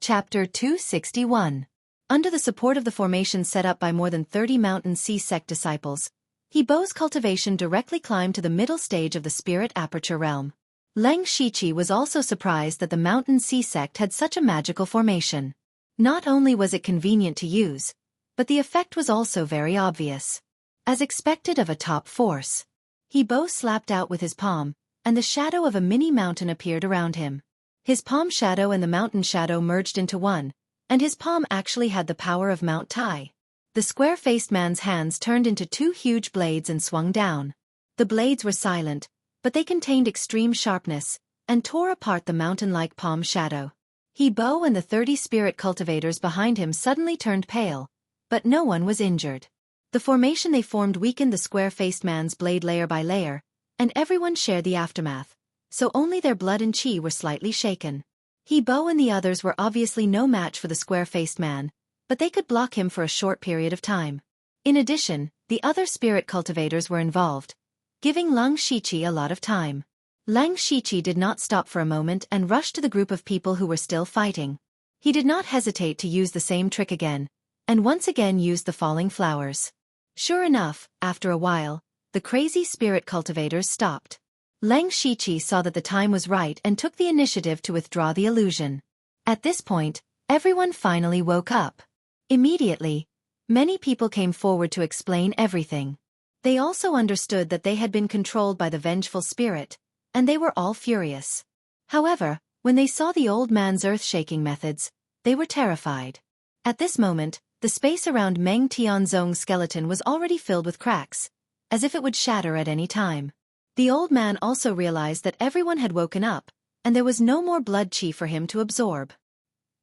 Chapter 261. Under the support of the formation set up by more than 30 Mountain Sea sect disciples, He-Bo's cultivation directly climbed to the middle stage of the spirit aperture realm. Leng Shiqi was also surprised that the Mountain Sea sect had such a magical formation. Not only was it convenient to use, but the effect was also very obvious. As expected of a top force, He-Bo slapped out with his palm, and the shadow of a mini mountain appeared around him. His palm shadow and the mountain shadow merged into one, and his palm actually had the power of Mount Tai. The square-faced man's hands turned into two huge blades and swung down. The blades were silent, but they contained extreme sharpness, and tore apart the mountain-like palm shadow. He-Bo and the 30 spirit cultivators behind him suddenly turned pale, but no one was injured. The formation they formed weakened the square-faced man's blade layer by layer, and everyone shared the aftermath, so only their blood and chi were slightly shaken. He-Bo and the others were obviously no match for the square-faced man, but they could block him for a short period of time. In addition, the other spirit cultivators were involved, giving Leng Shiqi a lot of time. Leng Shiqi did not stop for a moment and rushed to the group of people who were still fighting. He did not hesitate to use the same trick again, and once again used the falling flowers. Sure enough, after a while, the crazy spirit cultivators stopped. Leng Shiqi saw that the time was right and took the initiative to withdraw the illusion. At this point, everyone finally woke up. Immediately, many people came forward to explain everything. They also understood that they had been controlled by the vengeful spirit, and they were all furious. However, when they saw the old man's earth-shaking methods, they were terrified. At this moment, the space around Meng Tianzong's skeleton was already filled with cracks, as if it would shatter at any time. The old man also realized that everyone had woken up, and there was no more blood chi for him to absorb.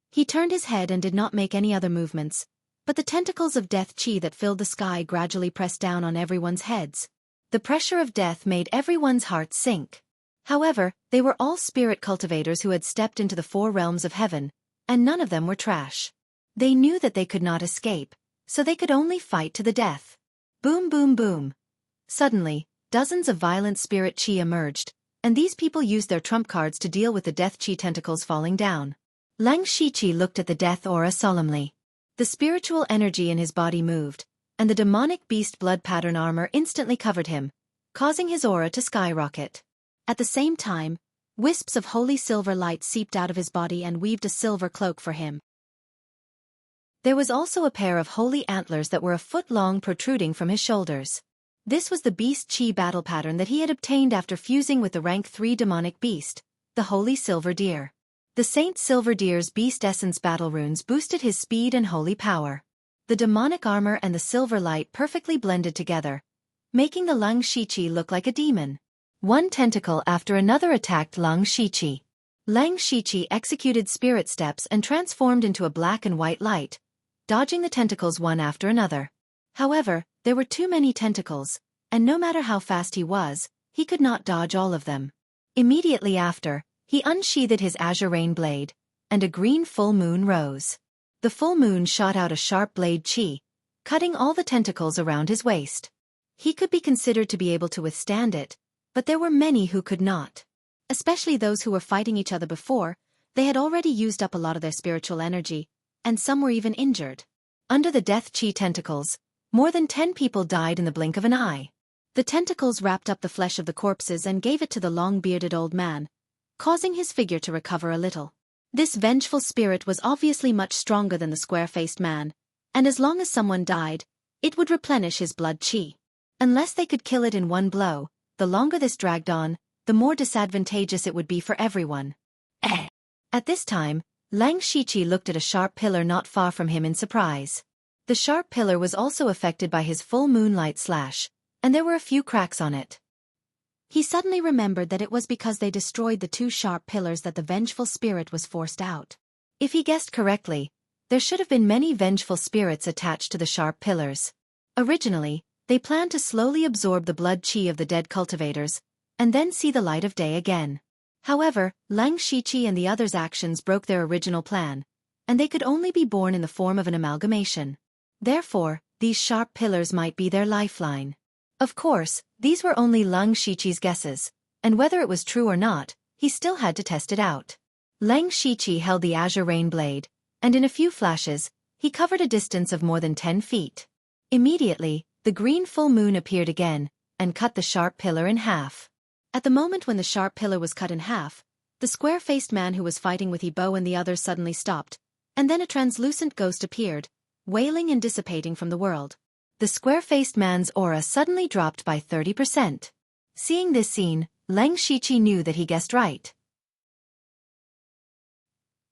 He turned his head and did not make any other movements, but the tentacles of death chi that filled the sky gradually pressed down on everyone's heads. The pressure of death made everyone's heart sink. However, they were all spirit cultivators who had stepped into the 4 realms of heaven, and none of them were trash. They knew that they could not escape, so they could only fight to the death. Boom boom boom. Suddenly, dozens of violent spirit chi emerged, and these people used their trump cards to deal with the death chi tentacles falling down. Leng Shiqi looked at the death aura solemnly. The spiritual energy in his body moved, and the demonic beast blood pattern armor instantly covered him, causing his aura to skyrocket. At the same time, wisps of holy silver light seeped out of his body and weaved a silver cloak for him. There was also a pair of holy antlers that were a foot long protruding from his shoulders. This was the beast chi battle pattern that he had obtained after fusing with the rank 3 demonic beast, the holy silver deer. The Saint Silver Deer's beast essence battle runes boosted his speed and holy power. The demonic armor and the silver light perfectly blended together, making the Leng Shiqi look like a demon. One tentacle after another attacked Leng Shiqi. Leng Shiqi executed spirit steps and transformed into a black and white light, dodging the tentacles one after another. However, there were too many tentacles, and no matter how fast he could not dodge all of them. Immediately after, he unsheathed his azure rain blade, and a green full moon rose. The full moon shot out a sharp blade chi, cutting all the tentacles around his waist. He could be considered to be able to withstand it, but there were many who could not. Especially those who were fighting each other before, they had already used up a lot of their spiritual energy, and some were even injured. Under the death chi tentacles, more than 10 people died in the blink of an eye. The tentacles wrapped up the flesh of the corpses and gave it to the long-bearded old man, causing his figure to recover a little. This vengeful spirit was obviously much stronger than the square-faced man, and as long as someone died, it would replenish his blood chi. Unless they could kill it in one blow, the longer this dragged on, the more disadvantageous it would be for everyone. At this time, Leng Shiqi looked at a sharp pillar not far from him in surprise. The sharp pillar was also affected by his full moonlight slash, and there were a few cracks on it. He suddenly remembered that it was because they destroyed the 2 sharp pillars that the vengeful spirit was forced out. If he guessed correctly, there should have been many vengeful spirits attached to the sharp pillars. Originally, they planned to slowly absorb the blood chi of the dead cultivators, and then see the light of day again. However, Leng Shiqi and the others' actions broke their original plan, and they could only be born in the form of an amalgamation. Therefore, these sharp pillars might be their lifeline. Of course, these were only Leng Shiqi's guesses, and whether it was true or not, he still had to test it out. Leng Shiqi held the azure rain blade, and in a few flashes, he covered a distance of more than 10 feet. Immediately, the green full moon appeared again, and cut the sharp pillar in half. At the moment when the sharp pillar was cut in half, the square-faced man who was fighting with Yibo and the others suddenly stopped, and then a translucent ghost appeared, wailing and dissipating from the world. The square-faced man's aura suddenly dropped by 30%. Seeing this scene, Leng Shiqi knew that he guessed right.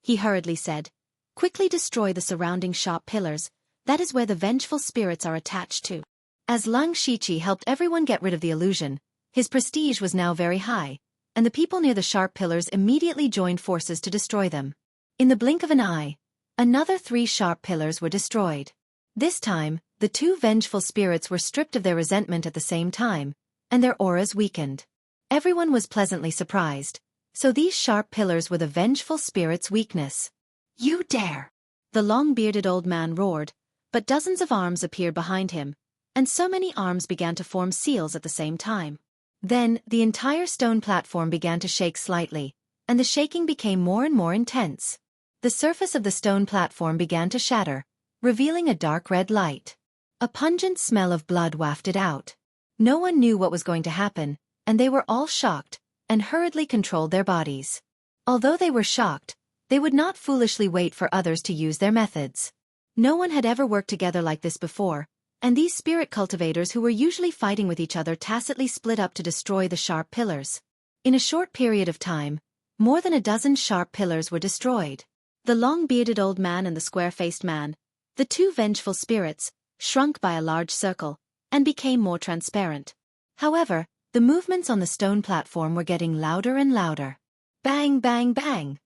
He hurriedly said, "Quickly destroy the surrounding sharp pillars, that is where the vengeful spirits are attached to." As Leng Shiqi helped everyone get rid of the illusion, his prestige was now very high, and the people near the sharp pillars immediately joined forces to destroy them. In the blink of an eye, another 3 sharp pillars were destroyed. This time, the 2 vengeful spirits were stripped of their resentment at the same time, and their auras weakened. Everyone was pleasantly surprised. So these sharp pillars were the vengeful spirit's weakness. "You dare!" the long-bearded old man roared, but dozens of arms appeared behind him, and so many arms began to form seals at the same time. Then, the entire stone platform began to shake slightly, and the shaking became more and more intense. The surface of the stone platform began to shatter, revealing a dark red light. A pungent smell of blood wafted out. No one knew what was going to happen, and they were all shocked, and hurriedly controlled their bodies. Although they were shocked, they would not foolishly wait for others to use their methods. No one had ever worked together like this before, and these spirit cultivators who were usually fighting with each other tacitly split up to destroy the sharp pillars. In a short period of time, more than a dozen sharp pillars were destroyed. The long-bearded old man and the square-faced man, the 2 vengeful spirits, shrunk by a large circle, and became more transparent. However, the movements on the stone platform were getting louder and louder. Bang, bang, bang!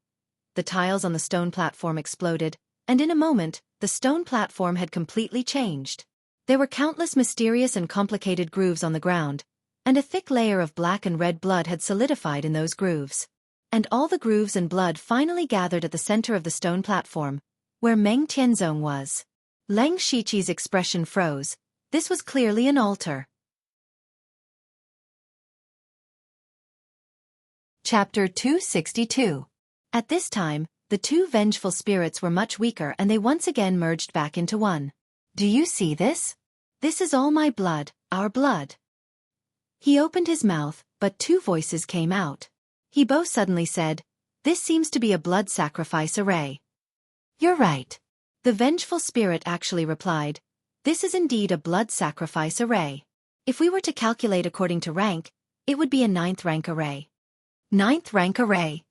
The tiles on the stone platform exploded, and in a moment, the stone platform had completely changed. There were countless mysterious and complicated grooves on the ground, and a thick layer of black and red blood had solidified in those grooves. And all the grooves and blood finally gathered at the center of the stone platform, where Meng Tianzong was. Leng Shiqi's expression froze. This was clearly an altar. Chapter 262. At this time, the 2 vengeful spirits were much weaker and they once again merged back into one. "Do you see this? This is all my blood, our blood." He opened his mouth, but 2 voices came out. Yibo suddenly said, "This seems to be a blood sacrifice array." "You're right." The vengeful spirit actually replied, "This is indeed a blood sacrifice array. If we were to calculate according to rank, it would be a 9th rank array." 9th rank array.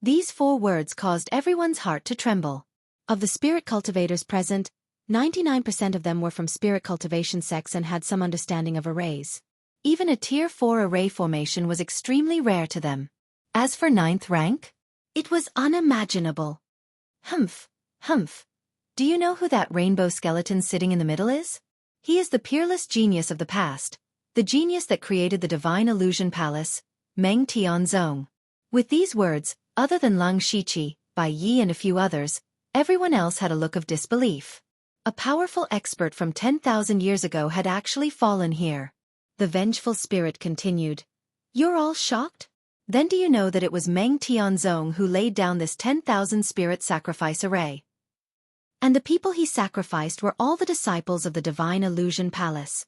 These 4 words caused everyone's heart to tremble. Of the spirit cultivators present, 99% of them were from spirit cultivation sects and had some understanding of arrays. Even a tier 4 array formation was extremely rare to them. As for 9th rank, it was unimaginable. Humph, humph. Do you know who that rainbow skeleton sitting in the middle is? He is the peerless genius of the past, the genius that created the divine illusion palace, Meng Tianzong. With these words, other than Leng Shiqi, Bai Yi and a few others, everyone else had a look of disbelief. A powerful expert from 10,000 years ago had actually fallen here. The vengeful spirit continued. "You're all shocked? Then do you know that it was Meng Tianzong who laid down this 10,000 spirit sacrifice array? And the people he sacrificed were all the disciples of the divine illusion palace."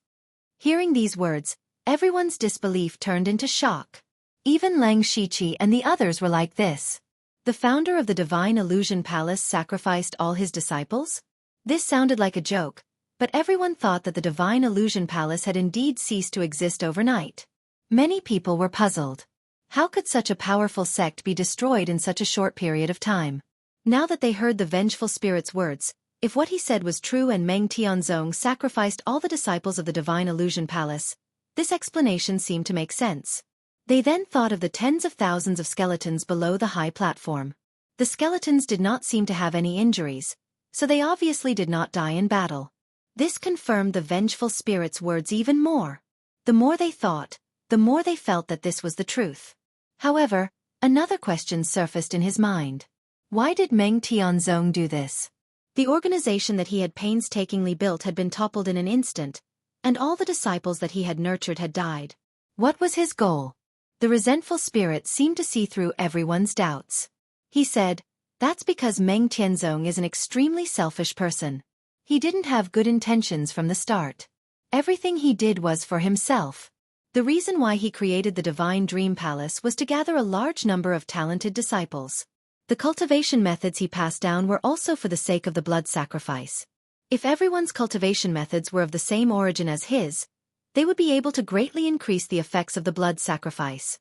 Hearing these words, everyone's disbelief turned into shock. Even Leng Shiqi and the others were like this. The founder of the divine illusion palace sacrificed all his disciples? This sounded like a joke, but everyone thought that the divine illusion palace had indeed ceased to exist overnight. Many people were puzzled. How could such a powerful sect be destroyed in such a short period of time? Now that they heard the vengeful spirit's words, if what he said was true and Meng Tianzong sacrificed all the disciples of the divine illusion palace, this explanation seemed to make sense. They then thought of the tens of thousands of skeletons below the high platform. The skeletons did not seem to have any injuries, so they obviously did not die in battle. This confirmed the vengeful spirit's words even more. The more they thought, the more they felt that this was the truth. However, another question surfaced in his mind. Why did Meng Tianzong do this? The organization that he had painstakingly built had been toppled in an instant, and all the disciples that he had nurtured had died. What was his goal? The resentful spirit seemed to see through everyone's doubts. He said, "That's because Meng Tianzong is an extremely selfish person. He didn't have good intentions from the start. Everything he did was for himself. The reason why he created the Divine Dream Palace was to gather a large number of talented disciples. The cultivation methods he passed down were also for the sake of the blood sacrifice. If everyone's cultivation methods were of the same origin as his, they would be able to greatly increase the effects of the blood sacrifice.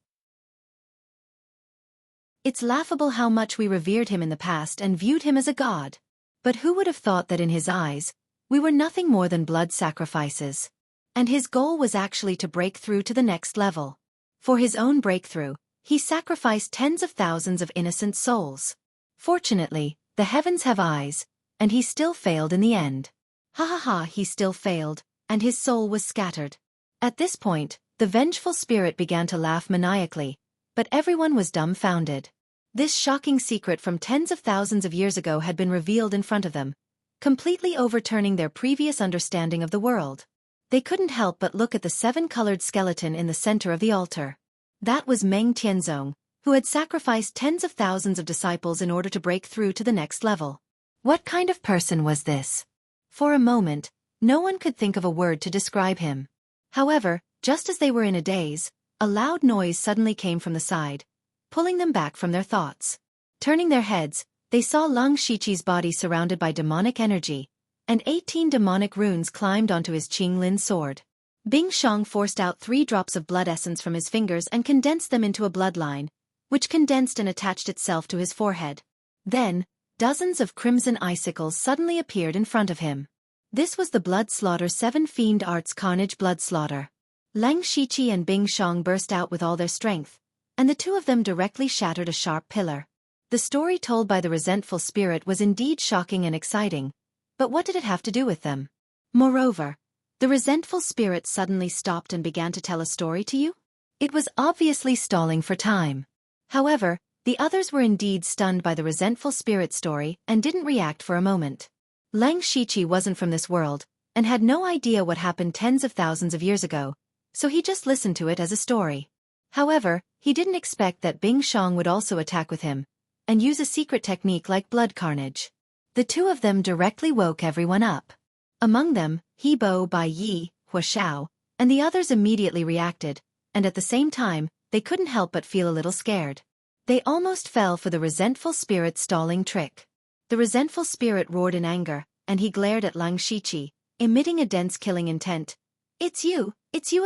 It's laughable how much we revered him in the past and viewed him as a god. But who would have thought that in his eyes, we were nothing more than blood sacrifices? And his goal was actually to break through to the next level. For his own breakthrough, he sacrificed tens of thousands of innocent souls. Fortunately, the heavens have eyes, and he still failed in the end. Ha ha ha, he still failed, and his soul was scattered. At this point, the vengeful spirit began to laugh maniacally, but everyone was dumbfounded. This shocking secret from tens of thousands of years ago had been revealed in front of them, completely overturning their previous understanding of the world. They couldn't help but look at the seven-colored skeleton in the center of the altar. That was Meng Tianzong, who had sacrificed tens of thousands of disciples in order to break through to the next level. What kind of person was this? For a moment, no one could think of a word to describe him. However, just as they were in a daze, a loud noise suddenly came from the side, pulling them back from their thoughts. Turning their heads, they saw Lang Shiqi's body surrounded by demonic energy, and 18 demonic runes climbed onto his Qinglin sword. Bing Shang forced out 3 drops of blood essence from his fingers and condensed them into a bloodline, which condensed and attached itself to his forehead. Then, dozens of crimson icicles suddenly appeared in front of him. This was the Blood Slaughter 7 Fiend Arts Carnage Blood Slaughter. Lang Shiqi and Bing Shang burst out with all their strength, and the two of them directly shattered a sharp pillar. The story told by the resentful spirit was indeed shocking and exciting, but what did it have to do with them? Moreover, the resentful spirit suddenly stopped and began to tell a story to you? It was obviously stalling for time. However, the others were indeed stunned by the resentful spirit's story and didn't react for a moment. Lang Shiqi wasn't from this world, and had no idea what happened tens of thousands of years ago, so he just listened to it as a story. However, he didn't expect that Bing Shang would also attack with him, and use a secret technique like blood carnage. The two of them directly woke everyone up. Among them, He Bo, Bai Yi, Hua Xiao, and the others immediately reacted, and at the same time, they couldn't help but feel a little scared. They almost fell for the resentful spirit's stalling trick. The resentful spirit roared in anger, and he glared at Lang Shiqi, emitting a dense killing intent. It's you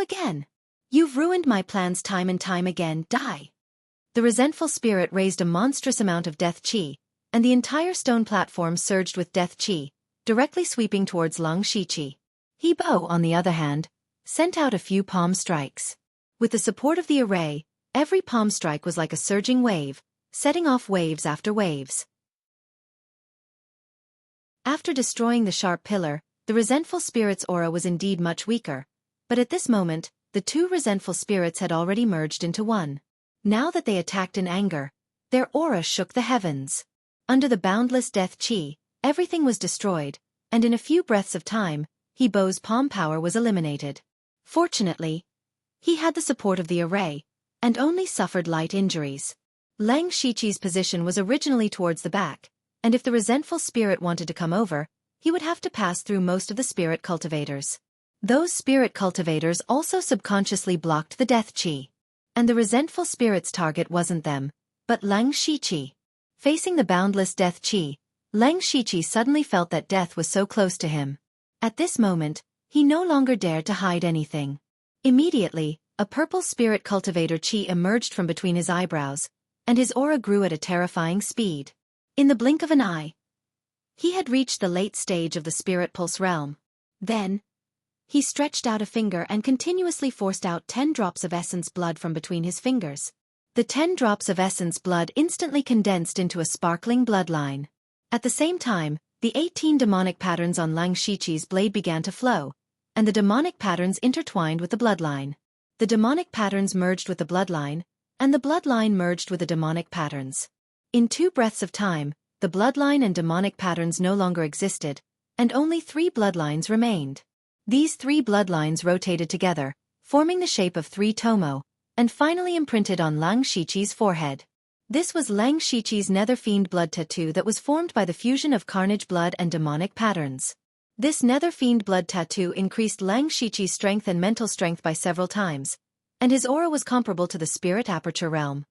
again. You've ruined my plans time and time again, die. The resentful spirit raised a monstrous amount of death qi, and the entire stone platform surged with death qi, directly sweeping towards Lang Shiqi. He Bo, on the other hand, sent out a few palm strikes. With the support of the array, every palm strike was like a surging wave, setting off waves after waves. After destroying the sharp pillar, the resentful spirit's aura was indeed much weaker, but at this moment, the two resentful spirits had already merged into one. Now that they attacked in anger, their aura shook the heavens. Under the boundless death qi, everything was destroyed, and in a few breaths of time, He Bo's palm power was eliminated. Fortunately, he had the support of the array, and only suffered light injuries. Lang Shiqi's position was originally towards the back, and if the resentful spirit wanted to come over, he would have to pass through most of the spirit cultivators. Those spirit cultivators also subconsciously blocked the death qi. And the resentful spirit's target wasn't them, but Lang Shiqi. Facing the boundless death qi, Lang Shiqi suddenly felt that death was so close to him. At this moment, he no longer dared to hide anything. Immediately, a purple spirit cultivator qi emerged from between his eyebrows, and his aura grew at a terrifying speed. In the blink of an eye, he had reached the late stage of the spirit pulse realm. Then, he stretched out a finger and continuously forced out 10 drops of essence blood from between his fingers. The 10 drops of essence blood instantly condensed into a sparkling bloodline. At the same time, the 18 demonic patterns on Lang Shiqi's blade began to flow, and the demonic patterns intertwined with the bloodline. The demonic patterns merged with the bloodline, and the bloodline merged with the demonic patterns. In 2 breaths of time, the bloodline and demonic patterns no longer existed, and only 3 bloodlines remained. These 3 bloodlines rotated together, forming the shape of 3 tomo, and finally imprinted on Lang Shiqi's forehead. This was Lang Shiqi's Nether Fiend blood tattoo that was formed by the fusion of carnage blood and demonic patterns. This Nether Fiend blood tattoo increased Lang Shiqi's strength and mental strength by several times, and his aura was comparable to the spirit aperture realm.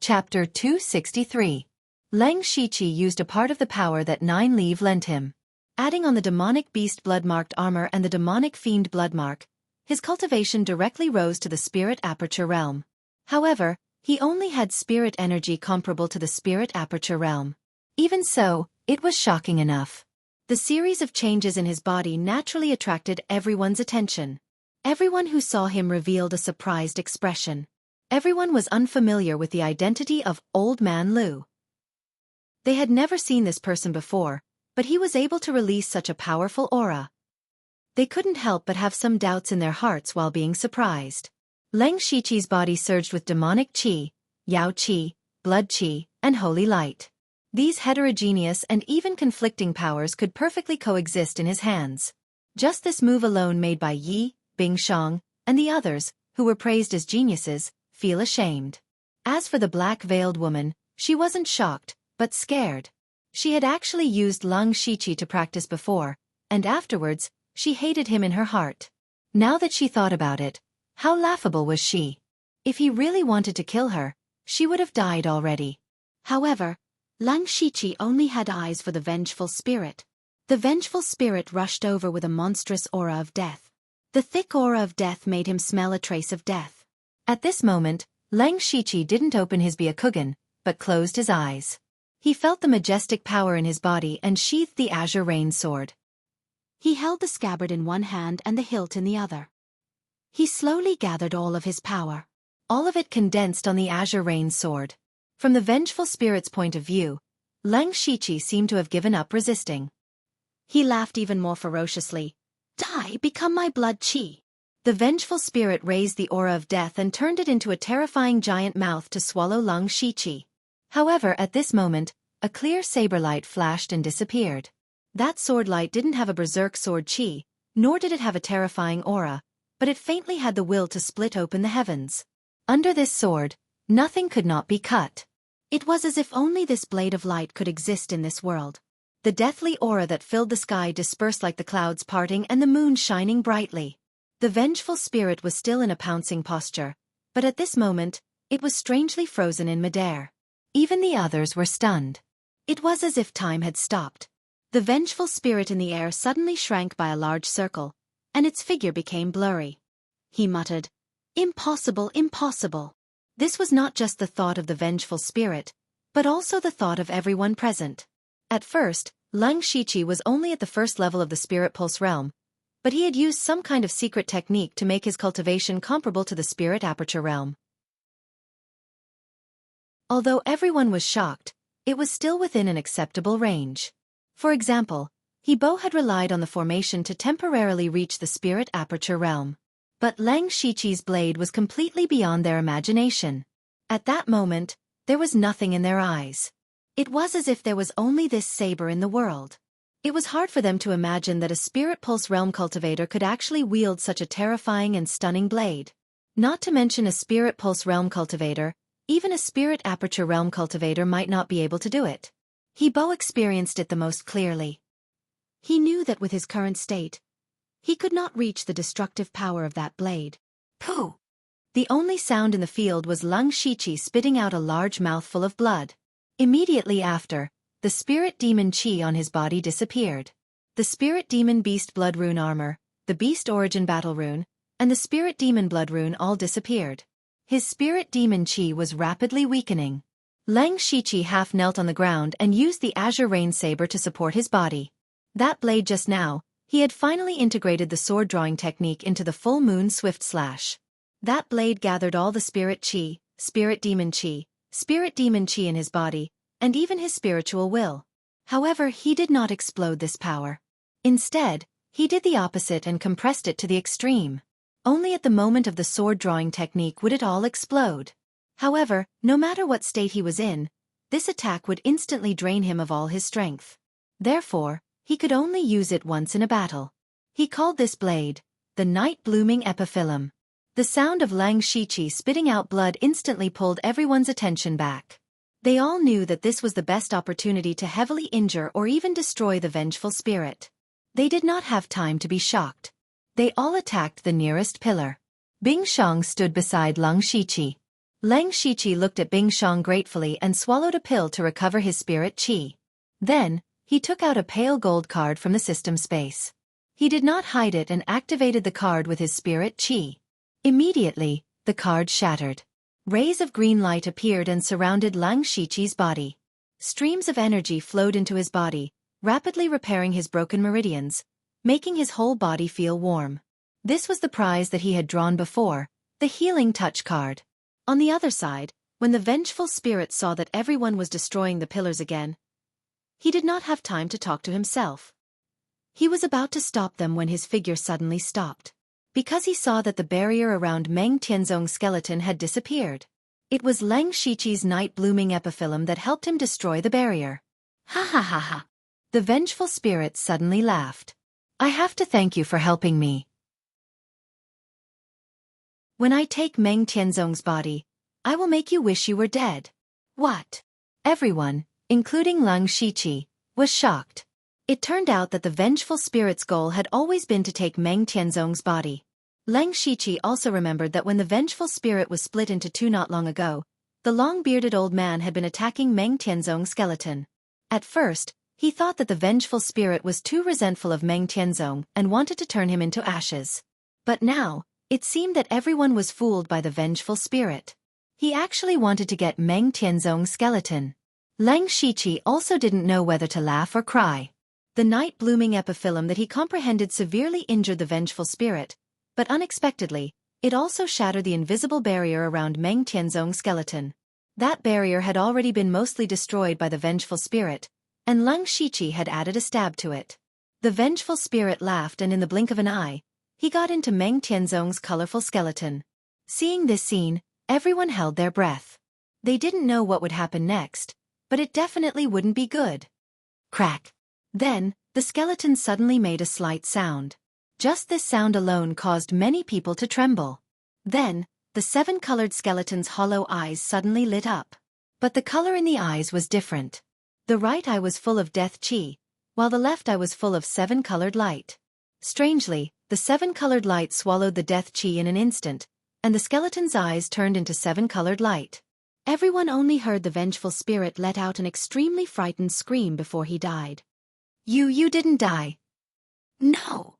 Chapter 263. Lang Shiqi used a part of the power that Nine Leave lent him. Adding on the demonic beast blood-marked armor and the demonic fiend blood mark, his cultivation directly rose to the spirit aperture realm. However, he only had spirit energy comparable to the spirit aperture realm. Even so, it was shocking enough. The series of changes in his body naturally attracted everyone's attention. Everyone who saw him revealed a surprised expression. Everyone was unfamiliar with the identity of Old Man Lu. They had never seen this person before, but he was able to release such a powerful aura. They couldn't help but have some doubts in their hearts while being surprised. Lang Shiqi's body surged with demonic qi, yao qi, blood qi, and holy light. These heterogeneous and even conflicting powers could perfectly coexist in his hands. Just this move alone made by Yi, Bingshang, and the others, who were praised as geniuses, feel ashamed. As for the black-veiled woman, she wasn't shocked, but scared. She had actually used Lang Shiqi to practice before, and afterwards, she hated him in her heart. Now that she thought about it, how laughable was she? If he really wanted to kill her, she would have died already. However, Lang Shiqi only had eyes for the vengeful spirit. The vengeful spirit rushed over with a monstrous aura of death. The thick aura of death made him smell a trace of death. At this moment, Lang Shiqi didn't open his Byakugan, but closed his eyes. He felt the majestic power in his body and sheathed the azure rain sword. He held the scabbard in one hand and the hilt in the other. He slowly gathered all of his power. All of it condensed on the azure rain sword. From the vengeful spirit's point of view, Lang Shiqi seemed to have given up resisting. He laughed even more ferociously. Die, become my blood qi. The vengeful spirit raised the aura of death and turned it into a terrifying giant mouth to swallow Lang Shiqi. However, at this moment, a clear saber light flashed and disappeared. That sword light didn't have a berserk sword qi, nor did it have a terrifying aura, but it faintly had the will to split open the heavens. Under this sword, nothing could not be cut. It was as if only this blade of light could exist in this world. The deathly aura that filled the sky dispersed like the clouds parting and the moon shining brightly. The vengeful spirit was still in a pouncing posture, but at this moment, it was strangely frozen in midair. Even the others were stunned. It was as if time had stopped. The vengeful spirit in the air suddenly shrank by a large circle, and its figure became blurry. He muttered, "Impossible, impossible." This was not just the thought of the vengeful spirit, but also the thought of everyone present. At first, Lang Shiqi was only at the first level of the spirit pulse realm, but he had used some kind of secret technique to make his cultivation comparable to the spirit aperture realm. Although everyone was shocked, it was still within an acceptable range. For example, Hebo had relied on the formation to temporarily reach the spirit aperture realm. But Lang Shiqi's blade was completely beyond their imagination. At that moment, there was nothing in their eyes. It was as if there was only this saber in the world. It was hard for them to imagine that a spirit pulse realm cultivator could actually wield such a terrifying and stunning blade. Not to mention a spirit pulse realm cultivator, even a spirit aperture realm cultivator might not be able to do it. Hebo experienced it the most clearly. He knew that with his current state, he could not reach the destructive power of that blade. Pooh! The only sound in the field was Lang Shiqi spitting out a large mouthful of blood. Immediately after, the spirit demon qi on his body disappeared. The spirit demon beast blood rune armor, the beast origin battle rune, and the spirit demon blood rune all disappeared. His spirit demon qi was rapidly weakening. Lang Shiqi half knelt on the ground and used the azure rain saber to support his body. That blade just now, he had finally integrated the sword drawing technique into the full moon swift slash. That blade gathered all the spirit qi, spirit demon qi in his body, and even his spiritual will. However, he did not explode this power. Instead, he did the opposite and compressed it to the extreme. Only at the moment of the sword drawing technique would it all explode. However, no matter what state he was in, this attack would instantly drain him of all his strength. Therefore, he could only use it once in a battle. He called this blade the Night Blooming Epiphyllum. The sound of Lang Shiqi spitting out blood instantly pulled everyone's attention back. They all knew that this was the best opportunity to heavily injure or even destroy the vengeful spirit. They did not have time to be shocked. They all attacked the nearest pillar. Bing Shang stood beside Lang Shiqi. Lang Shiqi looked at Bing Shang gratefully and swallowed a pill to recover his spirit qi. Then, he took out a pale gold card from the system space. He did not hide it and activated the card with his spirit qi. Immediately, the card shattered. Rays of green light appeared and surrounded Lang Shiqi's body. Streams of energy flowed into his body, rapidly repairing his broken meridians, making his whole body feel warm. This was the prize that he had drawn before, the healing touch card. On the other side, when the vengeful spirit saw that everyone was destroying the pillars again, he did not have time to talk to himself. He was about to stop them when his figure suddenly stopped. Because he saw that the barrier around Meng Tianzong's skeleton had disappeared. It was Lang Shiqi's night-blooming epiphyllum that helped him destroy the barrier. Ha ha ha ha. The vengeful spirit suddenly laughed. I have to thank you for helping me. When I take Meng Tianzong's body, I will make you wish you were dead. What? Everyone, including Lang Shiqi, was shocked. It turned out that the vengeful spirit's goal had always been to take Meng Tianzong's body. Lang Shiqi also remembered that when the vengeful spirit was split into two not long ago, the long-bearded old man had been attacking Meng Tianzong's skeleton. At first, he thought that the vengeful spirit was too resentful of Meng Tianzong and wanted to turn him into ashes. But now, it seemed that everyone was fooled by the vengeful spirit. He actually wanted to get Meng Tianzong's skeleton. Lang Shiqi also didn't know whether to laugh or cry. The night-blooming epiphyllum that he comprehended severely injured the vengeful spirit, but unexpectedly, it also shattered the invisible barrier around Meng Tianzong's skeleton. That barrier had already been mostly destroyed by the vengeful spirit, and Lang Shiqi had added a stab to it. The vengeful spirit laughed and in the blink of an eye, he got into Meng Tianzong's colorful skeleton. Seeing this scene, everyone held their breath. They didn't know what would happen next, but it definitely wouldn't be good. Crack. Then, the skeleton suddenly made a slight sound. Just this sound alone caused many people to tremble. Then, the seven-colored skeleton's hollow eyes suddenly lit up. But the color in the eyes was different. The right eye was full of death qi, while the left eye was full of seven-colored light. Strangely, the seven-colored light swallowed the death qi in an instant, and the skeleton's eyes turned into seven-colored light. Everyone only heard the vengeful spirit let out an extremely frightened scream before he died. You didn't die. No.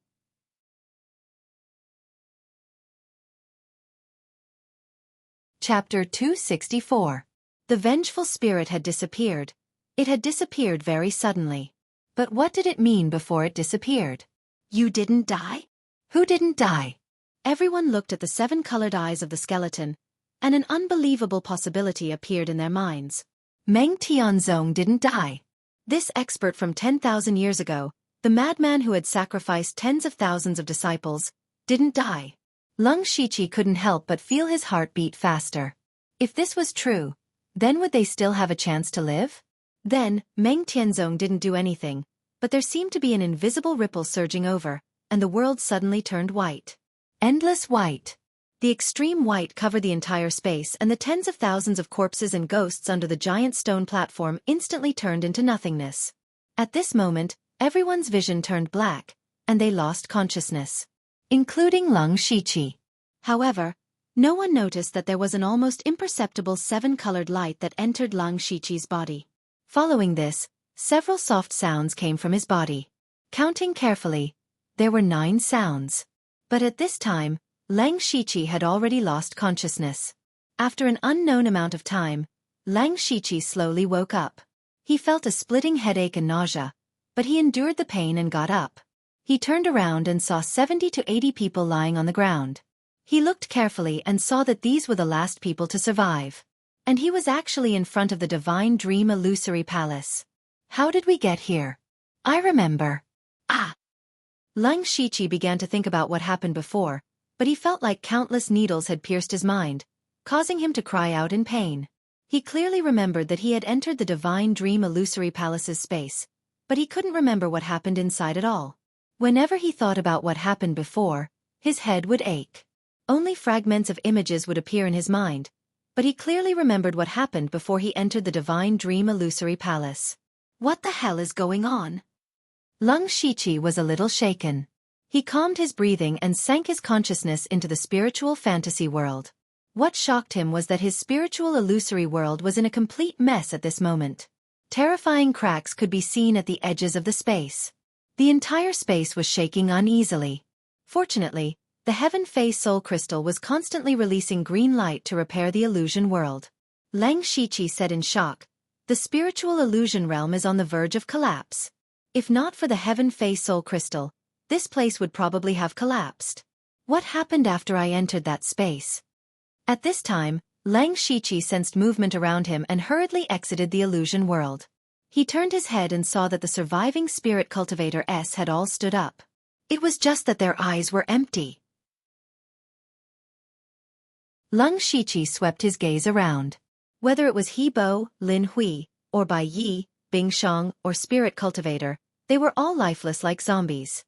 Chapter 264. The vengeful spirit had disappeared. It had disappeared very suddenly. But what did it mean before it disappeared? You didn't die? Who didn't die? Everyone looked at the seven-colored eyes of the skeleton, and an unbelievable possibility appeared in their minds. Meng Tianzong didn't die. This expert from 10,000 years ago, the madman who had sacrificed tens of thousands of disciples, didn't die. Lang Shiqi couldn't help but feel his heart beat faster. If this was true, then would they still have a chance to live? Then, Meng Tianzong didn't do anything, but there seemed to be an invisible ripple surging over, and the world suddenly turned white. Endless white. The extreme white covered the entire space and the tens of thousands of corpses and ghosts under the giant stone platform instantly turned into nothingness. At this moment, everyone's vision turned black, and they lost consciousness. Including Lang Shiqi. However, no one noticed that there was an almost imperceptible seven-colored light that entered Lang Shiqi's body. Following this, several soft sounds came from his body. Counting carefully, there were 9 sounds. But at this time, Lang Shiqi had already lost consciousness. After an unknown amount of time, Lang Shiqi slowly woke up. He felt a splitting headache and nausea, but he endured the pain and got up. He turned around and saw 70 to 80 people lying on the ground. He looked carefully and saw that these were the last people to survive. And he was actually in front of the Divine Dream Illusory Palace. How did we get here? I remember. Lang Shiqi began to think about what happened before, but he felt like countless needles had pierced his mind, causing him to cry out in pain. He clearly remembered that he had entered the Divine Dream Illusory Palace's space, but he couldn't remember what happened inside at all. Whenever he thought about what happened before, his head would ache. Only fragments of images would appear in his mind, but he clearly remembered what happened before he entered the divine dream illusory palace. What the hell is going on? Lung Shiqi was a little shaken. He calmed his breathing and sank his consciousness into the spiritual fantasy world. What shocked him was that his spiritual illusory world was in a complete mess at this moment. Terrifying cracks could be seen at the edges of the space. The entire space was shaking uneasily. Fortunately, the Heaven Face Soul Crystal was constantly releasing green light to repair the illusion world. Lang Shiqi said in shock, "The spiritual illusion realm is on the verge of collapse. If not for the Heaven Face Soul Crystal, this place would probably have collapsed. What happened after I entered that space?" At this time, Lang Shiqi sensed movement around him and hurriedly exited the illusion world. He turned his head and saw that the surviving spirit cultivator S had all stood up. It was just that their eyes were empty. Lung Shiqi swept his gaze around. Whether it was He Bo, Lin Hui, or Bai Yi, Bing Shang, or spirit cultivator, they were all lifeless like zombies.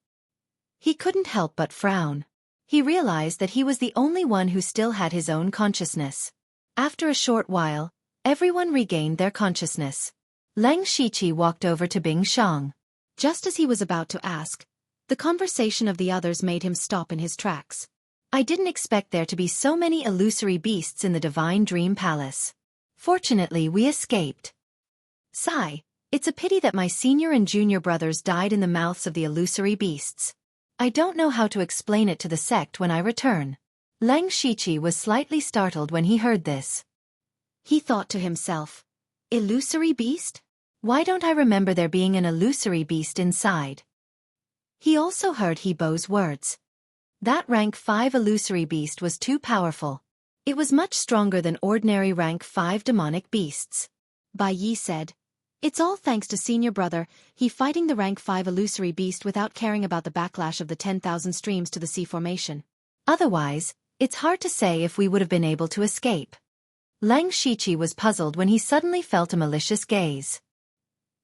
He couldn't help but frown. He realized that he was the only one who still had his own consciousness. After a short while, everyone regained their consciousness. Lang Shiqi walked over to Bing Shang. Just as he was about to ask, the conversation of the others made him stop in his tracks. "I didn't expect there to be so many illusory beasts in the Divine Dream Palace. Fortunately, we escaped. Sigh, it's a pity that my senior and junior brothers died in the mouths of the illusory beasts. I don't know how to explain it to the sect when I return." Lang Shiqi was slightly startled when he heard this. He thought to himself, "Illusory beast? Why don't I remember there being an illusory beast inside?" He also heard He Bo's words. That rank 5 illusory beast was too powerful. It was much stronger than ordinary rank 5 demonic beasts. Bai Yi said, "It's all thanks to senior brother, he fighting the rank 5 illusory beast without caring about the backlash of the 10,000 streams to the sea formation. Otherwise, it's hard to say if we would have been able to escape." Lang Shiqi was puzzled when he suddenly felt a malicious gaze.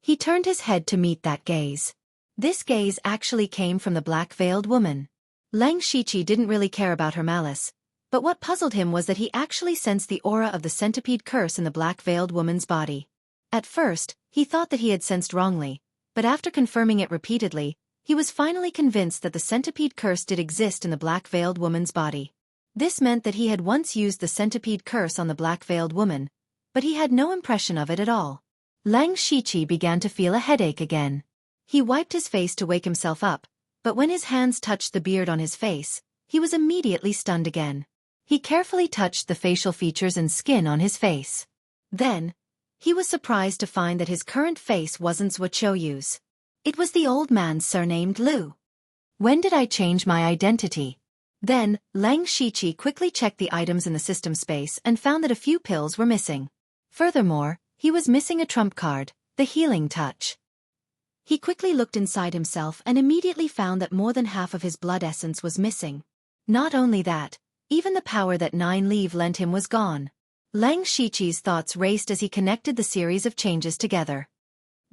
He turned his head to meet that gaze. This gaze actually came from the black-veiled woman. Lang Shiqi didn't really care about her malice, but what puzzled him was that he actually sensed the aura of the centipede curse in the black-veiled woman's body. At first, he thought that he had sensed wrongly, but after confirming it repeatedly, he was finally convinced that the centipede curse did exist in the black-veiled woman's body. This meant that he had once used the centipede curse on the black-veiled woman, but he had no impression of it at all. Lang Shiqi began to feel a headache again. He wiped his face to wake himself up, but when his hands touched the beard on his face, he was immediately stunned again. He carefully touched the facial features and skin on his face. Then, he was surprised to find that his current face wasn't Zhuoqiu's. It was the old man's surnamed Lu. When did I change my identity? Then, Lang Shiqi quickly checked the items in the system space and found that a few pills were missing. Furthermore, he was missing a trump card, the healing touch. He quickly looked inside himself and immediately found that more than half of his blood essence was missing. Not only that, even the power that Nine Leave lent him was gone. Lang Shiqi's thoughts raced as he connected the series of changes together.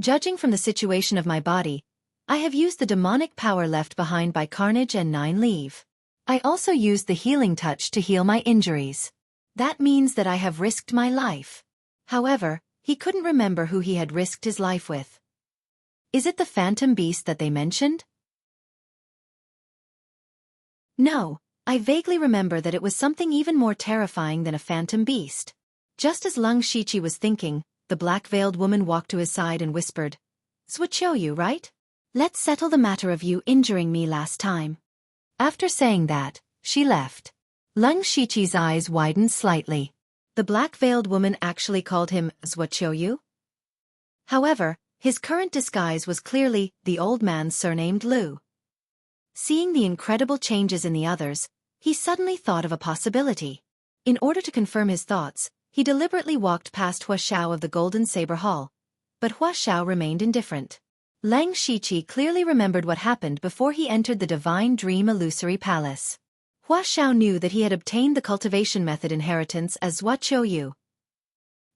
Judging from the situation of my body, I have used the demonic power left behind by Carnage and Nine Leave. I also used the healing touch to heal my injuries. That means that I have risked my life. However, he couldn't remember who he had risked his life with. Is it the phantom beast that they mentioned? No, I vaguely remember that it was something even more terrifying than a phantom beast. Just as Lang Shiqi was thinking, the black-veiled woman walked to his side and whispered, "Zhuoqiu, right? Let's settle the matter of you injuring me last time." After saying that, she left. Lang Shiqi's eyes widened slightly. The black-veiled woman actually called him Zhuoqiu? However, his current disguise was clearly the old man's surnamed Lu. Seeing the incredible changes in the others, he suddenly thought of a possibility. In order to confirm his thoughts, he deliberately walked past Hua Xiao of the Golden Saber Hall, but Hua Xiao remained indifferent. Lang Shiqi clearly remembered what happened before he entered the Divine Dream Illusory Palace. Hua Xiao knew that he had obtained the cultivation method inheritance as Zhuoqiu.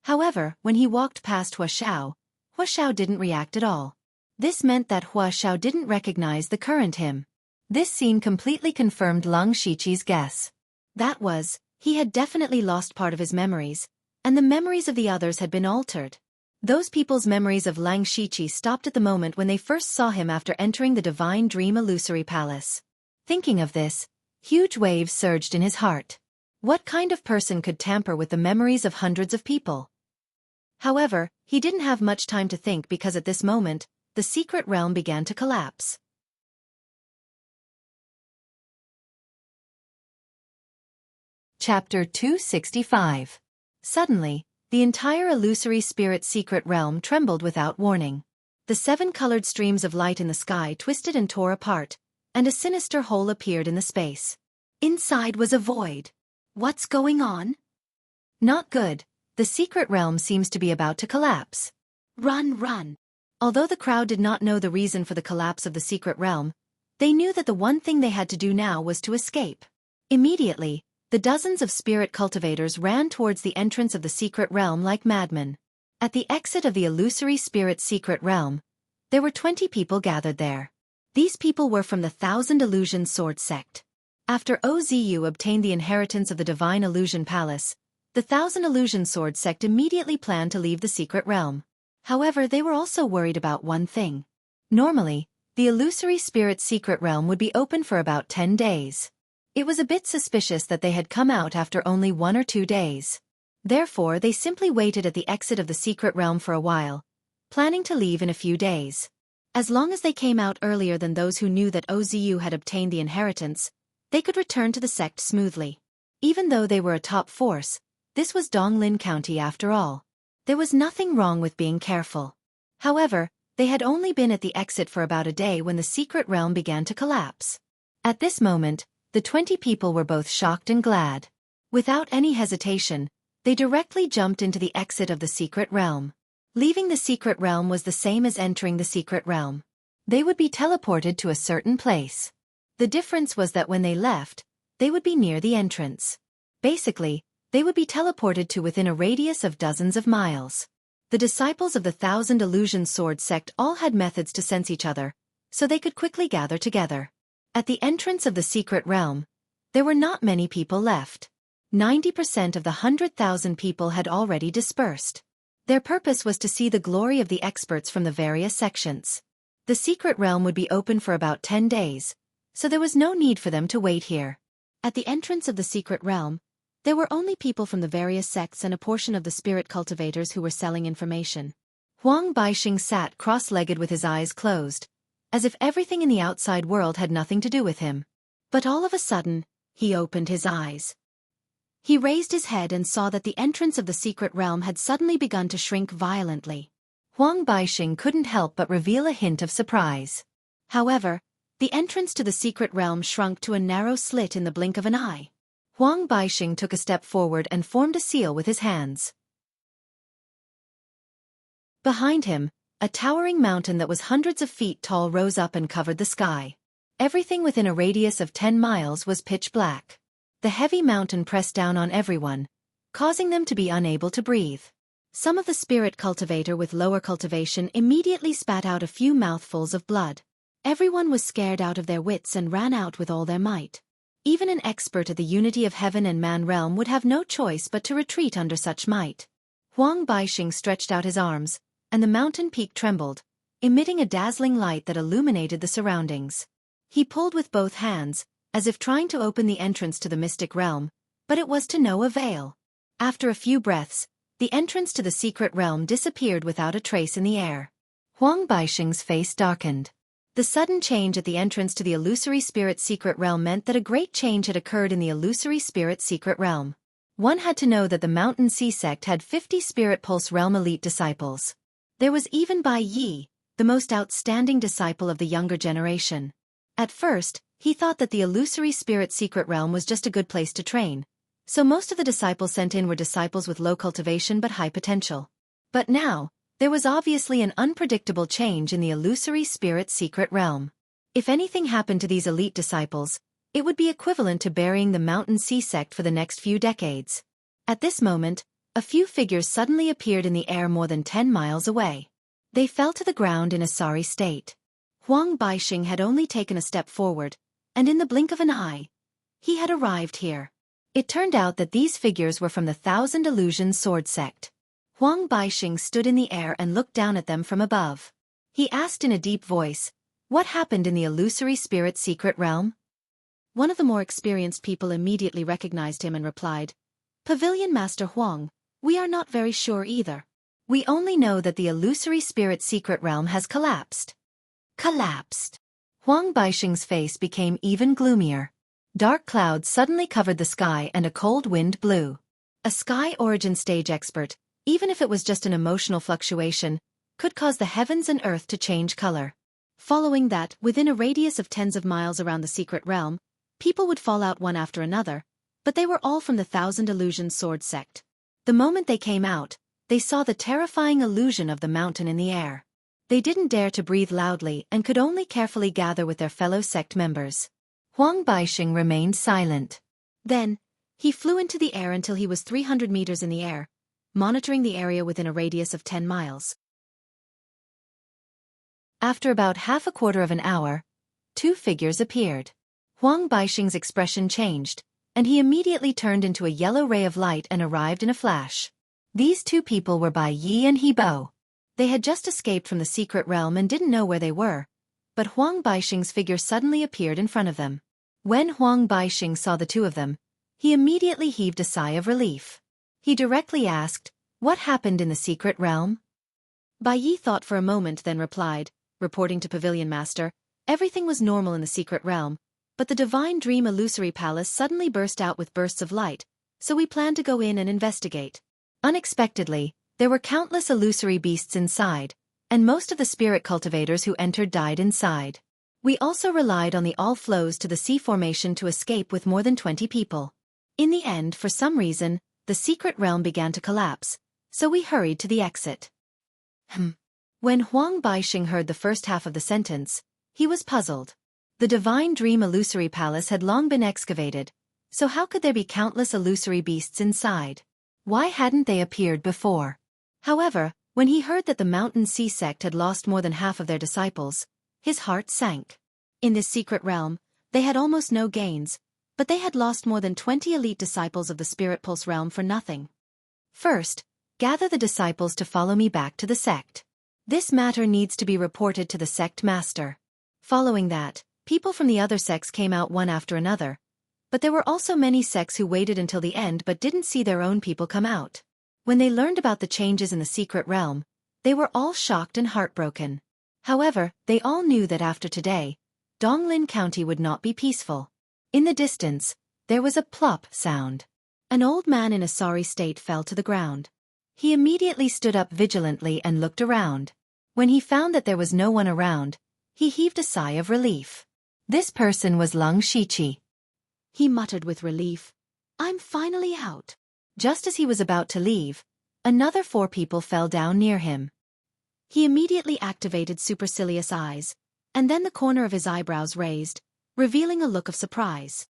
However, when he walked past Hua Xiao didn't react at all. This meant that Hua Xiao didn't recognize the current him. This scene completely confirmed Lang Shiqi's guess. That was, he had definitely lost part of his memories, and the memories of the others had been altered. Those people's memories of Lang Shiqi stopped at the moment when they first saw him after entering the Divine Dream Illusory Palace. Thinking of this, huge waves surged in his heart. What kind of person could tamper with the memories of hundreds of people? However, he didn't have much time to think because at this moment, the secret realm began to collapse. Chapter 265. Suddenly, the entire illusory spirit secret realm trembled without warning. The 7 colored streams of light in the sky twisted and tore apart, and a sinister hole appeared in the space. Inside was a void. What's going on? Not good. The secret realm seems to be about to collapse. Run, run. Although the crowd did not know the reason for the collapse of the secret realm, they knew that the one thing they had to do now was to escape. Immediately, the dozens of spirit cultivators ran towards the entrance of the secret realm like madmen. At the exit of the illusory spirit secret realm, there were 20 people gathered there. These people were from the Thousand Illusion Sword sect. After Ozu obtained the inheritance of the Divine Illusion Palace, the Thousand Illusion Sword sect immediately planned to leave the secret realm. However, they were also worried about one thing. Normally, the illusory spirit secret realm would be open for about 10 days. It was a bit suspicious that they had come out after only 1 or 2 days. Therefore, they simply waited at the exit of the secret realm for a while, planning to leave in a few days. As long as they came out earlier than those who knew that Ozu had obtained the inheritance, they could return to the sect smoothly. Even though they were a top force, this was Donglin County after all. There was nothing wrong with being careful. However, they had only been at the exit for about a day when the secret realm began to collapse. At this moment, the 20 people were both shocked and glad. Without any hesitation, they directly jumped into the exit of the secret realm. Leaving the secret realm was the same as entering the secret realm. They would be teleported to a certain place. The difference was that when they left, they would be near the entrance. Basically, they would be teleported to within a radius of dozens of miles. The disciples of the Thousand Illusion Sword sect all had methods to sense each other, so they could quickly gather together. At the entrance of the secret realm, there were not many people left. 90% of the 100,000 people had already dispersed. Their purpose was to see the glory of the experts from the various sections. The secret realm would be open for about 10 days, so there was no need for them to wait here. At the entrance of the secret realm, there were only people from the various sects and a portion of the spirit cultivators who were selling information. Huang Baixing sat cross-legged with his eyes closed, as if everything in the outside world had nothing to do with him. But all of a sudden, he opened his eyes. He raised his head and saw that the entrance of the secret realm had suddenly begun to shrink violently. Huang Baixing couldn't help but reveal a hint of surprise. However, the entrance to the secret realm shrunk to a narrow slit in the blink of an eye. Huang Baixing took a step forward and formed a seal with his hands. Behind him, a towering mountain that was hundreds of feet tall rose up and covered the sky. Everything within a radius of 10 miles was pitch black. The heavy mountain pressed down on everyone, causing them to be unable to breathe. Some of the spirit cultivator with lower cultivation immediately spat out a few mouthfuls of blood. Everyone was scared out of their wits and ran out with all their might. Even an expert at the unity of heaven and man realm would have no choice but to retreat under such might. Huang Baixing stretched out his arms, and the mountain peak trembled, emitting a dazzling light that illuminated the surroundings. He pulled with both hands, as if trying to open the entrance to the mystic realm, but it was to no avail. After a few breaths, the entrance to the secret realm disappeared without a trace in the air. Huang Baixing's face darkened. The sudden change at the entrance to the illusory spirit secret realm meant that a great change had occurred in the illusory spirit secret realm. One had to know that the Mountain Sea sect had 50 Spirit Pulse Realm elite disciples. There was even Bai Yi, the most outstanding disciple of the younger generation. At first, he thought that the illusory spirit secret realm was just a good place to train, so most of the disciples sent in were disciples with low cultivation but high potential. But now, there was obviously an unpredictable change in the illusory spirit secret realm. If anything happened to these elite disciples, it would be equivalent to burying the Mountain Sea sect for the next few decades. At this moment, a few figures suddenly appeared in the air more than 10 miles away. They fell to the ground in a sorry state. Huang Baixing had only taken a step forward, and in the blink of an eye, he had arrived here. It turned out that these figures were from the Thousand Illusions Sword Sect. Huang Baixing stood in the air and looked down at them from above. He asked in a deep voice, "What happened in the illusory spirit secret realm?" One of the more experienced people immediately recognized him and replied, "Pavilion Master Huang, we are not very sure either. We only know that the illusory spirit secret realm has collapsed." Collapsed. Huang Baixing's face became even gloomier. Dark clouds suddenly covered the sky and a cold wind blew. A sky origin stage expert, even if it was just an emotional fluctuation, could cause the heavens and earth to change color. Following that, within a radius of tens of miles around the secret realm, people would fall out one after another, but they were all from the Thousand Illusions Sword Sect. The moment they came out, they saw the terrifying illusion of the mountain in the air. They didn't dare to breathe loudly and could only carefully gather with their fellow sect members. Huang Baixing remained silent. Then, he flew into the air until he was 300 meters in the air, monitoring the area within a radius of 10 miles. After about half a quarter of an hour, two figures appeared. Huang Baixing's expression changed, and he immediately turned into a yellow ray of light and arrived in a flash. These two people were Bai Yi and He Bo. They had just escaped from the secret realm and didn't know where they were, but Huang Baixing's figure suddenly appeared in front of them. When Huang Baixing saw the two of them, he immediately heaved a sigh of relief. He directly asked, "What happened in the secret realm?" Bai Yi thought for a moment then replied, reporting to Pavilion Master, "Everything was normal in the secret realm, but the Divine Dream Illusory Palace suddenly burst out with bursts of light, so we planned to go in and investigate. Unexpectedly, there were countless illusory beasts inside, and most of the spirit cultivators who entered died inside. We also relied on the all flows to the sea formation to escape with more than 20 people. In the end, for some reason, the secret realm began to collapse, so we hurried to the exit." When Huang Baixing heard the first half of the sentence, he was puzzled. The Divine Dream Illusory Palace had long been excavated, so how could there be countless illusory beasts inside? Why hadn't they appeared before? However, when he heard that the Mountain Sea sect had lost more than half of their disciples, his heart sank. In this secret realm, they had almost no gains, but they had lost more than 20 elite disciples of the Spirit Pulse realm for nothing. "First, gather the disciples to follow me back to the sect. This matter needs to be reported to the sect master." Following that, people from the other sects came out one after another, but there were also many sects who waited until the end but didn't see their own people come out. When they learned about the changes in the secret realm, they were all shocked and heartbroken. However, they all knew that after today, Donglin County would not be peaceful. In the distance, there was a plop sound. An old man in a sorry state fell to the ground. He immediately stood up vigilantly and looked around. When he found that there was no one around, he heaved a sigh of relief. This person was Lung Shiqi. He muttered with relief, "I'm finally out." Just as he was about to leave, another 4 people fell down near him. He immediately activated supercilious eyes, and then the corner of his eyebrows raised, revealing a look of surprise.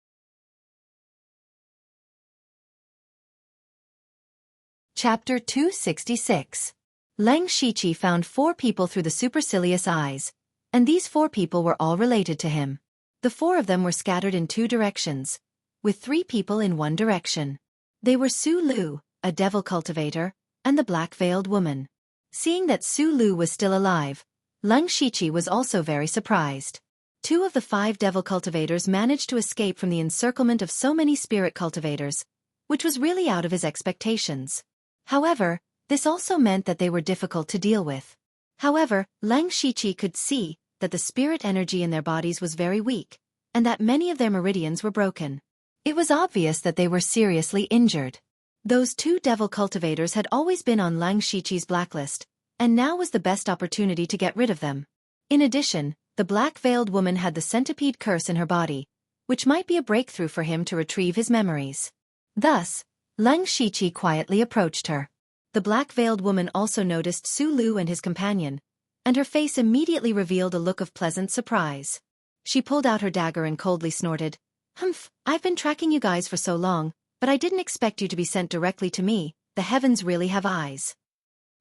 Chapter 266. Leng Shiqi found 4 people through the supercilious eyes, and these 4 people were all related to him. The 4 of them were scattered in 2 directions, with 3 people in 1 direction. They were Su Lu, a devil cultivator, and the black-veiled woman. Seeing that Su Lu was still alive, Leng Shiqi was also very surprised. 2 of the 5 devil cultivators managed to escape from the encirclement of so many spirit cultivators, which was really out of his expectations. However, this also meant that they were difficult to deal with. However, Leng Shiqi could see that the spirit energy in their bodies was very weak, and that many of their meridians were broken. It was obvious that they were seriously injured. Those 2 devil cultivators had always been on Leng Shiqi's blacklist, and now was the best opportunity to get rid of them. In addition, the black-veiled woman had the centipede curse in her body, which might be a breakthrough for him to retrieve his memories. Thus, Leng Shiqi quietly approached her. The black-veiled woman also noticed Su Lu and his companion, and her face immediately revealed a look of pleasant surprise. She pulled out her dagger and coldly snorted, "Humph, I've been tracking you guys for so long, but I didn't expect you to be sent directly to me. The heavens really have eyes."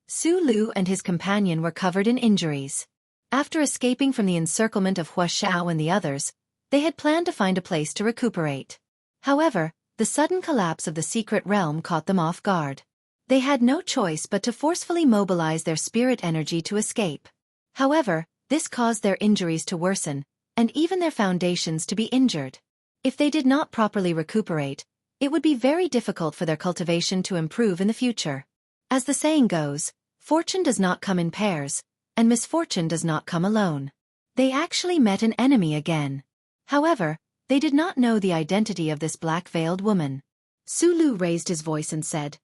Su Lu and his companion were covered in injuries. After escaping from the encirclement of Wuxia and the others, they had planned to find a place to recuperate. However, The sudden collapse of the secret realm caught them off guard. They had no choice but to forcefully mobilize their spirit energy to escape. However, this caused their injuries to worsen, and even their foundations to be injured. If they did not properly recuperate, it would be very difficult for their cultivation to improve in the future. As the saying goes, fortune does not come in pairs, and misfortune does not come alone. They actually met an enemy again. However, they did not know the identity of this black-veiled woman. Sulu raised his voice and said,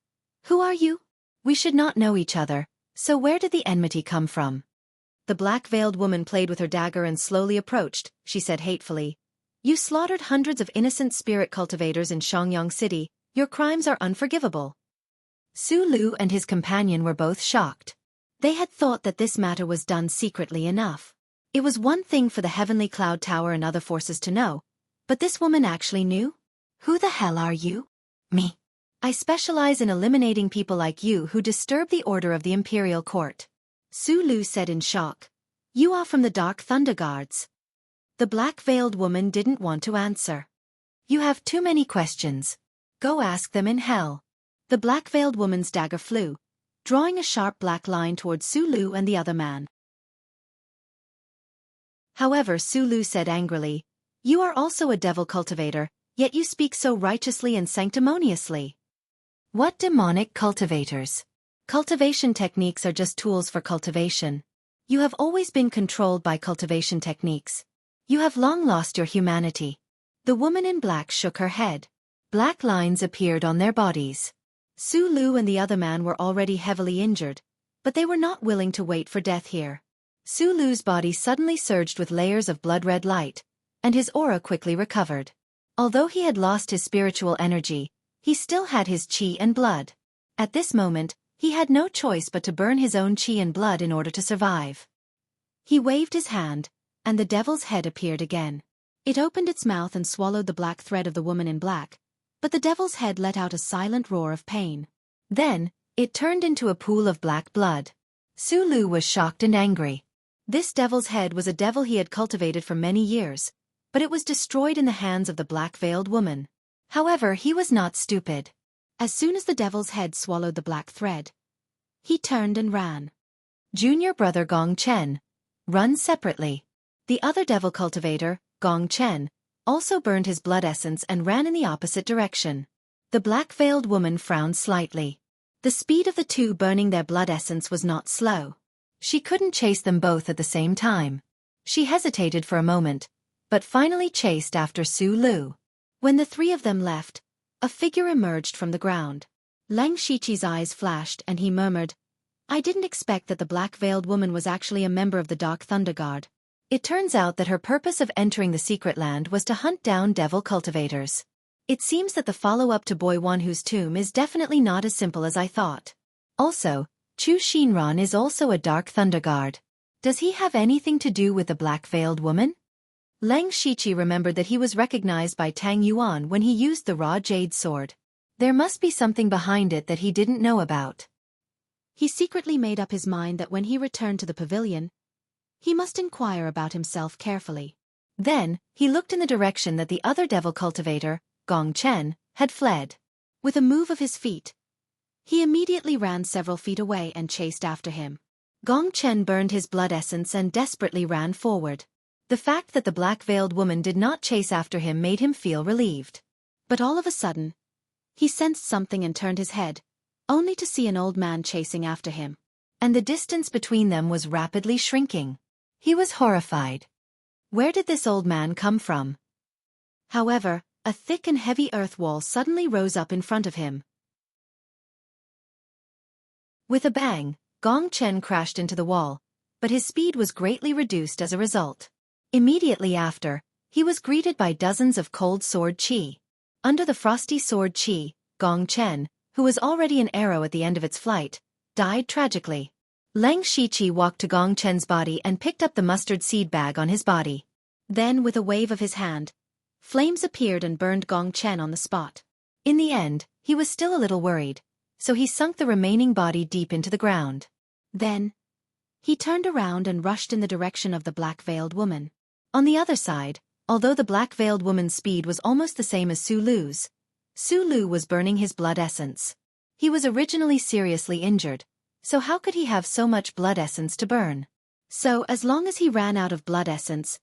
"Who are you? We should not know each other, so where did the enmity come from?" The black-veiled woman played with her dagger and slowly approached. She said hatefully, "You slaughtered hundreds of innocent spirit cultivators in Xiangyang City. Your crimes are unforgivable." Sulu and his companion were both shocked. They had thought that this matter was done secretly enough. It was one thing for the Heavenly Cloud Tower and other forces to know, but this woman actually knew? "Who the hell are you?" "Me. I specialize in eliminating people like you who disturb the order of the Imperial Court," Sulu said in shock. "You are from the Dark Thunder Guards." The black-veiled woman didn't want to answer. "You have too many questions. Go ask them in hell." The black-veiled woman's dagger flew, drawing a sharp black line towards Sulu and the other man. However, Sulu said angrily, "You are also a devil cultivator, yet you speak so righteously and sanctimoniously." "What demonic cultivators? Cultivation techniques are just tools for cultivation. You have always been controlled by cultivation techniques. You have long lost your humanity." The woman in black shook her head. Black lines appeared on their bodies. Sulu and the other man were already heavily injured, but they were not willing to wait for death here. Sulu's body suddenly surged with layers of blood-red light, and his aura quickly recovered. Although he had lost his spiritual energy, he still had his chi and blood. At this moment, he had no choice but to burn his own chi and blood in order to survive. He waved his hand, and the devil's head appeared again. It opened its mouth and swallowed the black thread of the woman in black, but the devil's head let out a silent roar of pain. Then, it turned into a pool of black blood. Sulu was shocked and angry. This devil's head was a devil he had cultivated for many years, but it was destroyed in the hands of the black-veiled woman. However, he was not stupid. As soon as the devil's head swallowed the black thread, he turned and ran. Junior brother Gong Chen, run separately. The other devil cultivator, Gong Chen, also burned his blood essence and ran in the opposite direction. The black-veiled woman frowned slightly. The speed of the two burning their blood essence was not slow. She couldn't chase them both at the same time. She hesitated for a moment, but finally chased after Sulu. When the three of them left, a figure emerged from the ground. Lang Shiqi's eyes flashed and he murmured, "I didn't expect that the black-veiled woman was actually a member of the Dark Thunder Guard. It turns out that her purpose of entering the secret land was to hunt down devil cultivators. It seems that the follow-up to Boy Wanhu's tomb is definitely not as simple as I thought. Also, Chu Shinran is also a Dark Thunder Guard. Does he have anything to do with the black-veiled woman?" Lang Shiqi remembered that he was recognized by Tang Yuan when he used the raw jade sword. There must be something behind it that he didn't know about. He secretly made up his mind that when he returned to the pavilion, he must inquire about himself carefully. Then, he looked in the direction that the other devil cultivator, Gong Chen, had fled. With a move of his feet, he immediately ran several feet away and chased after him. Gong Chen burned his blood essence and desperately ran forward. The fact that the black-veiled woman did not chase after him made him feel relieved. But all of a sudden, he sensed something and turned his head, only to see an old man chasing after him. And the distance between them was rapidly shrinking. He was horrified. Where did this old man come from? However, a thick and heavy earth wall suddenly rose up in front of him. With a bang, Gong Chen crashed into the wall, but his speed was greatly reduced as a result. Immediately after, he was greeted by dozens of cold sword chi. Under the frosty sword chi, Gong Chen, who was already an arrow at the end of its flight, died tragically. Lang Shiqi walked to Gong Chen's body and picked up the mustard seed bag on his body. Then, with a wave of his hand, flames appeared and burned Gong Chen on the spot. In the end, he was still a little worried, so he sunk the remaining body deep into the ground. Then, he turned around and rushed in the direction of the black-veiled woman. On the other side, although the black-veiled woman's speed was almost the same as Sulu's, Su Lu was burning his blood essence. He was originally seriously injured, so how could he have so much blood essence to burn? So, as long as he ran out of blood essence,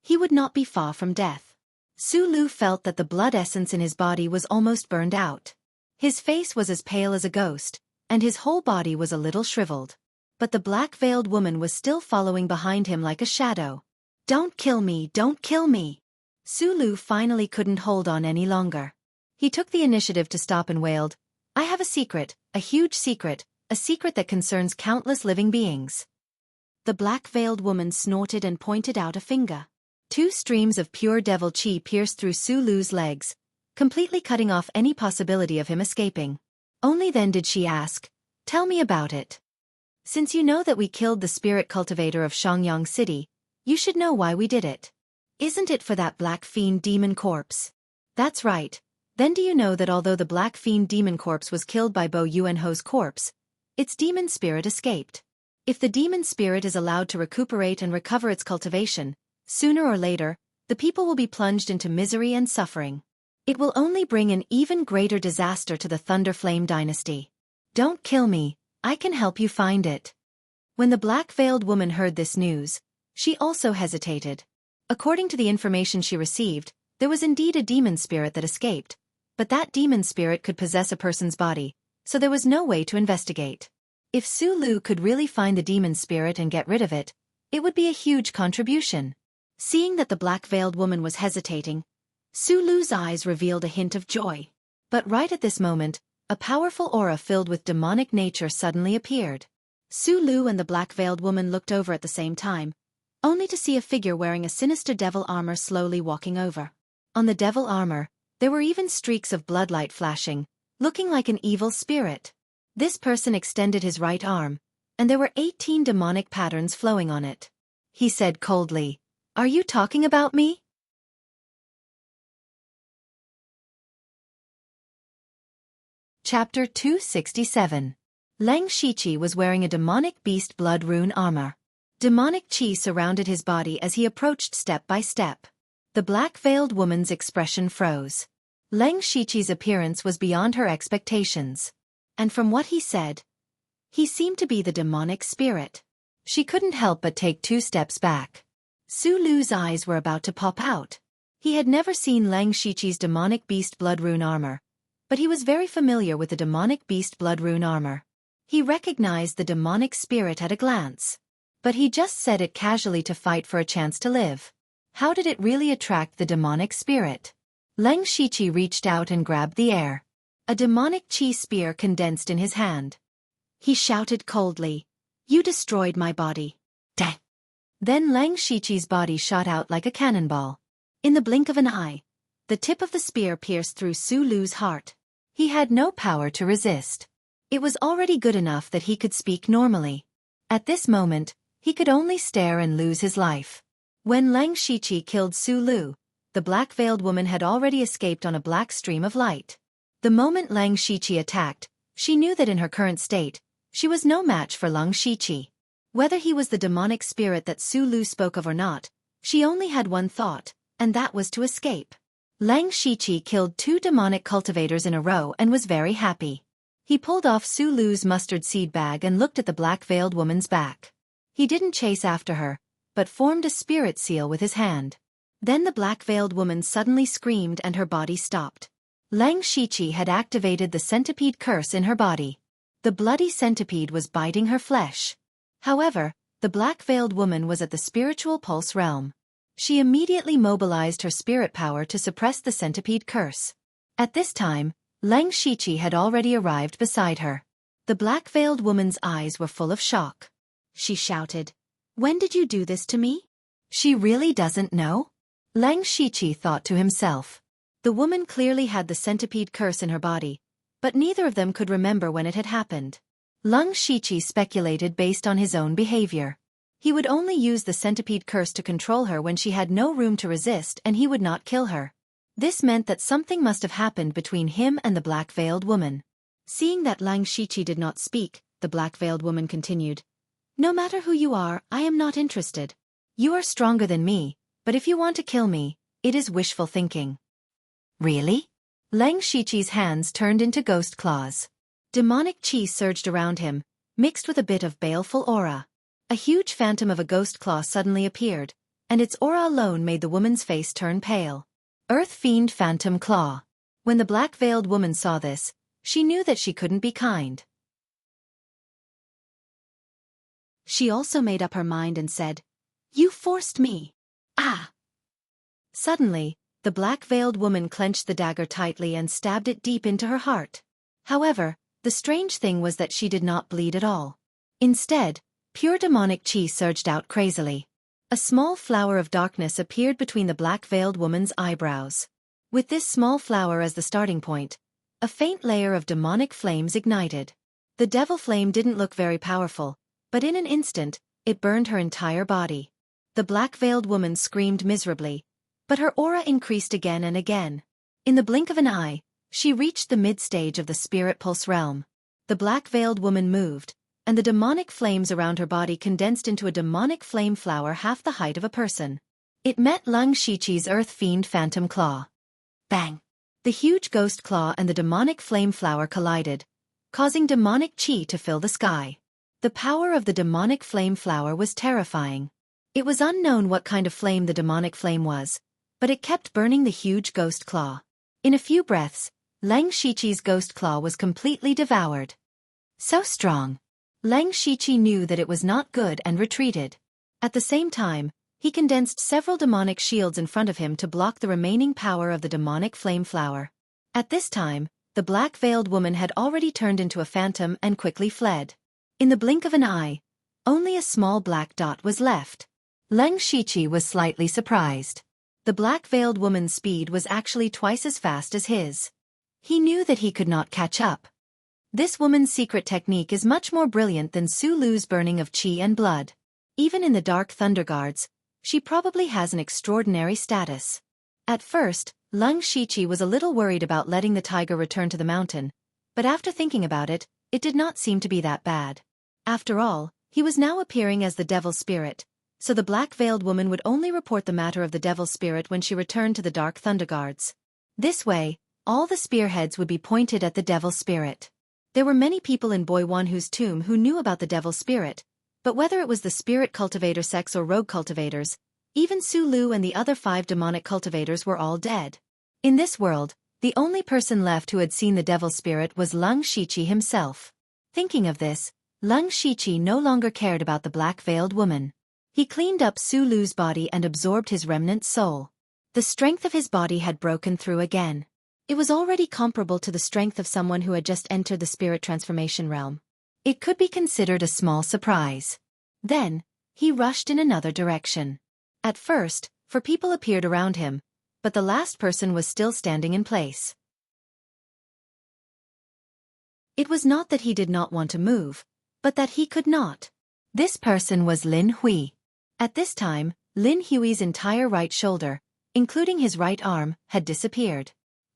he would not be far from death. Su Lu felt that the blood essence in his body was almost burned out. His face was as pale as a ghost, and his whole body was a little shriveled. But the black-veiled woman was still following behind him like a shadow. "Don't kill me, don't kill me!" Su Lu finally couldn't hold on any longer. He took the initiative to stop and wailed, "I have a secret, a huge secret, a secret that concerns countless living beings." The black-veiled woman snorted and pointed out a finger. 2 streams of pure devil chi pierced through Su Lu's legs, completely cutting off any possibility of him escaping. Only then did she ask, "Tell me about it. Since you know that we killed the spirit cultivator of Shangyang City, you should know why we did it. Isn't it for that black fiend demon corpse?" "That's right. Then do you know that although the black fiend demon corpse was killed by Bo Yuanho's corpse, its demon spirit escaped? If the demon spirit is allowed to recuperate and recover its cultivation, sooner or later, the people will be plunged into misery and suffering. It will only bring an even greater disaster to the Thunder Flame dynasty. Don't kill me, I can help you find it." When the black-veiled woman heard this news, she also hesitated. According to the information she received, there was indeed a demon spirit that escaped, but that demon spirit could possess a person's body, so there was no way to investigate. If Su Lu could really find the demon spirit and get rid of it, it would be a huge contribution. Seeing that the black-veiled woman was hesitating, Su Lu's eyes revealed a hint of joy. But right at this moment, a powerful aura filled with demonic nature suddenly appeared. Su Lu and the black-veiled woman looked over at the same time, only to see a figure wearing a sinister devil armor slowly walking over. On the devil armor, there were even streaks of bloodlight flashing, looking like an evil spirit. This person extended his right arm, and there were 18 demonic patterns flowing on it. He said coldly, "Are you talking about me?" Chapter 267. Leng Shiqi was wearing a demonic beast blood rune armor. Demonic qi surrounded his body as he approached step by step. The black-veiled woman's expression froze. Leng Shiqi's appearance was beyond her expectations. And from what he said, he seemed to be the demonic spirit. She couldn't help but take 2 steps back. Su Lu's eyes were about to pop out. He had never seen Leng Shiqi's demonic beast blood rune armor, but he was very familiar with the demonic beast blood rune armor. He recognized the demonic spirit at a glance. But he just said it casually to fight for a chance to live. How did it really attract the demonic spirit? Leng Shiqi reached out and grabbed the air. A demonic chi spear condensed in his hand. He shouted coldly, "You destroyed my body." Deh! Then Leng Shiqi's body shot out like a cannonball. In the blink of an eye, the tip of the spear pierced through Su Lu's heart. He had no power to resist. It was already good enough that he could speak normally. At this moment, he could only stare and lose his life. When Leng Shiqi killed Su Lu, the black-veiled woman had already escaped on a black stream of light. The moment Leng Shiqi attacked, she knew that in her current state, she was no match for Leng Shiqi. Whether he was the demonic spirit that Su Lu spoke of or not, she only had one thought, and that was to escape. Leng Shiqi killed 2 demonic cultivators in a row and was very happy. He pulled off Su Lu's mustard seed bag and looked at the black-veiled woman's back. He didn't chase after her, but formed a spirit seal with his hand. Then the black-veiled woman suddenly screamed and her body stopped. Leng Shiqi had activated the centipede curse in her body. The bloody centipede was biting her flesh. However, the black-veiled woman was at the spiritual pulse realm. She immediately mobilized her spirit power to suppress the centipede curse. At this time, Leng Shiqi had already arrived beside her. The black-veiled woman's eyes were full of shock. She shouted, "When did you do this to me?" She really doesn't know? Leng Shiqi thought to himself. The woman clearly had the centipede curse in her body, but neither of them could remember when it had happened. Leng Shiqi speculated based on his own behavior. He would only use the centipede curse to control her when she had no room to resist, and he would not kill her. This meant that something must have happened between him and the black-veiled woman. Seeing that Leng Shiqi did not speak, the black-veiled woman continued, "No matter who you are, I am not interested. You are stronger than me, but if you want to kill me, it is wishful thinking." "Really?" Leng Shiqi's hands turned into ghost claws. Demonic qi surged around him, mixed with a bit of baleful aura. A huge phantom of a ghost claw suddenly appeared, and its aura alone made the woman's face turn pale. Earth Fiend Phantom Claw. When the black-veiled woman saw this, she knew that she couldn't be kind. She also made up her mind and said, "You forced me. Ah!" Suddenly, the black-veiled woman clenched the dagger tightly and stabbed it deep into her heart. However, the strange thing was that she did not bleed at all. Instead, pure demonic qi surged out crazily. A small flower of darkness appeared between the black-veiled woman's eyebrows. With this small flower as the starting point, a faint layer of demonic flames ignited. The devil flame didn't look very powerful, but in an instant, it burned her entire body. The black-veiled woman screamed miserably, but her aura increased again and again. In the blink of an eye, she reached the mid-stage of the spirit pulse realm. The black-veiled woman moved, and the demonic flames around her body condensed into a demonic flame flower half the height of a person. It met Leng Shiqi's Earth Fiend Phantom Claw. Bang! The huge ghost claw and the demonic flame flower collided, causing demonic qi to fill the sky. The power of the demonic flame flower was terrifying. It was unknown what kind of flame the demonic flame was, but it kept burning the huge ghost claw. In a few breaths, Leng Shiqi's ghost claw was completely devoured. So strong. Leng Shiqi knew that it was not good and retreated. At the same time, he condensed several demonic shields in front of him to block the remaining power of the demonic flame flower. At this time, the black-veiled woman had already turned into a phantom and quickly fled. In the blink of an eye, only a small black dot was left. Leng Shiqi was slightly surprised. The black-veiled woman's speed was actually twice as fast as his. He knew that he could not catch up. This woman's secret technique is much more brilliant than Su Lu's burning of qi and blood. Even in the Dark Thunder Guards, she probably has an extraordinary status. At first, Leng Shiqi was a little worried about letting the tiger return to the mountain, but after thinking about it, it did not seem to be that bad. After all, he was now appearing as the devil's spirit, so the black-veiled woman would only report the matter of the devil's spirit when she returned to the Dark Thunder Guards. This way, all the spearheads would be pointed at the devil's spirit. There were many people in Boiwanhu's tomb who knew about the devil's spirit, but whether it was the spirit cultivator sects or rogue cultivators, even Su Lu and the other 5 demonic cultivators were all dead. In this world, the only person left who had seen the devil's spirit was Leng Shiqi himself. Thinking of this, Leng Shiqi no longer cared about the black-veiled woman. He cleaned up Su Lu's body and absorbed his remnant soul. The strength of his body had broken through again. It was already comparable to the strength of someone who had just entered the spirit transformation realm. It could be considered a small surprise. Then, he rushed in another direction. At first, 4 people appeared around him, but the last person was still standing in place. It was not that he did not want to move, but that he could not. This person was Lin Hui. At this time, Lin Hui's entire right shoulder, including his right arm, had disappeared.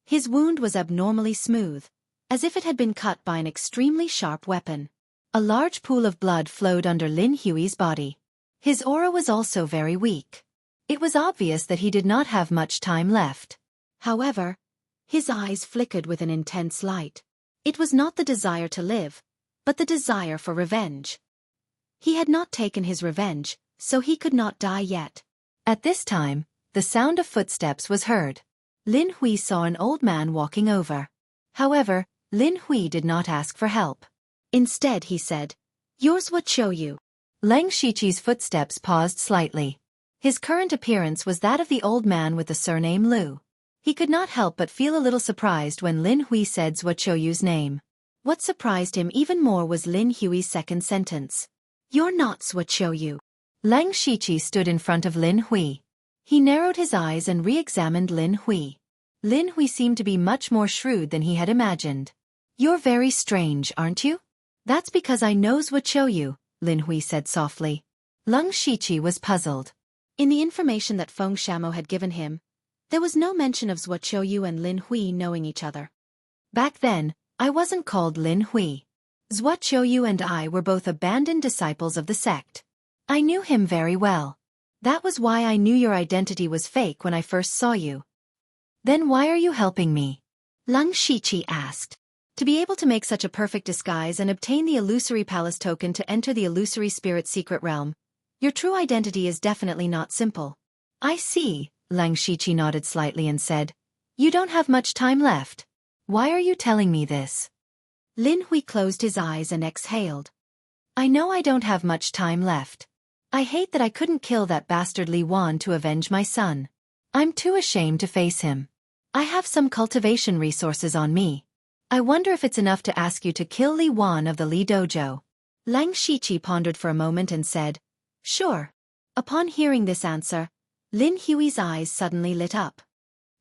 His wound was abnormally smooth, as if it had been cut by an extremely sharp weapon. A large pool of blood flowed under Lin Hui's body. His aura was also very weak. It was obvious that he did not have much time left. However, his eyes flickered with an intense light. It was not the desire to live, but the desire for revenge. He had not taken his revenge, so he could not die yet. At this time, the sound of footsteps was heard. Lin Hui saw an old man walking over. However, Lin Hui did not ask for help. Instead he said, "Yours would show you." Leng Shiqi's footsteps paused slightly. His current appearance was that of the old man with the surname Lu. He could not help but feel a little surprised when Lin Hui said Zhuochoyu's name. What surprised him even more was Lin Hui's second sentence. "You're not Zhuochoyu." Leng Shiqi stood in front of Lin Hui. He narrowed his eyes and re-examined Lin Hui. Lin Hui seemed to be much more shrewd than he had imagined. "You're very strange, aren't you?" "That's because I know Zhuochoyu," Lin Hui said softly. Leng Shiqi was puzzled. In the information that Feng Shamo had given him, there was no mention of Zhuochoyu and Lin Hui knowing each other. "Back then, I wasn't called Lin Hui. Zhuochoyu and I were both abandoned disciples of the sect. I knew him very well. That was why I knew your identity was fake when I first saw you." "Then why are you helping me?" Lung Shiqi asked. To be able to make such a perfect disguise and obtain the illusory palace token to enter the illusory spirit secret realm, your true identity is definitely not simple. I see, Lung Shiqi nodded slightly and said, you don't have much time left. Why are you telling me this? Lin Hui closed his eyes and exhaled. I know I don't have much time left. I hate that I couldn't kill that bastard Li Wan to avenge my son. I'm too ashamed to face him. I have some cultivation resources on me. I wonder if it's enough to ask you to kill Li Wan of the Li Dojo. Lung Shiqi pondered for a moment and said, sure. Upon hearing this answer, Lin Hui's eyes suddenly lit up.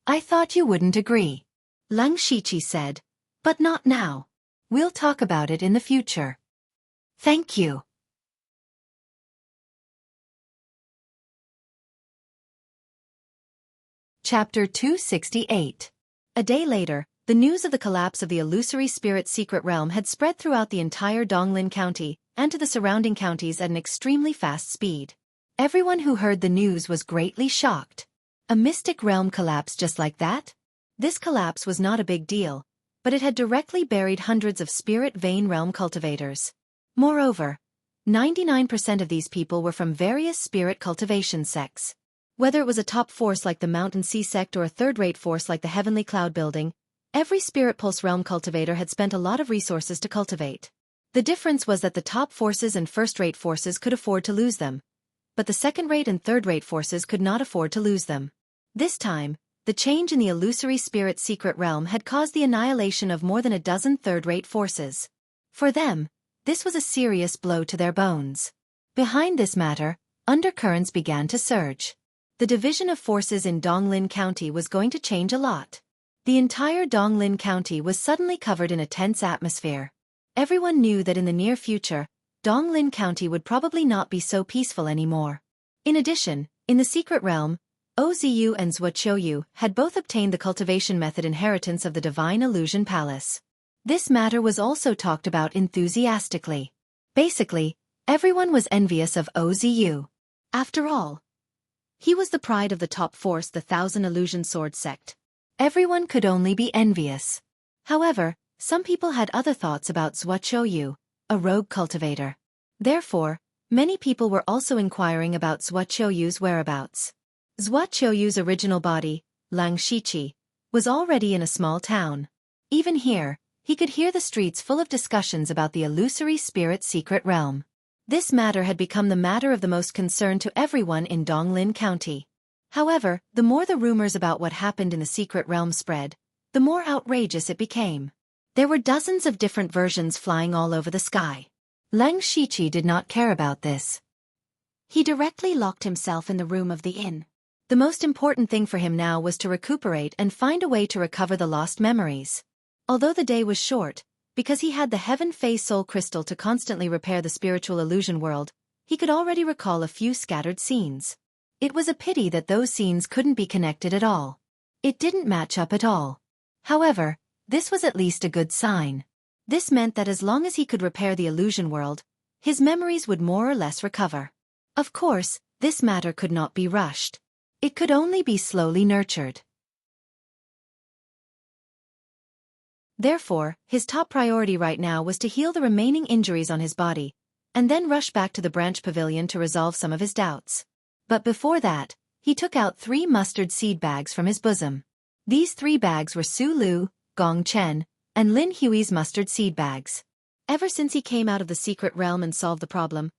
I thought you wouldn't agree. Lung Shiqi said, but not now. We'll talk about it in the future. Thank you. Chapter 268. A day later, the news of the collapse of the illusory spirit secret realm had spread throughout the entire Donglin County and to the surrounding counties at an extremely fast speed. Everyone who heard the news was greatly shocked. A mystic realm collapsed just like that? This collapse was not a big deal, but it had directly buried hundreds of spirit vein realm cultivators. Moreover, 99% of these people were from various spirit cultivation sects. Whether it was a top force like the Mountain Sea sect or a third-rate force like the Heavenly Cloud Building, every Spirit Pulse realm cultivator had spent a lot of resources to cultivate. The difference was that the top forces and first-rate forces could afford to lose them, but the second-rate and third-rate forces could not afford to lose them. This time, the change in the illusory spirit secret realm had caused the annihilation of more than a dozen third-rate forces. For them, this was a serious blow to their bones. Behind this matter, undercurrents began to surge. The division of forces in Donglin County was going to change a lot. The entire Donglin County was suddenly covered in a tense atmosphere. Everyone knew that in the near future, Donglin County would probably not be so peaceful anymore. In addition, in the secret realm, Ozu and Zhuoqiu had both obtained the cultivation method inheritance of the Divine Illusion Palace. This matter was also talked about enthusiastically. Basically, everyone was envious of Ozu. After all, he was the pride of the top force, the Thousand Illusion Sword sect. Everyone could only be envious. However, some people had other thoughts about Zhuoqiu, a rogue cultivator. Therefore, many people were also inquiring about Zhuoqiu's whereabouts. Zhuoqiu's original body, Lung Shiqi, was already in a small town. Even here, he could hear the streets full of discussions about the illusory spirit secret realm. This matter had become the matter of the most concern to everyone in Donglin County. However, the more the rumors about what happened in the secret realm spread, the more outrageous it became. There were dozens of different versions flying all over the sky. Lung Shiqi did not care about this. He directly locked himself in the room of the inn. The most important thing for him now was to recuperate and find a way to recover the lost memories. Although the day was short, because he had the Heaven Phase Soul Crystal to constantly repair the spiritual illusion world, he could already recall a few scattered scenes. It was a pity that those scenes couldn't be connected at all. It didn't match up at all. However, this was at least a good sign. This meant that as long as he could repair the illusion world, his memories would more or less recover. Of course, this matter could not be rushed. It could only be slowly nurtured. Therefore, his top priority right now was to heal the remaining injuries on his body, and then rush back to the branch pavilion to resolve some of his doubts. But before that, he took out 3 mustard seed bags from his bosom. These 3 bags were Su Lu, Gong Chen, and Lin Hui's mustard seed bags. Ever since he came out of the secret realm and solved the problem,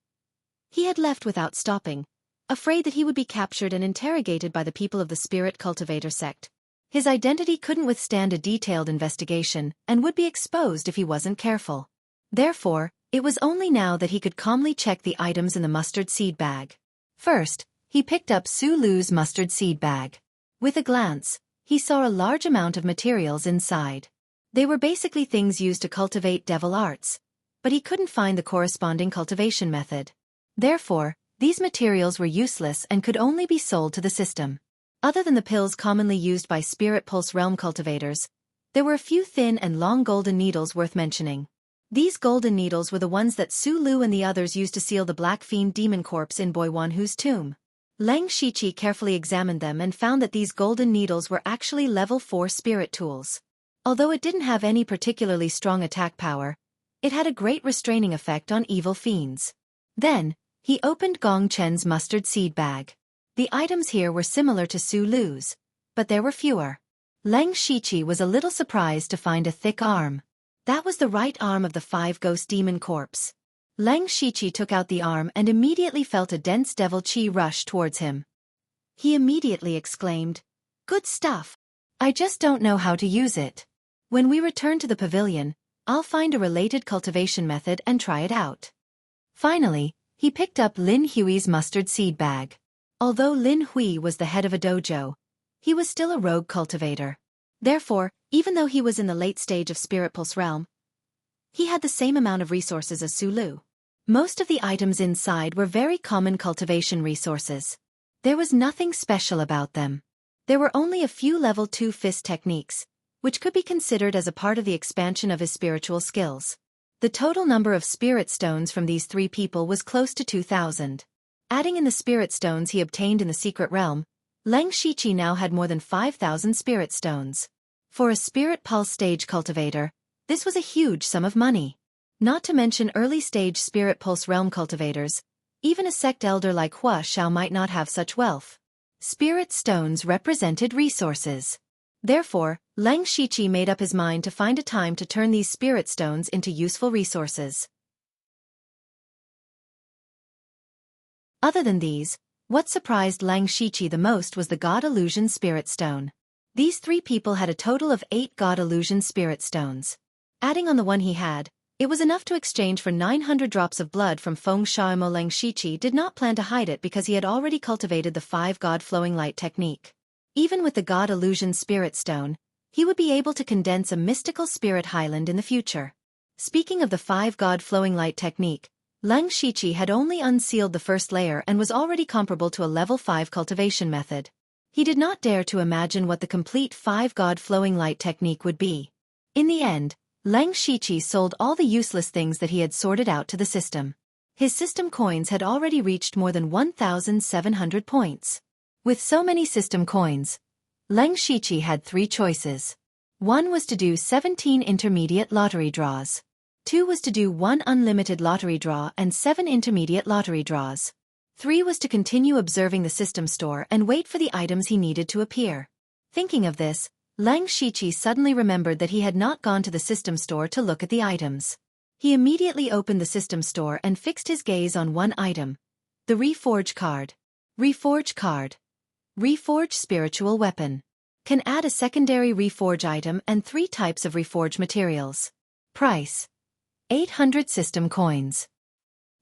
he had left without stopping, afraid that he would be captured and interrogated by the people of the spirit cultivator sect. His identity couldn't withstand a detailed investigation and would be exposed if he wasn't careful. Therefore, it was only now that he could calmly check the items in the mustard seed bag. First, he picked up Su Lu's mustard seed bag. With a glance, he saw a large amount of materials inside. They were basically things used to cultivate devil arts, but he couldn't find the corresponding cultivation method. Therefore, these materials were useless and could only be sold to the system. Other than the pills commonly used by Spirit Pulse realm cultivators, there were a few thin and long golden needles worth mentioning. These golden needles were the ones that Su Lu and the others used to seal the Black Fiend demon corpse in Boi Wanhu's tomb. Lung Shiqi carefully examined them and found that these golden needles were actually level 4 spirit tools. Although it didn't have any particularly strong attack power, it had a great restraining effect on evil fiends. Then, he opened Gong Chen's mustard seed bag. The items here were similar to Su Lu's, but there were fewer. Leng Shiqi was a little surprised to find a thick arm. That was the right arm of the 5 ghost demon corpse. Leng Shiqi took out the arm and immediately felt a dense devil qi rush towards him. He immediately exclaimed, "Good stuff! I just don't know how to use it. When we return to the pavilion, I'll find a related cultivation method and try it out." Finally, he picked up Lin Hui's mustard seed bag. Although Lin Hui was the head of a dojo, he was still a rogue cultivator. Therefore, even though he was in the late stage of Spirit Pulse realm, he had the same amount of resources as Su Lu. Most of the items inside were very common cultivation resources. There was nothing special about them. There were only a few level 2 fist techniques, which could be considered as a part of the expansion of his spiritual skills. The total number of spirit stones from these 3 people was close to 2,000. Adding in the spirit stones he obtained in the secret realm, Leng Shiqi now had more than 5,000 spirit stones. For a spirit pulse stage cultivator, this was a huge sum of money. Not to mention early-stage spirit pulse realm cultivators, even a sect elder like Hua Xiao might not have such wealth. Spirit stones represented resources. Therefore, Leng Shiqi made up his mind to find a time to turn these spirit stones into useful resources. Other than these, what surprised Leng Shiqi the most was the God Illusion Spirit Stone. These 3 people had a total of 8 God Illusion Spirit Stones. Adding on the one he had, it was enough to exchange for 900 drops of blood from Feng Shaomo. Leng Shiqi did not plan to hide it because he had already cultivated the 5 God Flowing Light technique. Even with the God Illusion Spirit Stone, he would be able to condense a mystical spirit highland in the future. Speaking of the 5 God Flowing Light technique, Leng Shiqi had only unsealed the first layer and was already comparable to a level 5 cultivation method. He did not dare to imagine what the complete 5 God Flowing Light technique would be. In the end, Leng Shiqi sold all the useless things that he had sorted out to the system. His system coins had already reached more than 1,700 points. With so many system coins, Leng Shiqi had 3 choices. 1 was to do 17 intermediate lottery draws. 2 was to do 1 unlimited lottery draw and 7 intermediate lottery draws. 3 was to continue observing the system store and wait for the items he needed to appear. Thinking of this, Leng Shiqi suddenly remembered that he had not gone to the system store to look at the items. He immediately opened the system store and fixed his gaze on one item. The Reforge card. Reforge card. Reforge spiritual weapon. Can add a secondary Reforge item and 3 types of Reforge materials. Price: 800 system coins.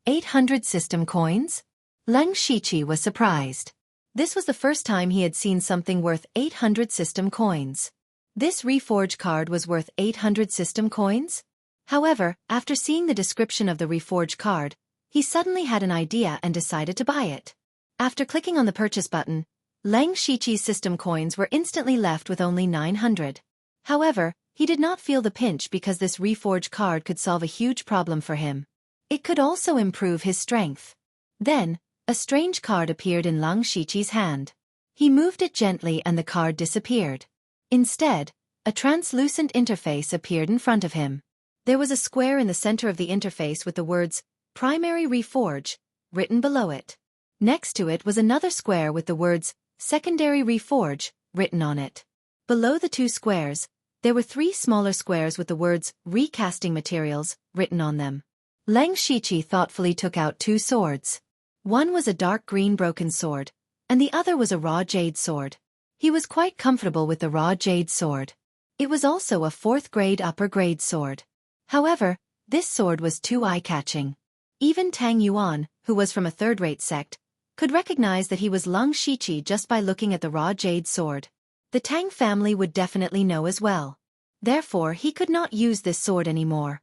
800 system coins? Leng Shiqi was surprised. This was the first time he had seen something worth 800 system coins. This Reforge card was worth 800 system coins? However, after seeing the description of the Reforge card, he suddenly had an idea and decided to buy it. After clicking on the purchase button, Leng Shiqi's system coins were instantly left with only 900. However, he did not feel the pinch because this Reforge card could solve a huge problem for him. It could also improve his strength. Then, a strange card appeared in Leng Shiqi's hand. He moved it gently and the card disappeared. Instead, a translucent interface appeared in front of him. There was a square in the center of the interface with the words, Primary Reforge, written below it. Next to it was another square with the words, Secondary Reforge, written on it. Below the 2 squares, there were 3 smaller squares with the words, Recasting Materials, written on them. Leng Shiqi thoughtfully took out 2 swords. One was a dark green broken sword, and the other was a raw jade sword. He was quite comfortable with the raw jade sword. It was also a 4th grade upper grade sword. However, this sword was too eye-catching. Even Tang Yuan, who was from a 3rd-rate sect, could recognize that he was Leng Shiqi just by looking at the raw jade sword. The Tang family would definitely know as well. Therefore, he could not use this sword anymore.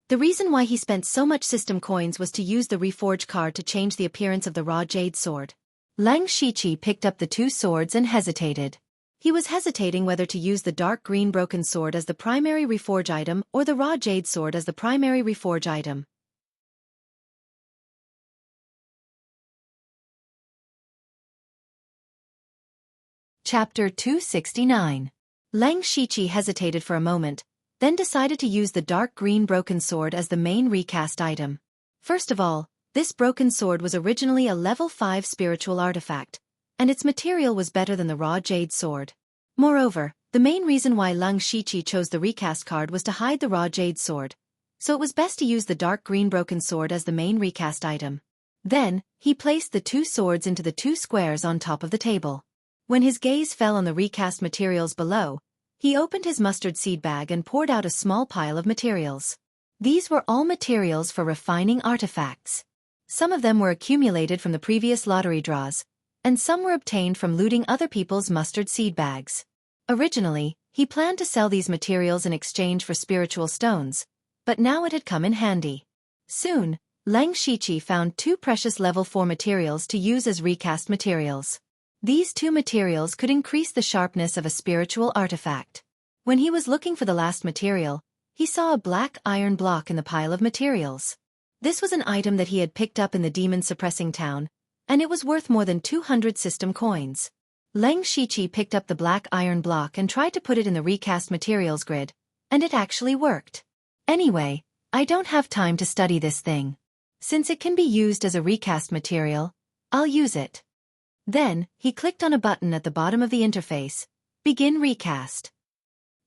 The reason why he spent so much system coins was to use the Reforge card to change the appearance of the raw jade sword. Leng Shiqi picked up the 2 swords and hesitated. He was hesitating whether to use the dark green broken sword as the primary Reforge item or the raw jade sword as the primary Reforge item. Chapter 269. Lang Shiqi hesitated for a moment, then decided to use the dark green broken sword as the main recast item. First of all, this broken sword was originally a level 5 spiritual artifact, and its material was better than the raw jade sword. Moreover, the main reason why Lang Shiqi chose the recast card was to hide the raw jade sword, so it was best to use the dark green broken sword as the main recast item. Then, he placed the two swords into the two squares on top of the table. When his gaze fell on the recast materials below, he opened his mustard seed bag and poured out a small pile of materials. These were all materials for refining artifacts. Some of them were accumulated from the previous lottery draws, and some were obtained from looting other people's mustard seed bags. Originally, he planned to sell these materials in exchange for spiritual stones, but now it had come in handy. Soon, Lang Shiqi found two precious level 4 materials to use as recast materials. These two materials could increase the sharpness of a spiritual artifact. When he was looking for the last material, he saw a black iron block in the pile of materials. This was an item that he had picked up in the demon-suppressing town, and it was worth more than 200 system coins. Lang Shiqi picked up the black iron block and tried to put it in the recast materials grid, and it actually worked. Anyway, I don't have time to study this thing. Since it can be used as a recast material, I'll use it. Then, he clicked on a button at the bottom of the interface, Begin Recast.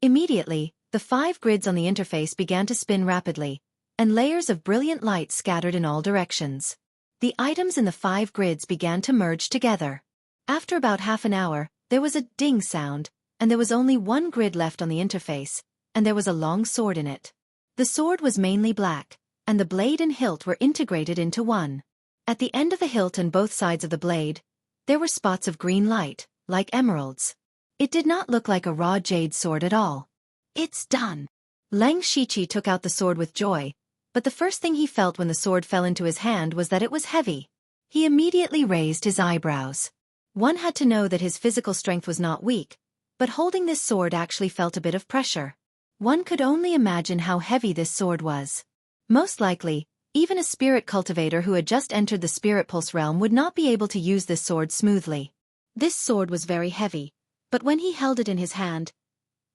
Immediately, the 5 grids on the interface began to spin rapidly, and layers of brilliant light scattered in all directions. The items in the 5 grids began to merge together. After about half an hour, there was a ding sound, and there was only one grid left on the interface, and there was a long sword in it. The sword was mainly black, and the blade and hilt were integrated into one. At the end of the hilt and both sides of the blade, there were spots of green light, like emeralds. It did not look like a raw jade sword at all. It's done! Lang Shiqi took out the sword with joy, but the first thing he felt when the sword fell into his hand was that it was heavy. He immediately raised his eyebrows. One had to know that his physical strength was not weak, but holding this sword actually felt a bit of pressure. One could only imagine how heavy this sword was. Most likely, even a spirit cultivator who had just entered the spirit pulse realm would not be able to use this sword smoothly. This sword was very heavy, but when he held it in his hand,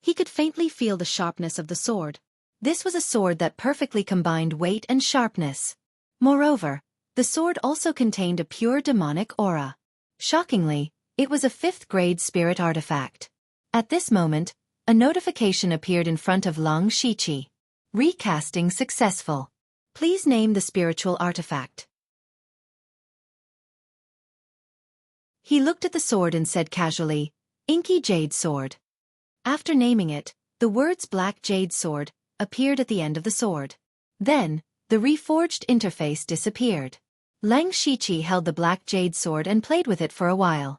he could faintly feel the sharpness of the sword. This was a sword that perfectly combined weight and sharpness. Moreover, the sword also contained a pure demonic aura. Shockingly, it was a 5th grade spirit artifact. At this moment, a notification appeared in front of Lang Shiqi. Recasting successful. Please name the spiritual artifact. He looked at the sword and said casually, Inky Jade Sword. After naming it, the words Black Jade Sword appeared at the end of the sword. Then, the reforged interface disappeared. Lang Shiqi held the Black Jade Sword and played with it for a while.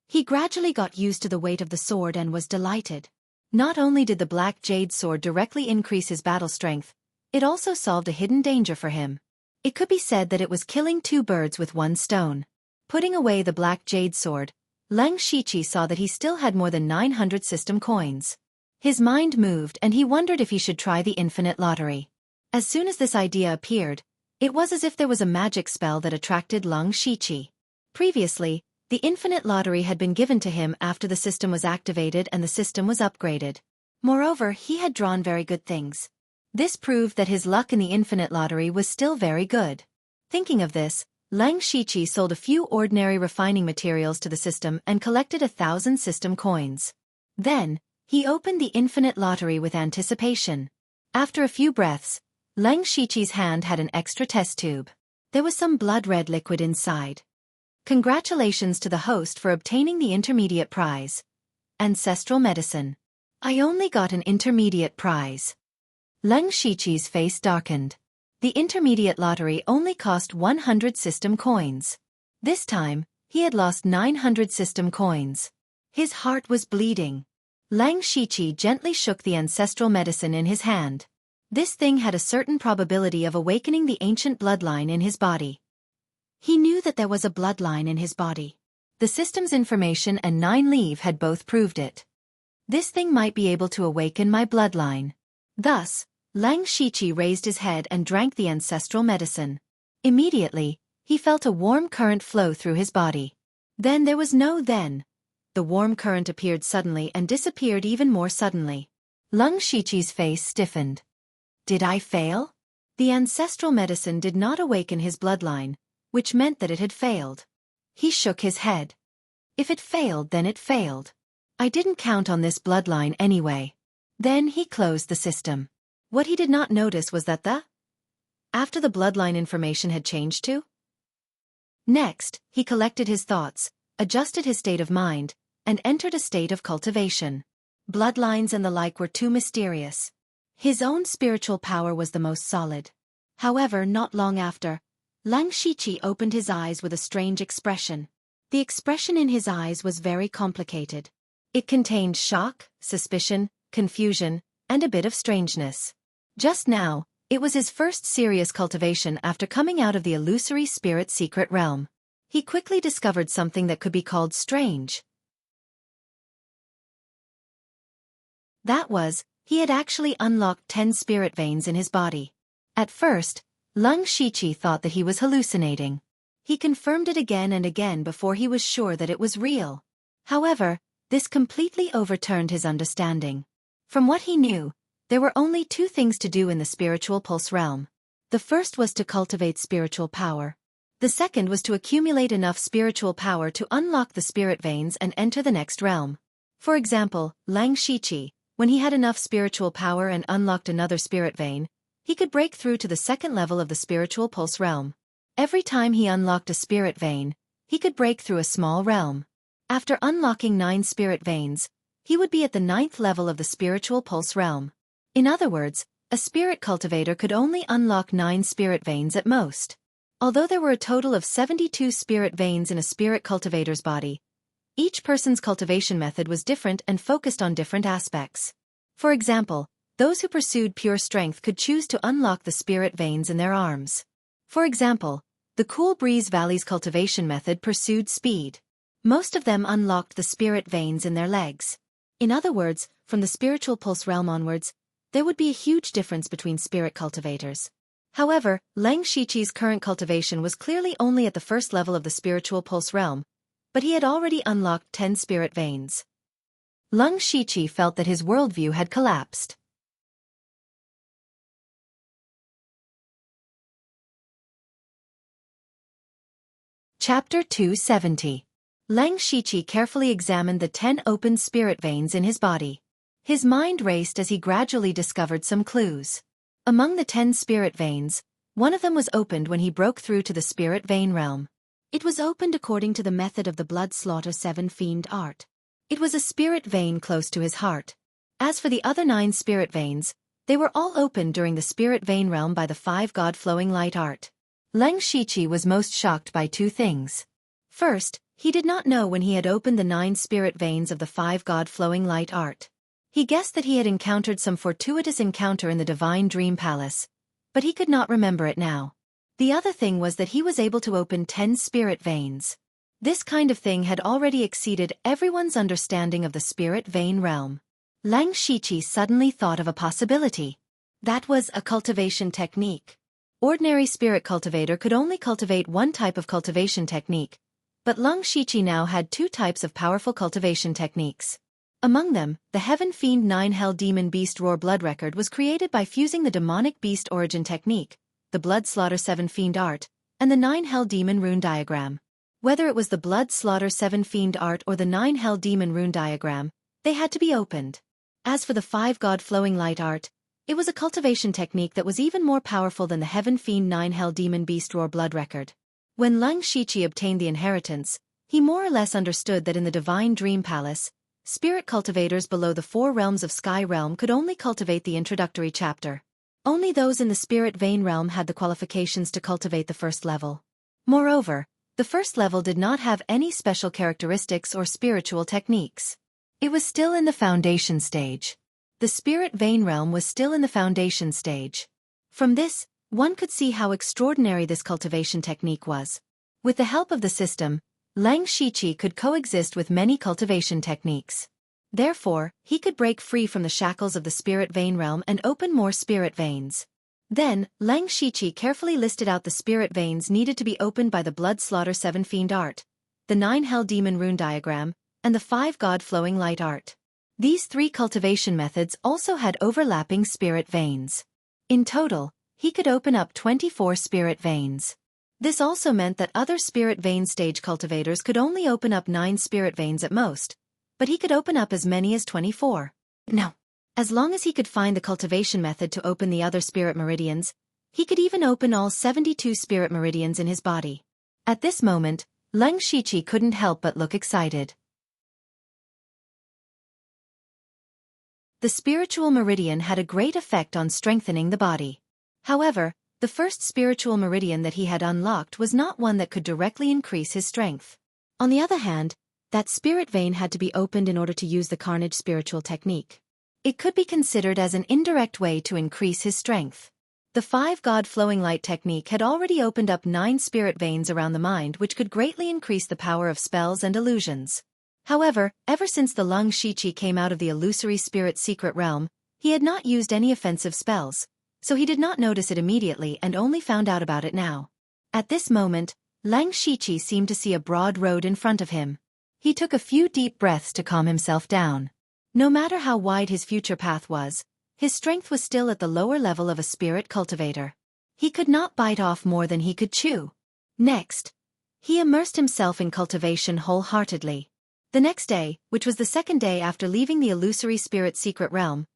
He gradually got used to the weight of the sword and was delighted. Not only did the Black Jade Sword directly increase his battle strength, it also solved a hidden danger for him. It could be said that it was killing 2 birds with 1 stone. Putting away the Black Jade Sword, Lang Shiqi saw that he still had more than 900 system coins. His mind moved and he wondered if he should try the infinite lottery. As soon as this idea appeared, it was as if there was a magic spell that attracted Lang Shiqi. Previously, the infinite lottery had been given to him after the system was activated and the system was upgraded. Moreover, he had drawn very good things. This proved that his luck in the infinite lottery was still very good. Thinking of this, Lang Shiqi sold a few ordinary refining materials to the system and collected 1,000 system coins. Then, he opened the infinite lottery with anticipation. After a few breaths, Lang Shiqi's hand had an extra test tube. There was some blood-red liquid inside. Congratulations to the host for obtaining the intermediate prize. Ancestral medicine. I only got an intermediate prize. Lang Shiqi's face darkened. The intermediate lottery only cost 100 system coins. This time, he had lost 900 system coins. His heart was bleeding. Lang Shiqi gently shook the ancestral medicine in his hand. This thing had a certain probability of awakening the ancient bloodline in his body. He knew that there was a bloodline in his body. The system's information and 9 Leave had both proved it. This thing might be able to awaken my bloodline. Thus, Lang Shiqi raised his head and drank the ancestral medicine. Immediately, he felt a warm current flow through his body. Then there was no then. the warm current appeared suddenly and disappeared even more suddenly. Leng Shiqi's face stiffened. Did I fail? The ancestral medicine did not awaken his bloodline, which meant that it had failed. He shook his head. If it failed, then it failed. I didn't count on this bloodline anyway. Then he closed the system. What he did not notice was that after the bloodline information had changed too? Next, he collected his thoughts, adjusted his state of mind, and entered a state of cultivation. Bloodlines and the like were too mysterious. His own spiritual power was the most solid. However, not long after, Leng Shiqi opened his eyes with a strange expression. The expression in his eyes was very complicated. It contained shock, suspicion, confusion, and a bit of strangeness. Just now, it was his first serious cultivation after coming out of the illusory spirit secret realm. He quickly discovered something that could be called strange. That was, he had actually unlocked 10 spirit veins in his body. At first, Leng Shiqi thought that he was hallucinating. He confirmed it again and again before he was sure that it was real. However, this completely overturned his understanding. From what he knew, there were only 2 things to do in the spiritual pulse realm. The first was to cultivate spiritual power. The second was to accumulate enough spiritual power to unlock the spirit veins and enter the next realm. For example, Leng Shiqi, when he had enough spiritual power and unlocked another spirit vein, he could break through to the second level of the spiritual pulse realm. Every time he unlocked a spirit vein, he could break through a small realm. After unlocking 9 spirit veins, he would be at the 9th level of the spiritual pulse realm. In other words, a spirit cultivator could only unlock 9 spirit veins at most. Although there were a total of 72 spirit veins in a spirit cultivator's body, each person's cultivation method was different and focused on different aspects. For example, those who pursued pure strength could choose to unlock the spirit veins in their arms. For example, the Cool Breeze Valley's cultivation method pursued speed. Most of them unlocked the spirit veins in their legs. In other words, from the spiritual pulse realm onwards, there would be a huge difference between spirit cultivators. However, Leng Shiqi's current cultivation was clearly only at the first level of the spiritual pulse realm, but he had already unlocked 10 spirit veins. Leng Shiqi felt that his worldview had collapsed. Chapter 270. Leng Shiqi carefully examined the 10 open spirit veins in his body. His mind raced as he gradually discovered some clues. Among the 10 spirit veins, one of them was opened when he broke through to the spirit vein realm. It was opened according to the method of the blood slaughter 7 fiend art. It was a spirit vein close to his heart. As for the other 9 spirit veins, they were all opened during the spirit vein realm by the 5 god flowing light art. Leng Shiqi was most shocked by 2 things. First, he did not know when he had opened the 9 spirit veins of the 5 god flowing light art. He guessed that he had encountered some fortuitous encounter in the divine dream palace, but he could not remember it now. The other thing was that he was able to open 10 spirit veins. This kind of thing had already exceeded everyone's understanding of the spirit vein realm. Leng Shiqi suddenly thought of a possibility. That was a cultivation technique. Ordinary spirit cultivator could only cultivate one type of cultivation technique, but Leng Shiqi now had 2 types of powerful cultivation techniques. Among them, the Heaven Fiend 9 Hell Demon Beast Roar Blood Record was created by fusing the Demonic Beast Origin Technique, the Blood Slaughter 7 Fiend Art, and the 9 Hell Demon Rune Diagram. Whether it was the Blood Slaughter 7 Fiend Art or the 9 Hell Demon Rune Diagram, they had to be opened. As for the 5 God Flowing Light Art, it was a cultivation technique that was even more powerful than the Heaven Fiend 9 Hell Demon Beast Roar Blood Record. When Leng Shiqi obtained the inheritance, he more or less understood that in the Divine Dream Palace, spirit cultivators below the 4 realms of Sky Realm could only cultivate the introductory chapter. Only those in the spirit vein realm had the qualifications to cultivate the first level. Moreover, the first level did not have any special characteristics or spiritual techniques. It was still in the foundation stage. The spirit vein realm was still in the foundation stage. From this, one could see how extraordinary this cultivation technique was. With the help of the system, Leng Shiqi could coexist with many cultivation techniques. Therefore, he could break free from the shackles of the spirit vein realm and open more spirit veins. Then, Leng Shiqi carefully listed out the spirit veins needed to be opened by the Blood Slaughter 7 Fiend Art, the 9 Hell Demon Rune Diagram, and the 5 God flowing light art. These 3 cultivation methods also had overlapping spirit veins. In total, he could open up 24 spirit veins. This also meant that other spirit vein stage cultivators could only open up 9 spirit veins at most, but he could open up as many as 24. Now, as long as he could find the cultivation method to open the other spirit meridians, he could even open all 72 spirit meridians in his body. At this moment, Leng Shiqi couldn't help but look excited. The spiritual meridian had a great effect on strengthening the body. However, the first spiritual meridian that he had unlocked was not one that could directly increase his strength. On the other hand, that spirit vein had to be opened in order to use the Carnage spiritual technique. It could be considered as an indirect way to increase his strength. The 5 God flowing light technique had already opened up 9 spirit veins around the mind, which could greatly increase the power of spells and illusions. However, ever since the Leng Shiqi came out of the illusory spirit secret realm, he had not used any offensive spells, so he did not notice it immediately and only found out about it now. At this moment, Leng Shiqi seemed to see a broad road in front of him. He took a few deep breaths to calm himself down. No matter how wide his future path was, his strength was still at the lower level of a spirit cultivator. He could not bite off more than he could chew. Next, he immersed himself in cultivation wholeheartedly. The next day, which was the second day after leaving the illusory spirit secret realm,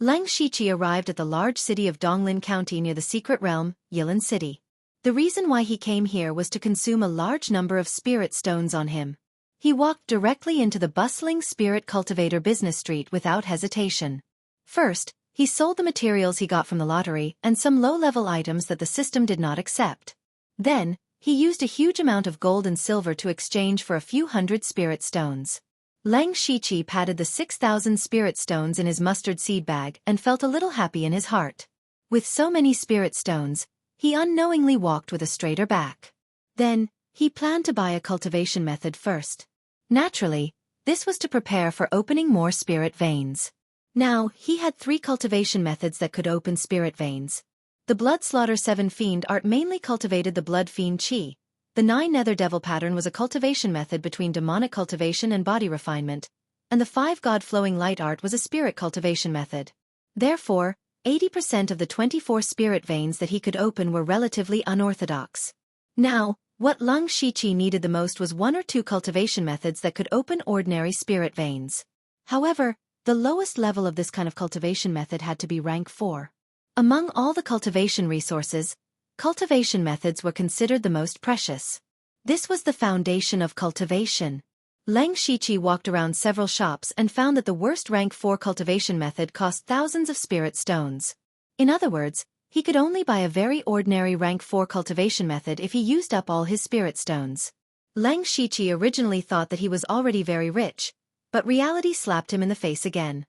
Leng Shiqi arrived at the large city of Donglin County near the secret realm, Yilan City. The reason why he came here was to consume a large number of spirit stones on him. He walked directly into the bustling spirit cultivator business street without hesitation. First, he sold the materials he got from the lottery and some low-level items that the system did not accept. Then, he used a huge amount of gold and silver to exchange for a few hundred spirit stones. Leng Shiqi patted the 6,000 spirit stones in his mustard seed bag and felt a little happy in his heart. With so many spirit stones, he unknowingly walked with a straighter back. Then, he planned to buy a cultivation method first. Naturally, this was to prepare for opening more spirit veins. Now, he had 3 cultivation methods that could open spirit veins. The Blood Slaughter 7 Fiend art mainly cultivated the Blood Fiend Chi. The 9 Nether Devil pattern was a cultivation method between demonic cultivation and body refinement, and the 5 God Flowing Light art was a spirit cultivation method. Therefore, 80% of the 24 spirit veins that he could open were relatively unorthodox. Now, what Leng Shiqi needed the most was 1 or 2 cultivation methods that could open ordinary spirit veins. However, the lowest level of this kind of cultivation method had to be rank 4. Among all the cultivation resources, cultivation methods were considered the most precious. This was the foundation of cultivation. Leng Shiqi walked around several shops and found that the worst rank 4 cultivation method cost thousands of spirit stones. In other words, he could only buy a very ordinary rank 4 cultivation method if he used up all his spirit stones. Leng Shiqi originally thought that he was already very rich, but reality slapped him in the face again.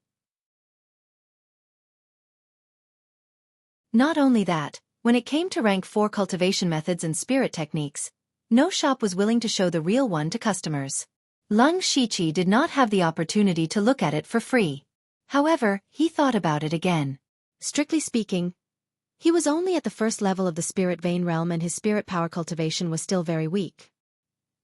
Not only that, when it came to rank 4 cultivation methods and spirit techniques, no shop was willing to show the real one to customers. Leng Shiqi did not have the opportunity to look at it for free. However, he thought about it again. Strictly speaking, he was only at the first level of the spirit vein realm and his spirit power cultivation was still very weak.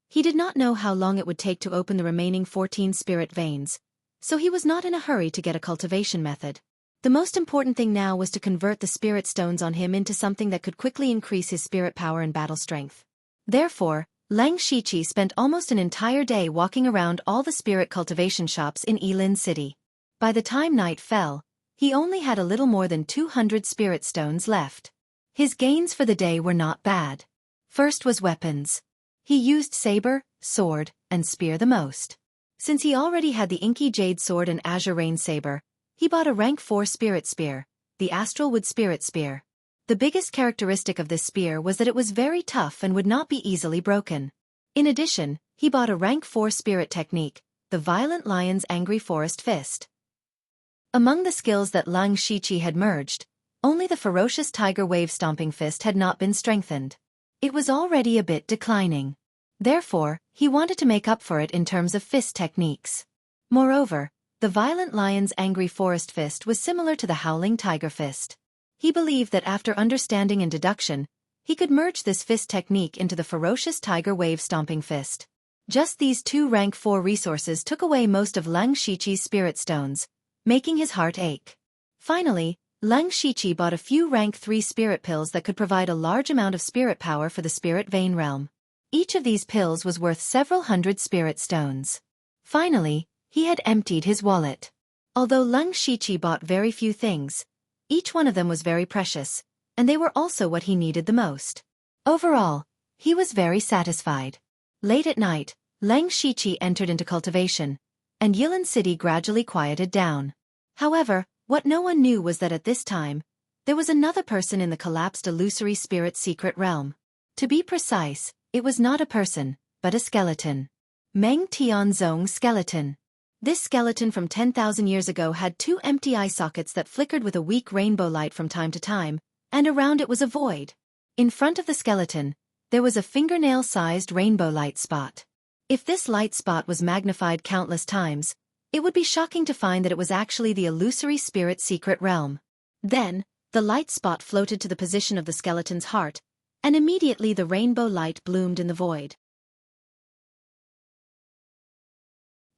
He did not know how long it would take to open the remaining 14 spirit veins, so he was not in a hurry to get a cultivation method. The most important thing now was to convert the spirit stones on him into something that could quickly increase his spirit power and battle strength. Therefore, Leng Shiqi spent almost an entire day walking around all the spirit cultivation shops in Yilan City. By the time night fell, he only had a little more than 200 spirit stones left. His gains for the day were not bad. First was weapons. He used saber, sword, and spear the most. Since he already had the Inky Jade Sword and Azure Rain Saber, he bought a rank 4 spirit spear, the Astral Wood Spirit Spear. The biggest characteristic of this spear was that it was very tough and would not be easily broken. In addition, he bought a rank 4 spirit technique, the Violent Lion's Angry Forest Fist. Among the skills that Leng Shiqi had merged, only the Ferocious Tiger Wave Stomping Fist had not been strengthened. It was already a bit declining. Therefore, he wanted to make up for it in terms of fist techniques. Moreover, the Violent Lion's Angry Forest Fist was similar to the Howling Tiger Fist. He believed that after understanding and deduction, he could merge this fist technique into the Ferocious Tiger Wave Stomping Fist. Just these two rank 4 resources took away most of Lang Shiqi's spirit stones, making his heart ache. Finally, Lang Shiqi bought a few rank 3 spirit pills that could provide a large amount of spirit power for the spirit vein realm. Each of these pills was worth several hundred spirit stones. Finally, he had emptied his wallet. Although Lang Shiqi bought very few things, each one of them was very precious, and they were also what he needed the most. Overall, he was very satisfied. Late at night, Lang Shiqi entered into cultivation, and Yilan City gradually quieted down. However, what no one knew was that at this time, there was another person in the collapsed illusory spirit secret realm. To be precise, it was not a person, but a skeleton. Meng Tianzong skeleton. This skeleton from 10,000 years ago had 2 empty eye sockets that flickered with a weak rainbow light from time to time, and around it was a void. In front of the skeleton, there was a fingernail-sized rainbow light spot. If this light spot was magnified countless times, it would be shocking to find that it was actually the illusory spirit secret realm. Then, the light spot floated to the position of the skeleton's heart, and immediately the rainbow light bloomed in the void.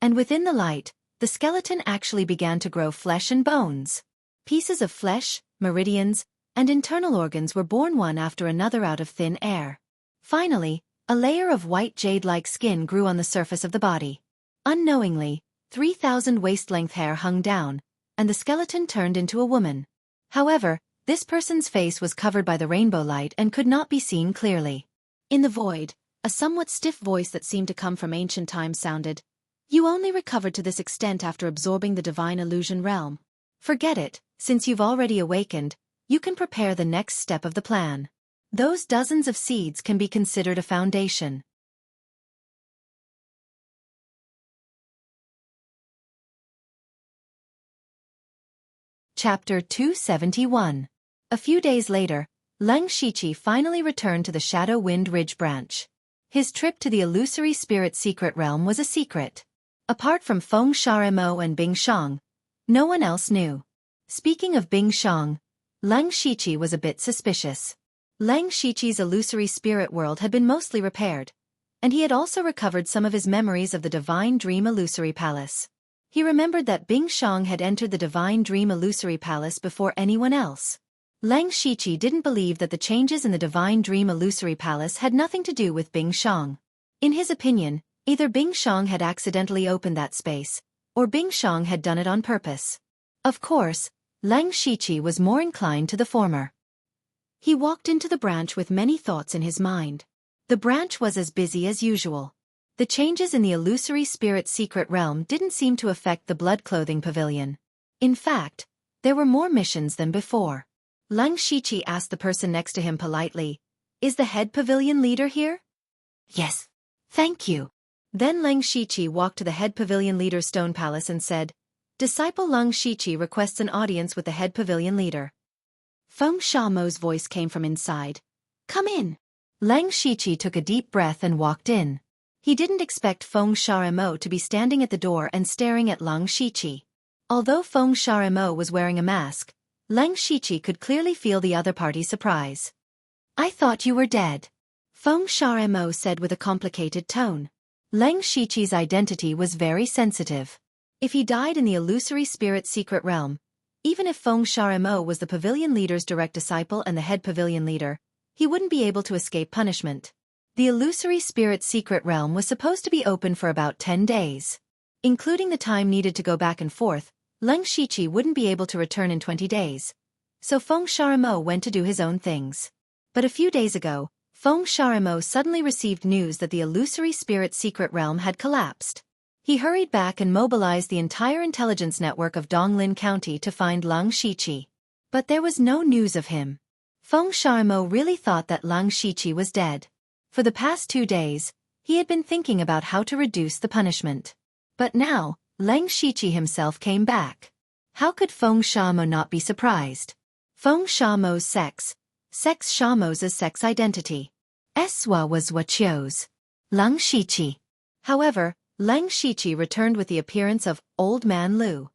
And within the light, the skeleton actually began to grow flesh and bones. Pieces of flesh, meridians, and internal organs were born one after another out of thin air. Finally, a layer of white jade-like skin grew on the surface of the body. Unknowingly, 3,000 waist-length hair hung down, and the skeleton turned into a woman. However, this person's face was covered by the rainbow light and could not be seen clearly. In the void, a somewhat stiff voice that seemed to come from ancient times sounded, "You only recovered to this extent after absorbing the divine illusion realm. Forget it, since you've already awakened, you can prepare the next step of the plan. Those dozens of seeds can be considered a foundation." Chapter 271. A few days later, Lang Shiqi finally returned to the Shadow Wind Ridge branch. His trip to the illusory spirit secret realm was a secret. Apart from Feng Sharemo and Bing Shang, no one else knew. Speaking of Bing Shang, Lang Shiqi was a bit suspicious. Lang Shiqi's illusory spirit world had been mostly repaired, and he had also recovered some of his memories of the Divine Dream Illusory Palace. He remembered that Bing Shang had entered the Divine Dream Illusory Palace before anyone else. Lang Shiqi didn't believe that the changes in the Divine Dream Illusory Palace had nothing to do with Bing Shang. In his opinion, either Bing Shang had accidentally opened that space, or Bing Shang had done it on purpose. Of course, Lang Shiqi was more inclined to the former. He walked into the branch with many thoughts in his mind. The branch was as busy as usual. The changes in the illusory spirit secret realm didn't seem to affect the blood clothing pavilion. In fact, there were more missions than before. Lang Shiqi asked the person next to him politely, "Is the head pavilion leader here?" "Yes. Thank you." Then Lang Shiqi walked to the head pavilion leader's stone palace and said, "Disciple Lang Shiqi requests an audience with the head pavilion leader." Feng Shamo's voice came from inside. "Come in." Lang Shiqi took a deep breath and walked in. He didn't expect Feng Sharemo to be standing at the door and staring at Lang Shiqi. Although Feng Sharemo was wearing a mask, Lang Shiqi could clearly feel the other party's surprise. "I thought you were dead," Feng Sharemo said with a complicated tone. Lang Shiqi's identity was very sensitive. If he died in the illusory spirit secret realm, even if Feng Sharemo was the pavilion leader's direct disciple and the head pavilion leader, he wouldn't be able to escape punishment. The illusory spirit secret realm was supposed to be open for about 10 days. Including the time needed to go back and forth, Lang Shiqi wouldn't be able to return in 20 days. So Feng Sharemo went to do his own things. But a few days ago, Feng Sharemo suddenly received news that the illusory spirit secret realm had collapsed. He hurried back and mobilized the entire intelligence network of Donglin County to find Lang Shiqi. But there was no news of him. Feng Sharemo really thought that Lang Shiqi was dead. For the past 2 days, he had been thinking about how to reduce the punishment. But now, Lang Shiqi himself came back. How could Feng Shamo not be surprised? Feng Shamo's sex Shamo's sex identity. Eswa was Wuxia's. Lang Shiqi. However, Lang Shiqi returned with the appearance of Old Man Lu.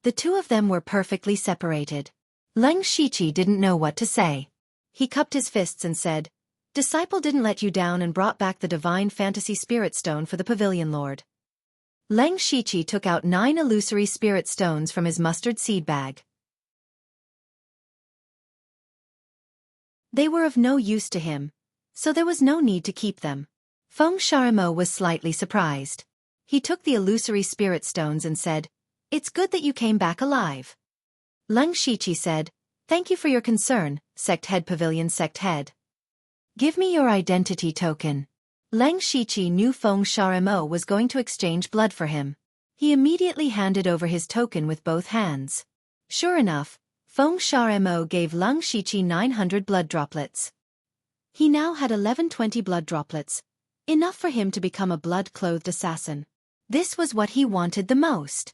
The two of them were perfectly separated. Lang Shiqi didn't know what to say. He cupped his fists and said, Disciple didn't let you down and brought back the divine fantasy spirit stone for the pavilion lord. Leng Shiqi took out 9 illusory spirit stones from his mustard seed bag. They were of no use to him, so there was no need to keep them. Feng Sharimo was slightly surprised. He took the illusory spirit stones and said, "It's good that you came back alive." Leng Shiqi said, "Thank you for your concern, sect head pavilion sect head. Give me your identity token." Leng Shiqi knew Feng Sharimo was going to exchange blood for him. He immediately handed over his token with both hands. Sure enough, Feng Sharimo gave Leng Shiqi 900 blood droplets. He now had 1120 blood droplets, enough for him to become a blood-clothed assassin. This was what he wanted the most.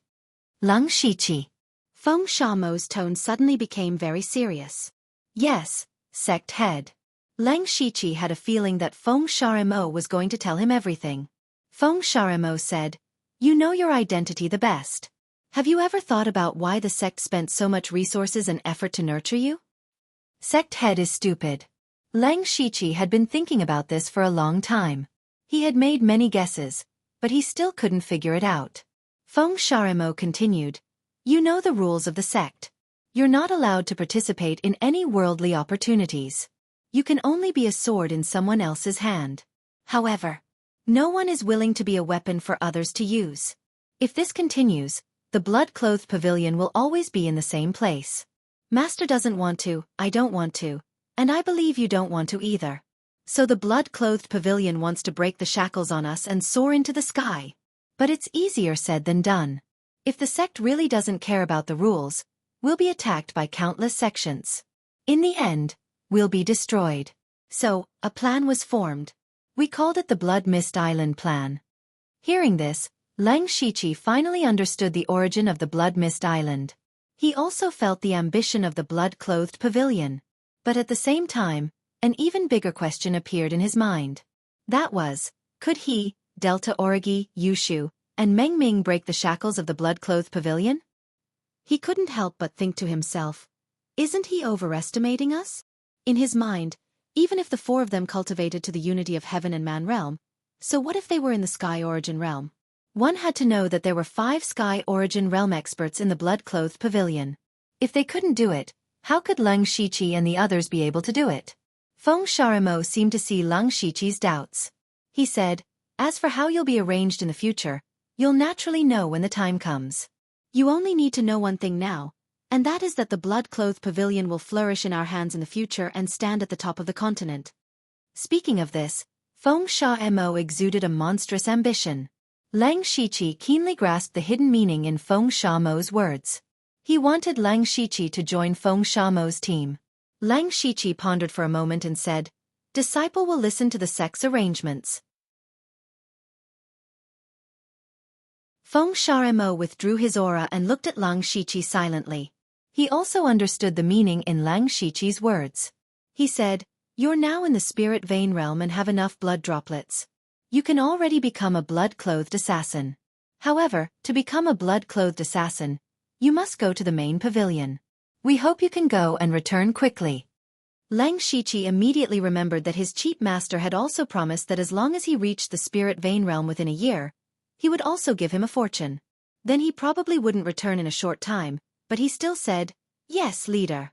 Leng Shiqi. Feng Sharimo's tone suddenly became very serious. Yes, sect head. Leng Shiqi had a feeling that Feng Sharimo was going to tell him everything. Feng Sharimo said, "You know your identity the best. Have you ever thought about why the sect spent so much resources and effort to nurture you?" Sect head is stupid. Leng Shiqi had been thinking about this for a long time. He had made many guesses, but he still couldn't figure it out. Feng Sharimo continued, "You know the rules of the sect. You're not allowed to participate in any worldly opportunities. You can only be a sword in someone else's hand. However, no one is willing to be a weapon for others to use. If this continues, the blood-clothed pavilion will always be in the same place. Master doesn't want to, I don't want to, and I believe you don't want to either. So the blood-clothed pavilion wants to break the shackles on us and soar into the sky. But it's easier said than done. If the sect really doesn't care about the rules, we'll be attacked by countless sections. In the end, we'll be destroyed." So, a plan was formed. We called it the Blood Mist Island Plan. Hearing this, Leng Shiqi finally understood the origin of the Blood Mist Island. He also felt the ambition of the blood-clothed pavilion. But at the same time, an even bigger question appeared in his mind. That was, could he, Delta Origi, Yushu, and Meng Ming break the shackles of the blood-clothed pavilion? He couldn't help but think to himself, isn't he overestimating us? In his mind, even if the 4 of them cultivated to the unity of heaven and man realm, so what if they were in the sky origin realm? One had to know that there were 5 sky origin realm experts in the blood-clothed pavilion. If they couldn't do it, how could Leng Shiqi and the others be able to do it? Feng Sharimo seemed to see Leng Shiqi's doubts. He said, "As for how you'll be arranged in the future, you'll naturally know when the time comes. You only need to know one thing now, and that is that the blood-clothed pavilion will flourish in our hands in the future and stand at the top of the continent." Speaking of this, Feng Sharimo exuded a monstrous ambition. Leng Shiqi keenly grasped the hidden meaning in Feng Sharimo's words. He wanted Leng Shiqi to join Feng Sharimo's team. Leng Shiqi pondered for a moment and said, "Disciple will listen to the sect's arrangements." Feng Sharimo withdrew his aura and looked at Leng Shiqi silently. He also understood the meaning in Leng Shiqi's words. He said, "You're now in the spirit vein realm and have enough blood droplets. You can already become a blood-clothed assassin. However, to become a blood-clothed assassin, you must go to the main pavilion. We hope you can go and return quickly." Leng Shiqi immediately remembered that his cheap master had also promised that as long as he reached the spirit vein realm within a year, he would also give him a fortune. Then he probably wouldn't return in a short time, but he still said, "Yes, leader.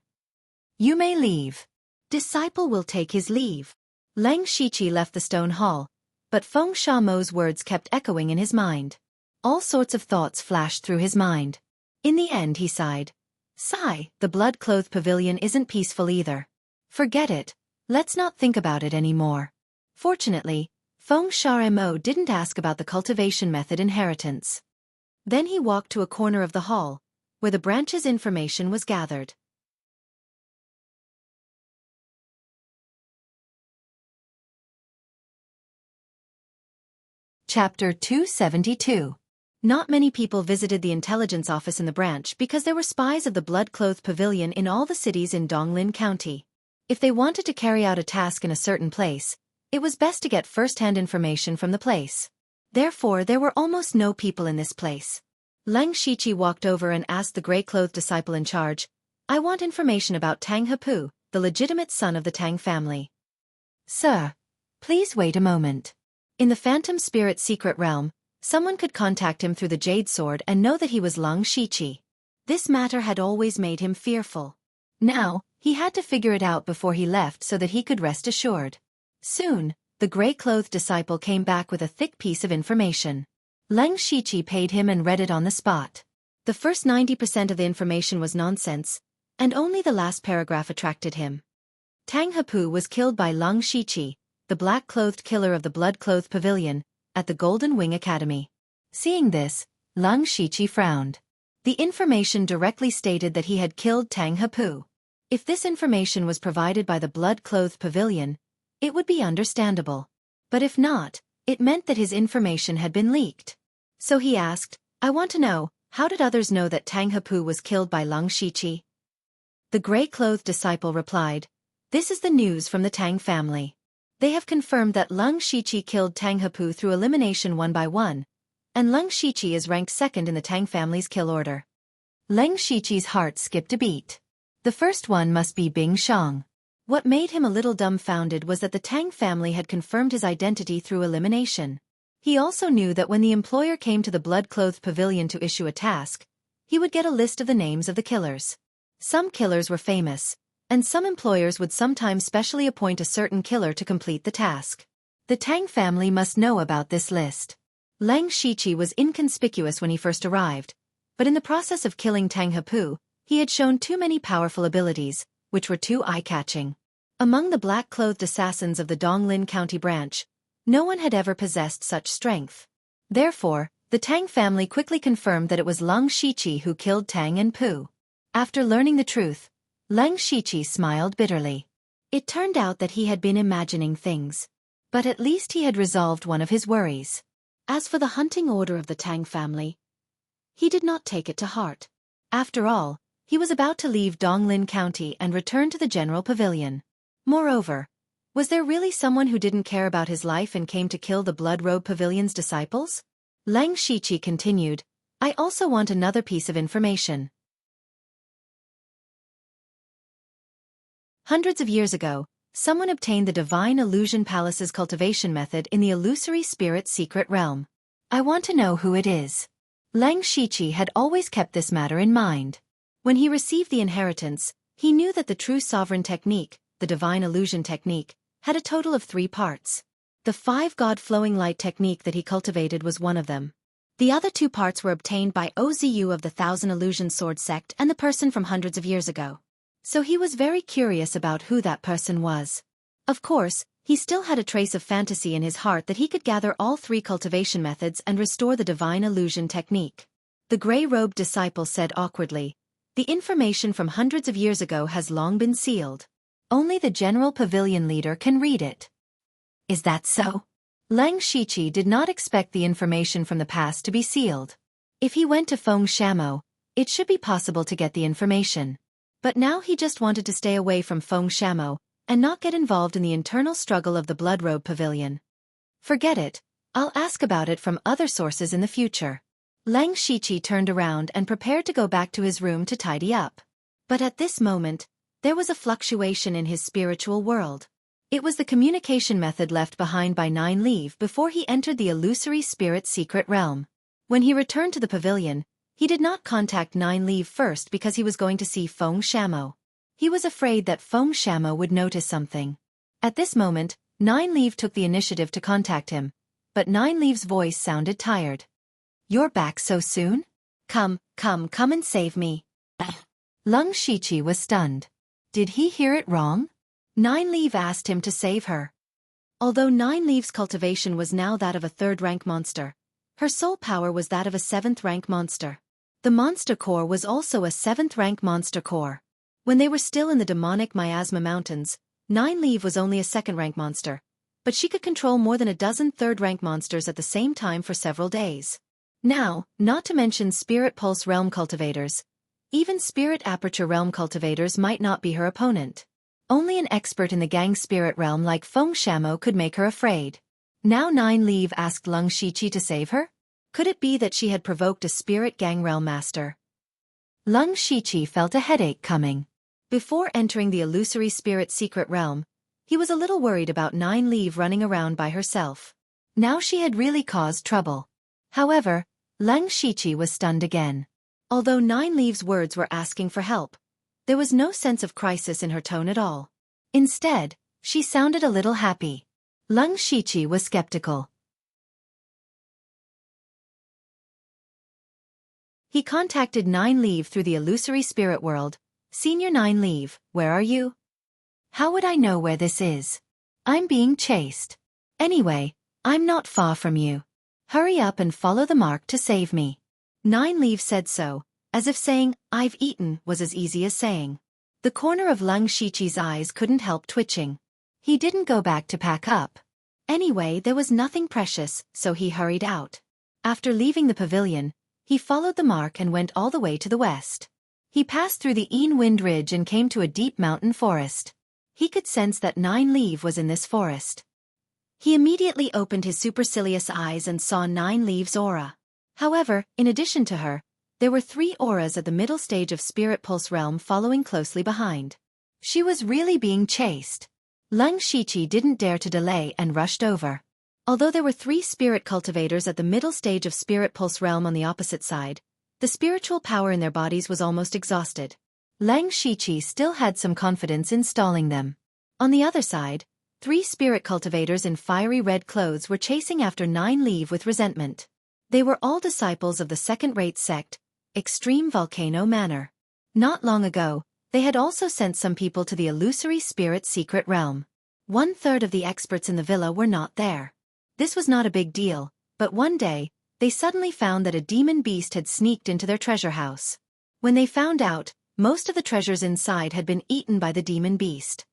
You may leave." Disciple will take his leave. Leng Shiqi left the stone hall, but Feng Sharimo's words kept echoing in his mind. All sorts of thoughts flashed through his mind. In the end he sighed. "Sigh, the blood-clothed pavilion isn't peaceful either. Forget it, let's not think about it anymore." Fortunately, Feng Sharimo didn't ask about the cultivation method inheritance. Then he walked to a corner of the hall, where the branch's information was gathered. Chapter 272. Not many people visited the intelligence office in the branch because there were spies of the blood-clothed pavilion in all the cities in Donglin County. If they wanted to carry out a task in a certain place, it was best to get first-hand information from the place. Therefore, there were almost no people in this place. Leng Shiqi walked over and asked the gray-clothed disciple in charge, "I want information about Tang Hepu, the legitimate son of the Tang family." Sir, please wait a moment. In the Phantom Spirit Secret Realm, someone could contact him through the Jade Sword and know that he was Lung Shiqi. This matter had always made him fearful. Now, he had to figure it out before he left so that he could rest assured. Soon, the gray-clothed disciple came back with a thick piece of information. Lung Shiqi paid him and read it on the spot. The first 90% of the information was nonsense, and only the last paragraph attracted him. Tang Hepu was killed by Lung Shiqi, the black-clothed killer of the blood-clothed pavilion, at the Golden Wing Academy. Seeing this, Lung Shiqi frowned. The information directly stated that he had killed Tang Hepu. If this information was provided by the blood-clothed pavilion, it would be understandable. But if not, it meant that his information had been leaked. So he asked, I want to know, how did others know that Tang Hepu was killed by Lung Shiqi? The gray-clothed disciple replied, this is the news from the Tang family. They have confirmed that Lung Shiqi killed Tang Hepu through elimination 1 by 1, and Lung Shiqi is ranked second in the Tang family's kill order. Lung Shiqi's heart skipped a beat. The first one must be Bing Shang. What made him a little dumbfounded was that the Tang family had confirmed his identity through elimination. He also knew that when the employer came to the blood-clothed pavilion to issue a task, he would get a list of the names of the killers. Some killers were famous, and some employers would sometimes specially appoint a certain killer to complete the task. The Tang family must know about this list. Lung Shiqi was inconspicuous when he first arrived, but in the process of killing Tang Hepu, he had shown too many powerful abilities, which were too eye-catching. Among the black-clothed assassins of the Donglin County branch, no one had ever possessed such strength. Therefore, the Tang family quickly confirmed that it was Lung Shiqi who killed Tang and Pu. After learning the truth, Lung Shiqi smiled bitterly. It turned out that he had been imagining things. But at least he had resolved one of his worries. As for the hunting order of the Tang family, he did not take it to heart. After all, he was about to leave Donglin County and return to the General Pavilion. Moreover, was there really someone who didn't care about his life and came to kill the Blood Robe Pavilion's disciples? Lung Shiqi continued, I also want another piece of information. Hundreds of years ago, someone obtained the Divine Illusion Palace's cultivation method in the illusory spirit secret realm. I want to know who it is. Lung Shiqi had always kept this matter in mind. When he received the inheritance, he knew that the true sovereign technique, the Divine Illusion technique, had a total of 3 parts. The 5-God flowing light technique that he cultivated was one of them. The other 2 parts were obtained by Ozu of the Thousand Illusion Sword sect and the person from hundreds of years ago. So he was very curious about who that person was. Of course, he still had a trace of fantasy in his heart that he could gather all 3 cultivation methods and restore the Divine Illusion technique. The gray-robed disciple said awkwardly, the information from hundreds of years ago has long been sealed. Only the General Pavilion leader can read it. Is that so? Lung Shiqi did not expect the information from the past to be sealed. If he went to Feng Shamo, it should be possible to get the information. But now he just wanted to stay away from Feng Shamo and not get involved in the internal struggle of the Blood Robe Pavilion. Forget it, I'll ask about it from other sources in the future. Lung Shiqi turned around and prepared to go back to his room to tidy up. But at this moment, there was a fluctuation in his spiritual world. It was the communication method left behind by Nine Leaf before he entered the illusory spirit secret realm. When he returned to the pavilion, he did not contact Nine Leaf first because he was going to see Feng Shamo. He was afraid that Feng Shamo would notice something. At this moment, Nine Leaf took the initiative to contact him, but Nine Leaf's voice sounded tired. You're back so soon? Come and save me. Lung Shiqi was stunned. Did he hear it wrong? Nine Leaf asked him to save her. Although Nine Leaf's cultivation was now that of a 3rd-rank monster, her soul power was that of a 7th-rank monster. The monster core was also a 7th-rank monster core. When they were still in the demonic Miasma Mountains, Nine Leaf was only a 2nd-rank monster, but she could control more than a dozen 3rd-rank monsters at the same time for several days. Now, not to mention Spirit Pulse Realm cultivators, even Spirit Aperture Realm cultivators might not be her opponent. Only an expert in the Gang Spirit Realm like Feng Shamo could make her afraid. Now Nine Leaf asked Lung Shiqi to save her? Could it be that she had provoked a Spirit Gang Realm master? Lung Shiqi felt a headache coming. Before entering the illusory spirit secret realm, He was a little worried about Nine Leaf running around by herself. Now she had really caused trouble. However, Leng Shiqi was stunned again. Although Nine Leaf's words were asking for help, there was no sense of crisis in her tone at all. Instead, she sounded a little happy. Leng Shiqi was skeptical. He contacted Nine Leaf through the illusory spirit world. Senior Nine Leaf, where are you? How would I know where this is? I'm being chased. Anyway, I'm not far from you. Hurry up and follow the mark to save me. Nine Leaf said so, as if saying, I've eaten, was as easy as saying. The corner of Leng Shiqi's eyes couldn't help twitching. He didn't go back to pack up. Anyway, there was nothing precious, so he hurried out. After leaving the pavilion, he followed the mark and went all the way to the west. He passed through the Wind Ridge and came to a deep mountain forest. He could sense that Nine Leaf was in this forest. He immediately opened his supercilious eyes and saw Nine Leaf's aura. However, in addition to her, there were 3 auras at the middle stage of Spirit Pulse Realm following closely behind. She was really being chased. Leng Shiqi didn't dare to delay and rushed over. Although there were 3 spirit cultivators at the middle stage of Spirit Pulse Realm on the opposite side, the spiritual power in their bodies was almost exhausted. Leng Shiqi still had some confidence in stalling them. On the other side, 3 spirit cultivators in fiery red clothes were chasing after Nine Leaf with resentment. They were all disciples of the second-rate sect, Extreme Volcano Manor. Not long ago, they had also sent some people to the illusory spirit secret realm. 1/3 of the experts in the villa were not there. This was not a big deal, but one day, they suddenly found that a demon beast had sneaked into their treasure house. When they found out, most of the treasures inside had been eaten by the demon beast.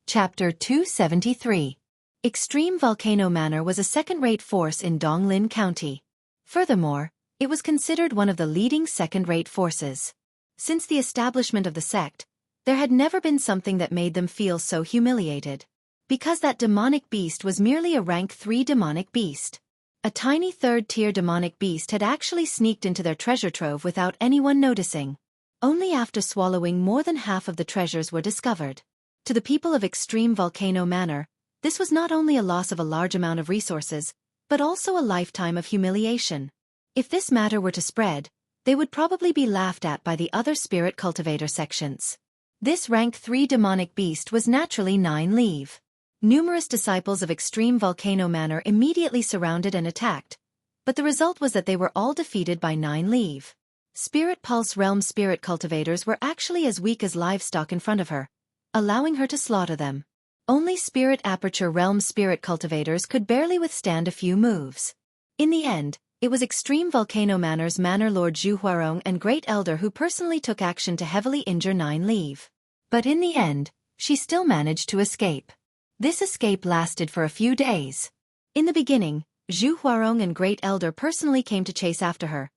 Chapter 273. Extreme Volcano Manor was a second-rate force in Donglin County. Furthermore, it was considered one of the leading second-rate forces. Since the establishment of the sect, there had never been something that made them feel so humiliated. Because that demonic beast was merely a rank 3 demonic beast. A tiny 3rd-tier demonic beast had actually sneaked into their treasure trove without anyone noticing. Only after swallowing more than half of the treasures were discovered. To the people of Extreme Volcano Manor, this was not only a loss of a large amount of resources, but also a lifetime of humiliation. If this matter were to spread, they would probably be laughed at by the other spirit cultivator sections. This rank 3 demonic beast was naturally Nine Leaf. Numerous disciples of Extreme Volcano Manor immediately surrounded and attacked, but the result was that they were all defeated by Nine Leaf. Spirit Pulse Realm spirit cultivators were actually as weak as livestock in front of her, allowing her to slaughter them. Only Spirit Aperture Realm spirit cultivators could barely withstand a few moves. In the end, it was Extreme Volcano Manor's Manor Lord Zhu Huarong and Great Elder who personally took action to heavily injure Nine Leaf. But in the end, she still managed to escape. This escape lasted for a few days. In the beginning, Zhu Huarong and Great Elder personally came to chase after her.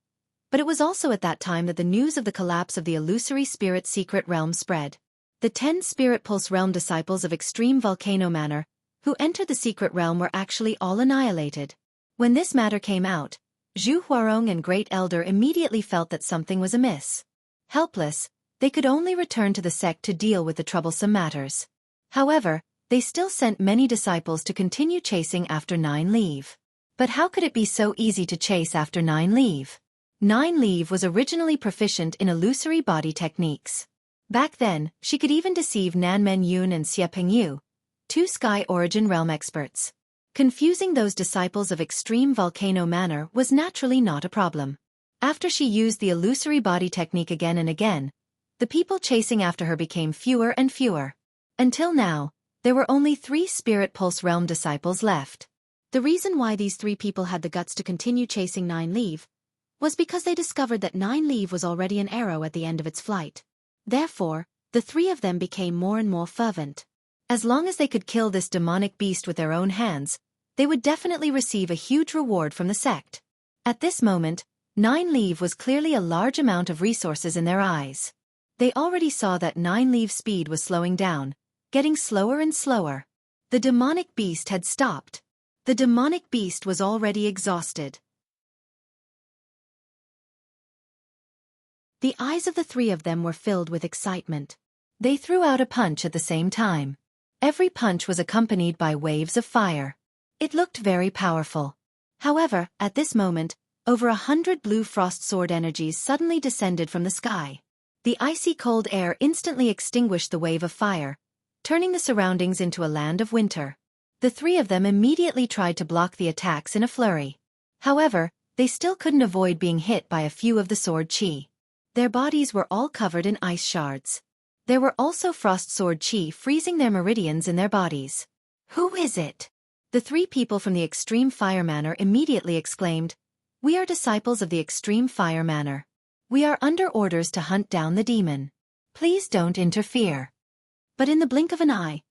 But it was also at that time that the news of the collapse of the illusory spirit secret realm spread. The 10 Spirit Pulse Realm disciples of Extreme Volcano Manor, who entered the secret realm, were actually all annihilated. When this matter came out, Zhu Huarong and Great Elder immediately felt that something was amiss. Helpless, they could only return to the sect to deal with the troublesome matters. However, they still sent many disciples to continue chasing after Nine Leaf. But how could it be so easy to chase after Nine Leaf? Nine Leaf was originally proficient in illusory body techniques. Back then, she could even deceive Nanmen Yun and Xie Pengyu, 2 Sky Origin Realm experts. Confusing those disciples of Extreme Volcano Manor was naturally not a problem. After she used the illusory body technique again and again, the people chasing after her became fewer and fewer. Until now, there were only 3 Spirit Pulse Realm disciples left. The reason why these 3 people had the guts to continue chasing Nine Leaf was because they discovered that Nine Leaf was already an arrow at the end of its flight. Therefore, the 3 of them became more and more fervent. As long as they could kill this demonic beast with their own hands, they would definitely receive a huge reward from the sect. At this moment, Nine Leaf was clearly a large amount of resources in their eyes. They already saw that Nine Leaf's speed was slowing down, getting slower and slower. The demonic beast had stopped. The demonic beast was already exhausted. The eyes of the three of them were filled with excitement. They threw out a punch at the same time. Every punch was accompanied by waves of fire. It looked very powerful. However, at this moment, over 100 blue frost sword energies suddenly descended from the sky. The icy cold air instantly extinguished the wave of fire, turning the surroundings into a land of winter. The three of them immediately tried to block the attacks in a flurry. However, they still couldn't avoid being hit by a few of the sword chi. Their bodies were all covered in ice shards. There were also frost sword chi freezing their meridians in their bodies. "Who is it?" The three people from the Extreme Fire Manor immediately exclaimed. "We are disciples of the Extreme Fire Manor. We are under orders to hunt down the demon. Please don't interfere." But in the blink of an eye,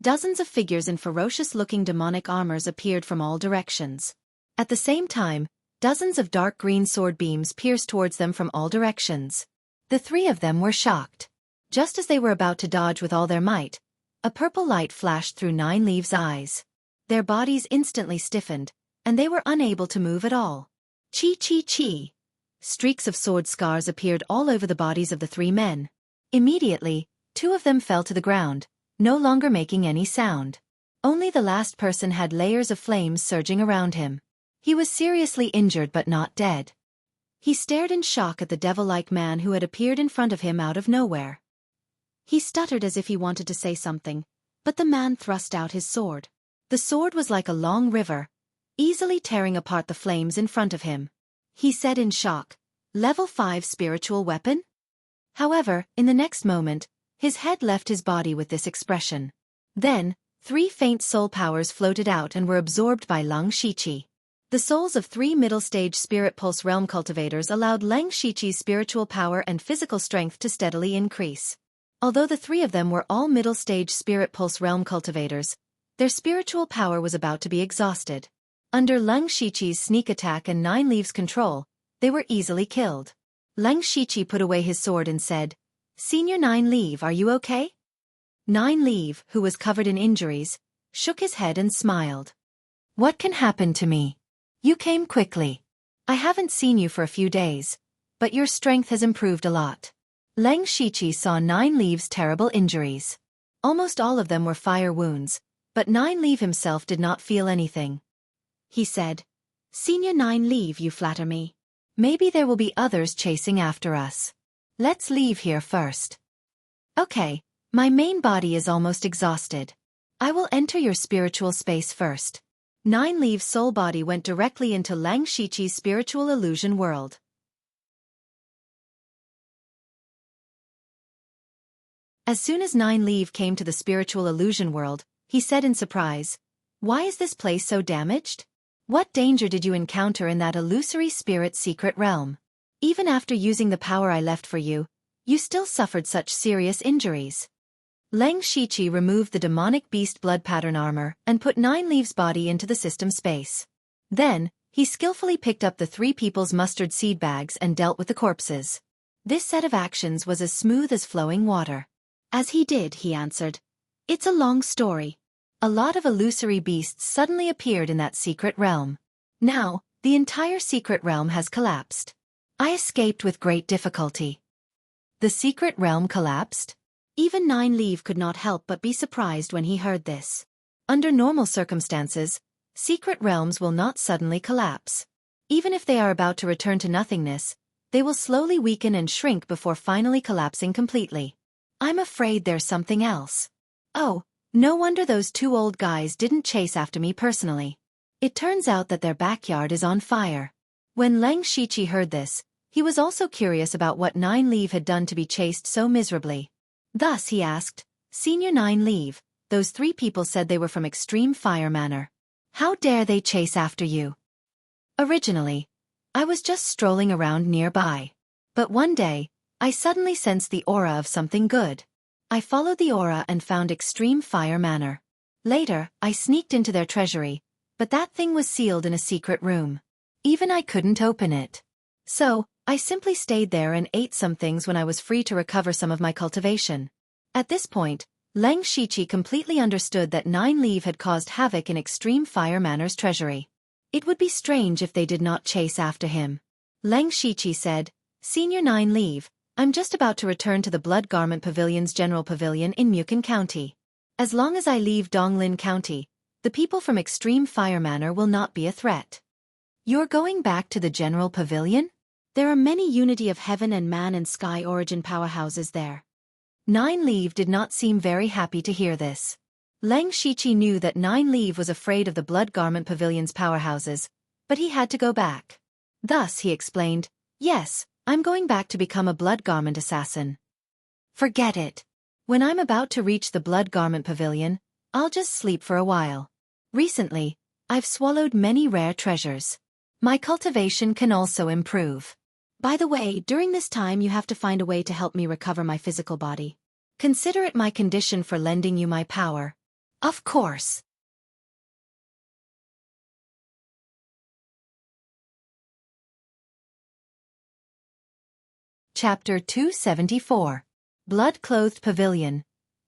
dozens of figures in ferocious-looking demonic armors appeared from all directions. At the same time, dozens of dark green sword beams pierced towards them from all directions. The three of them were shocked. Just as they were about to dodge with all their might, a purple light flashed through Nine Leaves' eyes. Their bodies instantly stiffened, and they were unable to move at all. Chi chi chi! Streaks of sword scars appeared all over the bodies of the three men. Immediately, two of them fell to the ground, no longer making any sound. Only the last person had layers of flames surging around him. He was seriously injured but not dead. He stared in shock at the devil-like man who had appeared in front of him out of nowhere. He stuttered as if he wanted to say something, but the man thrust out his sword. The sword was like a long river, easily tearing apart the flames in front of him. He said in shock, "Level 5 spiritual weapon?" However, in the next moment, his head left his body with this expression. Then, 3 faint soul powers floated out and were absorbed by Leng Shiqi. The souls of 3 middle-stage spirit pulse realm cultivators allowed Leng Shiqi's spiritual power and physical strength to steadily increase. Although the three of them were all middle-stage spirit pulse realm cultivators, their spiritual power was about to be exhausted. Under Leng Shiqi's sneak attack and Nine Leaves' control, they were easily killed. Leng Shiqi put away his sword and said, "Senior Nine Leaf, are you okay?" Nine Leaf, who was covered in injuries, shook his head and smiled. "What can happen to me? You came quickly. I haven't seen you for a few days, but your strength has improved a lot." Leng Shiqi saw Nine Leaves' terrible injuries. Almost all of them were fire wounds, but Nine Leaf himself did not feel anything. He said, "Senior Nine Leaf, you flatter me. Maybe there will be others chasing after us. Let's leave here first." "Okay, my main body is almost exhausted. I will enter your spiritual space first." Nine Leaves' soul body went directly into Leng Shiqi's spiritual illusion world. As soon as Nine Leaf came to the spiritual illusion world, he said in surprise, "Why is this place so damaged? What danger did you encounter in that illusory spirit secret realm? Even after using the power I left for you, you still suffered such serious injuries." Leng Shiqi removed the demonic beast blood pattern armor and put Nine Leaves' body into the system space. Then, he skillfully picked up the 3 people's mustard seed bags and dealt with the corpses. This set of actions was as smooth as flowing water. As he did, he answered, "It's a long story. A lot of illusory beasts suddenly appeared in that secret realm. Now, the entire secret realm has collapsed. I escaped with great difficulty." The secret realm collapsed? Even Nine Leaf could not help but be surprised when he heard this. Under normal circumstances, secret realms will not suddenly collapse. Even if they are about to return to nothingness, they will slowly weaken and shrink before finally collapsing completely. I'm afraid there's something else. Oh, no wonder those 2 old guys didn't chase after me personally. It turns out that their backyard is on fire. When Leng Shiqi heard this, he was also curious about what Nine Leaf had done to be chased so miserably. Thus he asked, "Senior Nine Leaf, those 3 people said they were from Extreme Fire Manor. How dare they chase after you?" "Originally, I was just strolling around nearby. But one day, I suddenly sensed the aura of something good. I followed the aura and found Extreme Fire Manor. Later, I sneaked into their treasury, but that thing was sealed in a secret room. Even I couldn't open it. So, I simply stayed there and ate some things when I was free to recover some of my cultivation." At this point, Leng Shiqi completely understood that Nine Leaf had caused havoc in Extreme Fire Manor's treasury. It would be strange if they did not chase after him. Leng Shiqi said, "Senior Nine Leaf, I'm just about to return to the Blood Garment Pavilion's General Pavilion in Mukin County. As long as I leave Donglin County, the people from Extreme Fire Manor will not be a threat. You're going back to the General Pavilion? There are many Unity of Heaven and Man and Sky origin powerhouses there. Nine Leaf did not seem very happy to hear this. Lang Shiqi knew that Nine Leaf was afraid of the Blood Garment Pavilion's powerhouses, but he had to go back. Thus he explained, "Yes, I'm going back to become a Blood Garment assassin." "Forget it. When I'm about to reach the Blood Garment Pavilion, I'll just sleep for a while. Recently, I've swallowed many rare treasures. My cultivation can also improve. By the way, during this time you have to find a way to help me recover my physical body. Consider it my condition for lending you my power." "Of course." Chapter 274. Blood-Clothed Pavilion,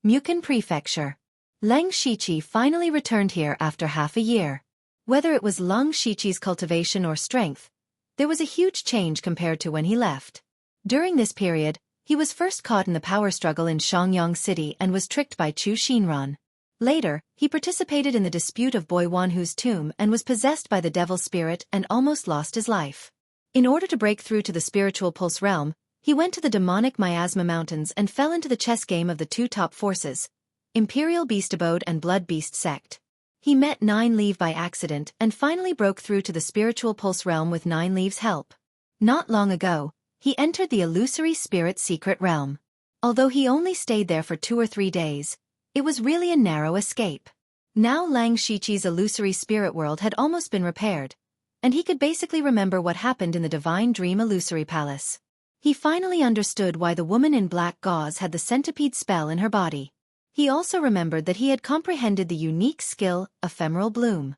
Mukin Prefecture. Lang Shiqi finally returned here after half a year. Whether it was Lang Shiqi's cultivation or strength, there was a huge change compared to when he left. During this period, he was first caught in the power struggle in Shangyang City and was tricked by Chu Xinran. Later, he participated in the dispute of Boi Wanhu's tomb and was possessed by the devil spirit and almost lost his life. In order to break through to the spiritual pulse realm, he went to the demonic Miasma Mountains and fell into the chess game of the two top forces, Imperial Beast Abode and Blood Beast Sect. He met Nine Leaf by accident and finally broke through to the spiritual pulse realm with Nine Leaf's help. Not long ago, he entered the illusory spirit secret realm. Although he only stayed there for 2 or 3 days, it was really a narrow escape. Now Lang Shiqi's illusory spirit world had almost been repaired, and he could basically remember what happened in the Divine Dream Illusory Palace. He finally understood why the woman in black gauze had the centipede spell in her body. He also remembered that he had comprehended the unique skill, Ephemeral Bloom.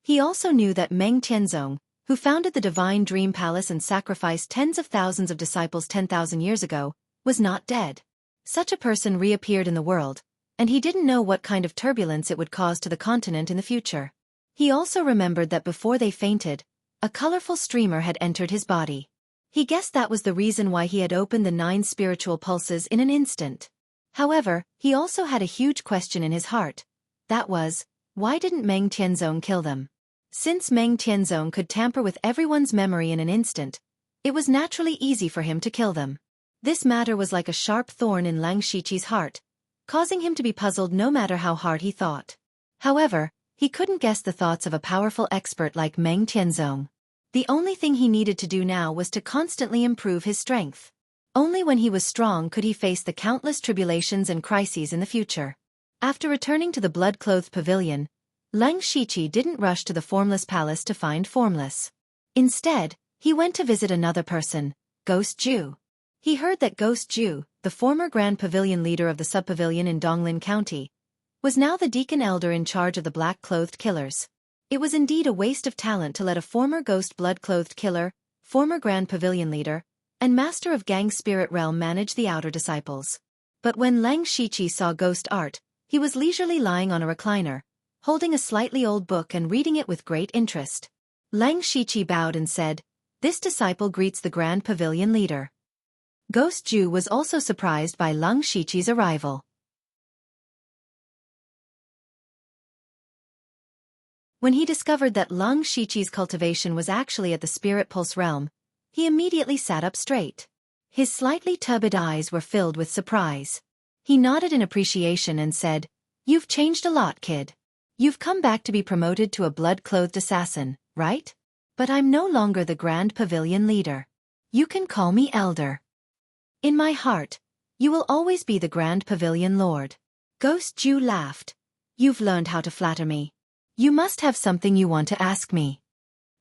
He also knew that Meng Tianzong, who founded the Divine Dream Palace and sacrificed tens of thousands of disciples 10,000 years ago, was not dead. Such a person reappeared in the world, and he didn't know what kind of turbulence it would cause to the continent in the future. He also remembered that before they fainted, a colorful streamer had entered his body. He guessed that was the reason why he had opened the 9 spiritual pulses in an instant. However, he also had a huge question in his heart. That was, why didn't Meng Tianzong kill them? Since Meng Tianzong could tamper with everyone's memory in an instant, it was naturally easy for him to kill them. This matter was like a sharp thorn in Lang Shiqi's heart, causing him to be puzzled no matter how hard he thought. However, he couldn't guess the thoughts of a powerful expert like Meng Tianzong. The only thing he needed to do now was to constantly improve his strength. Only when he was strong could he face the countless tribulations and crises in the future. After returning to the blood-clothed pavilion, Lang Shiqi didn't rush to the Formless Palace to find Formless. Instead, he went to visit another person, Ghost Ju. He heard that Ghost Ju, the former Grand Pavilion leader of the sub-pavilion in Donglin County, was now the deacon elder in charge of the black-clothed killers. It was indeed a waste of talent to let a former ghost blood-clothed killer, former Grand Pavilion leader, and master of Gang Spirit Realm manage the outer disciples. But when Lang Shiqi saw Ghost Art, he was leisurely lying on a recliner, holding a slightly old book and reading it with great interest. Lang Shiqi bowed and said, "This disciple greets the Grand Pavilion leader." Ghost Ju was also surprised by Lang Shiqi's arrival. When he discovered that Lang Shiqi's cultivation was actually at the Spirit Pulse realm, he immediately sat up straight. His slightly turbid eyes were filled with surprise. He nodded in appreciation and said, "You've changed a lot, kid. You've come back to be promoted to a blood-clothed assassin, right? But I'm no longer the Grand Pavilion leader. You can call me Elder. In my heart, you will always be the Grand Pavilion Lord." Ghost Ju laughed. "You've learned how to flatter me. You must have something you want to ask me."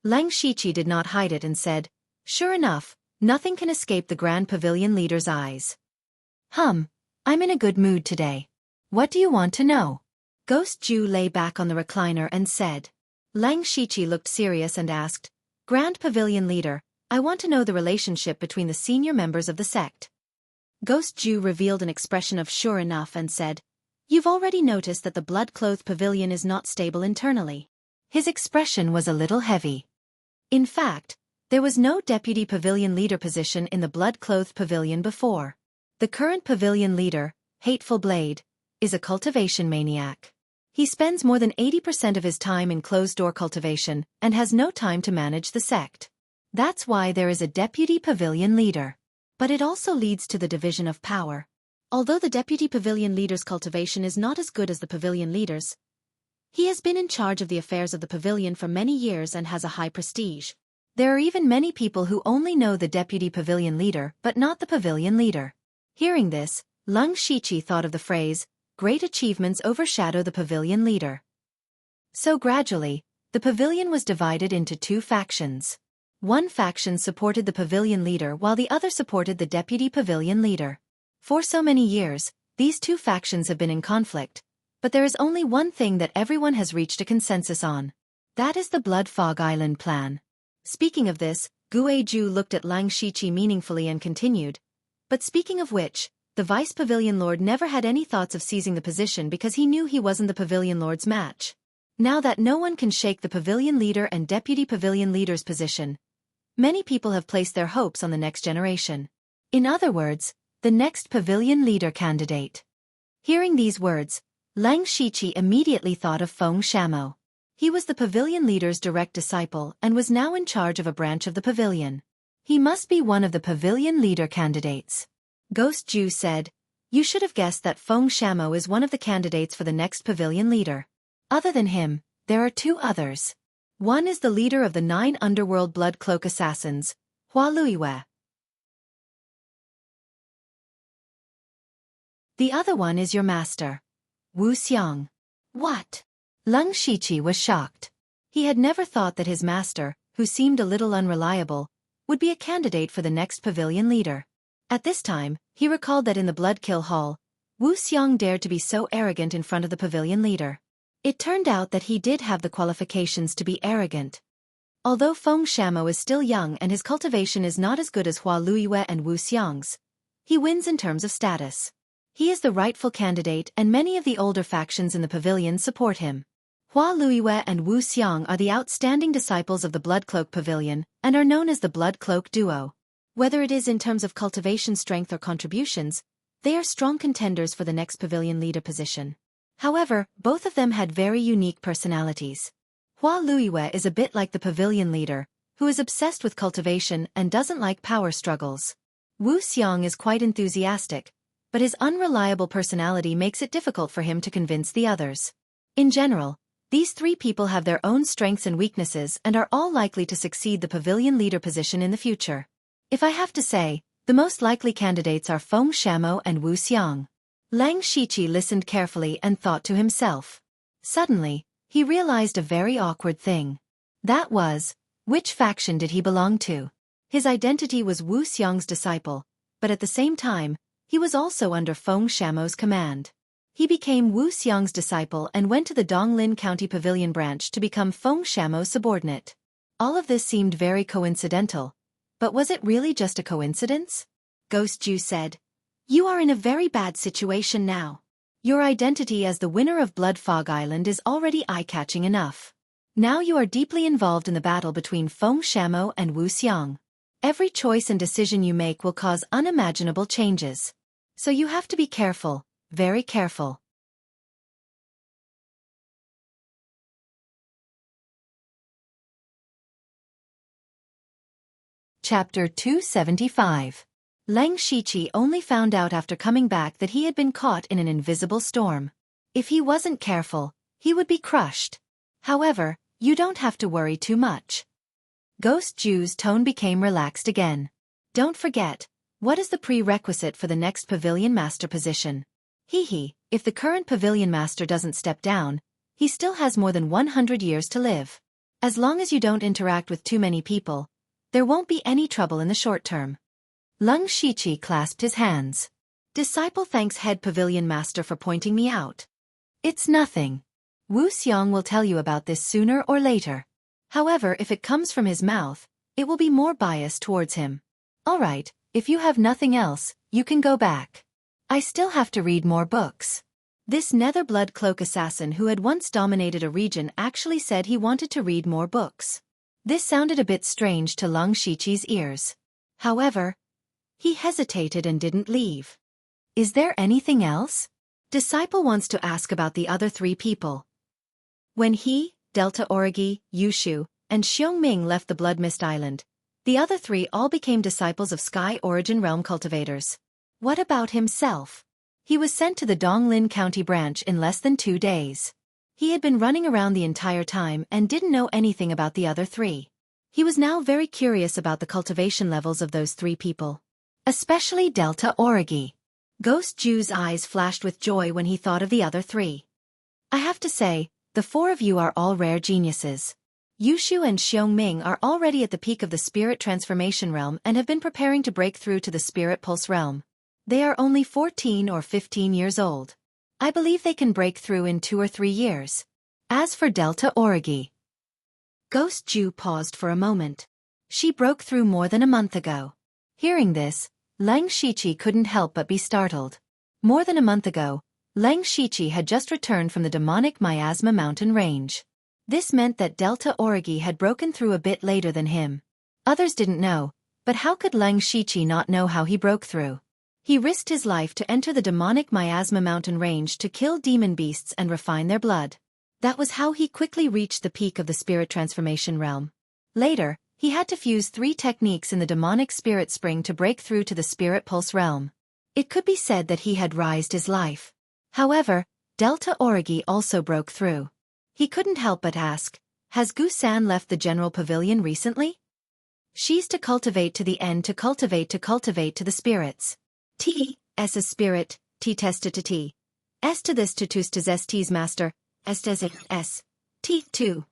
Lang Shiqi did not hide it and said, "Sure enough, nothing can escape the Grand Pavilion leader's eyes." I'm in a good mood today. What do you want to know?" Ghost Ju lay back on the recliner and said. Lang Shiqi looked serious and asked, "Grand Pavilion leader, I want to know the relationship between the senior members of the sect." Ghost Ju revealed an expression of sure enough and said, "You've already noticed that the blood-clothed pavilion is not stable internally." His expression was a little heavy. In fact, There was no deputy pavilion leader position in the blood-clothed pavilion before. The current pavilion leader, Hateful Blade, is a cultivation maniac. He spends more than 80% of his time in closed-door cultivation and has no time to manage the sect. That's why there is a deputy pavilion leader. But it also leads to the division of power. Although the deputy pavilion leader's cultivation is not as good as the pavilion leader's, he has been in charge of the affairs of the pavilion for many years and has a high prestige. There are even many people who only know the deputy pavilion leader but not the pavilion leader. Hearing this, Leng Shiqi thought of the phrase, "Great achievements overshadow the pavilion leader." So gradually, the pavilion was divided into two factions. One faction supported the pavilion leader while the other supported the deputy pavilion leader. For so many years, these two factions have been in conflict, but there is only one thing that everyone has reached a consensus on. That is the Blood Fog Island plan. Speaking of this, Guizhu looked at Leng Shiqi meaningfully and continued, "But speaking of which, the Vice Pavilion Lord never had any thoughts of seizing the position because he knew he wasn't the Pavilion Lord's match. Now that no one can shake the Pavilion Leader and Deputy Pavilion Leader's position, many people have placed their hopes on the next generation. In other words, the next Pavilion Leader candidate." Hearing these words, Leng Shiqi immediately thought of Feng Shamo. He was the Pavilion Leader's direct disciple and was now in charge of a branch of the pavilion. He must be one of the Pavilion Leader candidates. Ghost Ju said, "You should have guessed that Feng Shamo is one of the candidates for the next Pavilion Leader. Other than him, there are two others. One is the leader of the 9 underworld blood cloak assassins, Hua Luiwei. The other one is your master, Wu Xiang." What? Leng Shiqi was shocked. He had never thought that his master, who seemed a little unreliable, would be a candidate for the next pavilion leader. At this time, he recalled that in the Bloodkill Hall, Wu Xiang dared to be so arrogant in front of the pavilion leader. It turned out that he did have the qualifications to be arrogant. Although Feng Shamo is still young and his cultivation is not as good as Hua Luiwei and Wu Xiang's, he wins in terms of status. He is the rightful candidate and many of the older factions in the pavilion support him. Hua Luiwei and Wu Xiang are the outstanding disciples of the Bloodcloak Pavilion and are known as the Bloodcloak Duo. Whether it is in terms of cultivation strength or contributions, they are strong contenders for the next pavilion leader position. However, both of them had very unique personalities. Hua Luiwei is a bit like the pavilion leader, who is obsessed with cultivation and doesn't like power struggles. Wu Xiang is quite enthusiastic, but his unreliable personality makes it difficult for him to convince the others. In general, these three people have their own strengths and weaknesses and are all likely to succeed the pavilion leader position in the future. If I have to say, the most likely candidates are Feng Shamo and Wu Xiang. Leng Shiqi listened carefully and thought to himself. Suddenly, he realized a very awkward thing. That was, which faction did he belong to? His identity was Wu Xiang's disciple, but at the same time, he was also under Feng Shamo's command. He became Wu Xiang's disciple and went to the Donglin County Pavilion branch to become Feng Shamo's subordinate. All of this seemed very coincidental, but was it really just a coincidence? Ghost Ju said, "You are in a very bad situation now. Your identity as the winner of Blood Fog Island is already eye-catching enough. Now you are deeply involved in the battle between Feng Shamo and Wu Xiang. Every choice and decision you make will cause unimaginable changes. So you have to be careful, very careful." Chapter 275. Leng Shiqi only found out after coming back that he had been caught in an invisible storm. If he wasn't careful, he would be crushed. However, you don't have to worry too much. Ghost Ju's tone became relaxed again. Don't forget, what is the prerequisite for the next pavilion master position? If the current pavilion master doesn't step down, he still has more than 100 years to live. As long as you don't interact with too many people, there won't be any trouble in the short term. Leng Shiqi clasped his hands. Disciple thanks head pavilion master for pointing me out. It's nothing. Wu Xiang will tell you about this sooner or later. However, if it comes from his mouth, it will be more biased towards him. Alright, if you have nothing else, you can go back. I still have to read more books. This Nether Blood Cloak assassin who had once dominated a region actually said he wanted to read more books. This sounded a bit strange to Lung Shiqi's ears. However, he hesitated and didn't leave. Is there anything else? Disciple wants to ask about the other three people. When he, Delta Origi, Yushu, and Xiongming left the Blood Mist Island, the other three all became disciples of Sky Origin Realm cultivators. What about himself? He was sent to the Donglin County branch in less than 2 days. He had been running around the entire time and didn't know anything about the other three. He was now very curious about the cultivation levels of those three people. Especially Delta Origi. Ghost Ju's eyes flashed with joy when he thought of the other three. I have to say, the 4 of you are all rare geniuses. Yushu and Xiongming are already at the peak of the Spirit Transformation Realm and have been preparing to break through to the Spirit Pulse Realm. They are only 14 or 15 years old. I believe they can break through in 2 or 3 years. As for Delta Origi. Ghost Ju paused for a moment. She broke through more than a month ago. Hearing this, Lang Shiqi couldn't help but be startled. More than a month ago, Lang Shiqi had just returned from the demonic Miasma mountain range. This meant that Delta Origi had broken through a bit later than him. Others didn't know, but how could Lang Shiqi not know how he broke through? He risked his life to enter the demonic Miasma mountain range to kill demon beasts and refine their blood. That was how he quickly reached the peak of the Spirit Transformation Realm. Later, he had to fuse 3 techniques in the demonic Spirit Spring to break through to the Spirit Pulse Realm. It could be said that he had rised his life. However, Delta Origi also broke through. He couldn't help but ask, has Gu-san left the General Pavilion recently? She's to cultivate to the end to cultivate to the spirits. T, S is spirit, T testa to T. S to this to tus to zes T's master, S to S. T 2.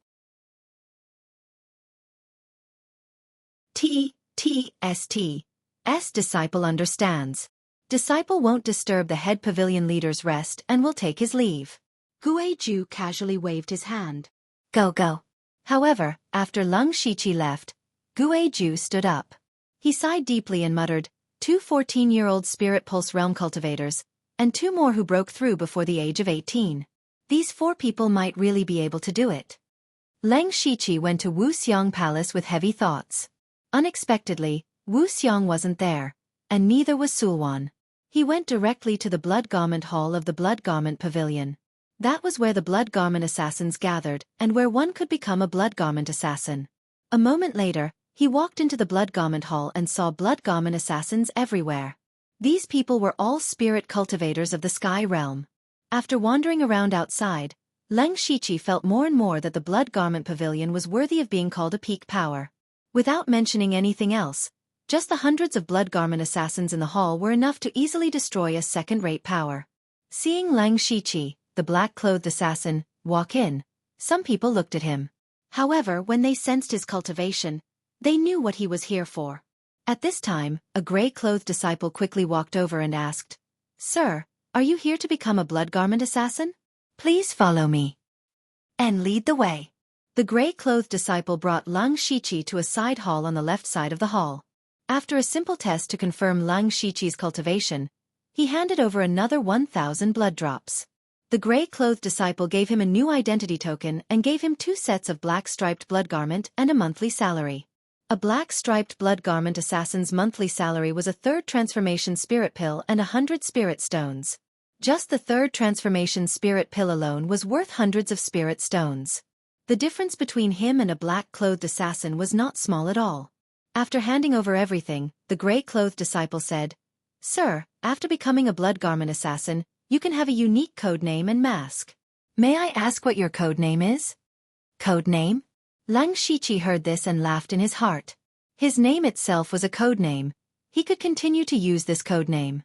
T, T, S T. S disciple understands. Disciple won't disturb the head pavilion leader's rest and will take his leave. Guiju casually waved his hand. Go go. However, after Lung Shiqi left, Guiju stood up. He sighed deeply and muttered, 2 14-year-old Spirit Pulse Realm cultivators, and 2 more who broke through before the age of 18. These 4 people might really be able to do it. Lang Shiqi went to Wuxiang Palace with heavy thoughts. Unexpectedly, Wuxiang wasn't there, and neither was Sulwan. He went directly to the Blood Garment Hall of the Blood Garment Pavilion. That was where the Blood Garment Assassins gathered and where one could become a Blood Garment Assassin. A moment later, he walked into the Blood Garment Hall and saw Blood Garment Assassins everywhere. These people were all spirit cultivators of the Sky Realm. After wandering around outside, Lang Shiqi felt more and more that the Blood Garment Pavilion was worthy of being called a peak power. Without mentioning anything else, just the hundreds of Blood Garment Assassins in the hall were enough to easily destroy a second-rate power. Seeing Lang Shiqi, the black-clothed assassin, walk in, some people looked at him. However, when they sensed his cultivation, they knew what he was here for. At this time, a gray-clothed disciple quickly walked over and asked, Sir, are you here to become a Blood Garment Assassin? Please follow me. And lead the way. The gray-clothed disciple brought Lang Shiqi to a side hall on the left side of the hall. After a simple test to confirm Lang Shiqi's cultivation, he handed over another 1,000 blood drops. The gray-clothed disciple gave him a new identity token and gave him 2 sets of black-striped blood garment and a monthly salary. A black-striped blood garment assassin's monthly salary was a 3rd transformation spirit pill and 100 spirit stones. Just the 3rd transformation spirit pill alone was worth hundreds of spirit stones. The difference between him and a black-clothed assassin was not small at all. After handing over everything, the gray-clothed disciple said, Sir, after becoming a Blood Garment Assassin, you can have a unique code name and mask. May I ask what your code name is? Code name? Lang Shiqi heard this and laughed in his heart. His name itself was a code name. He could continue to use this code name.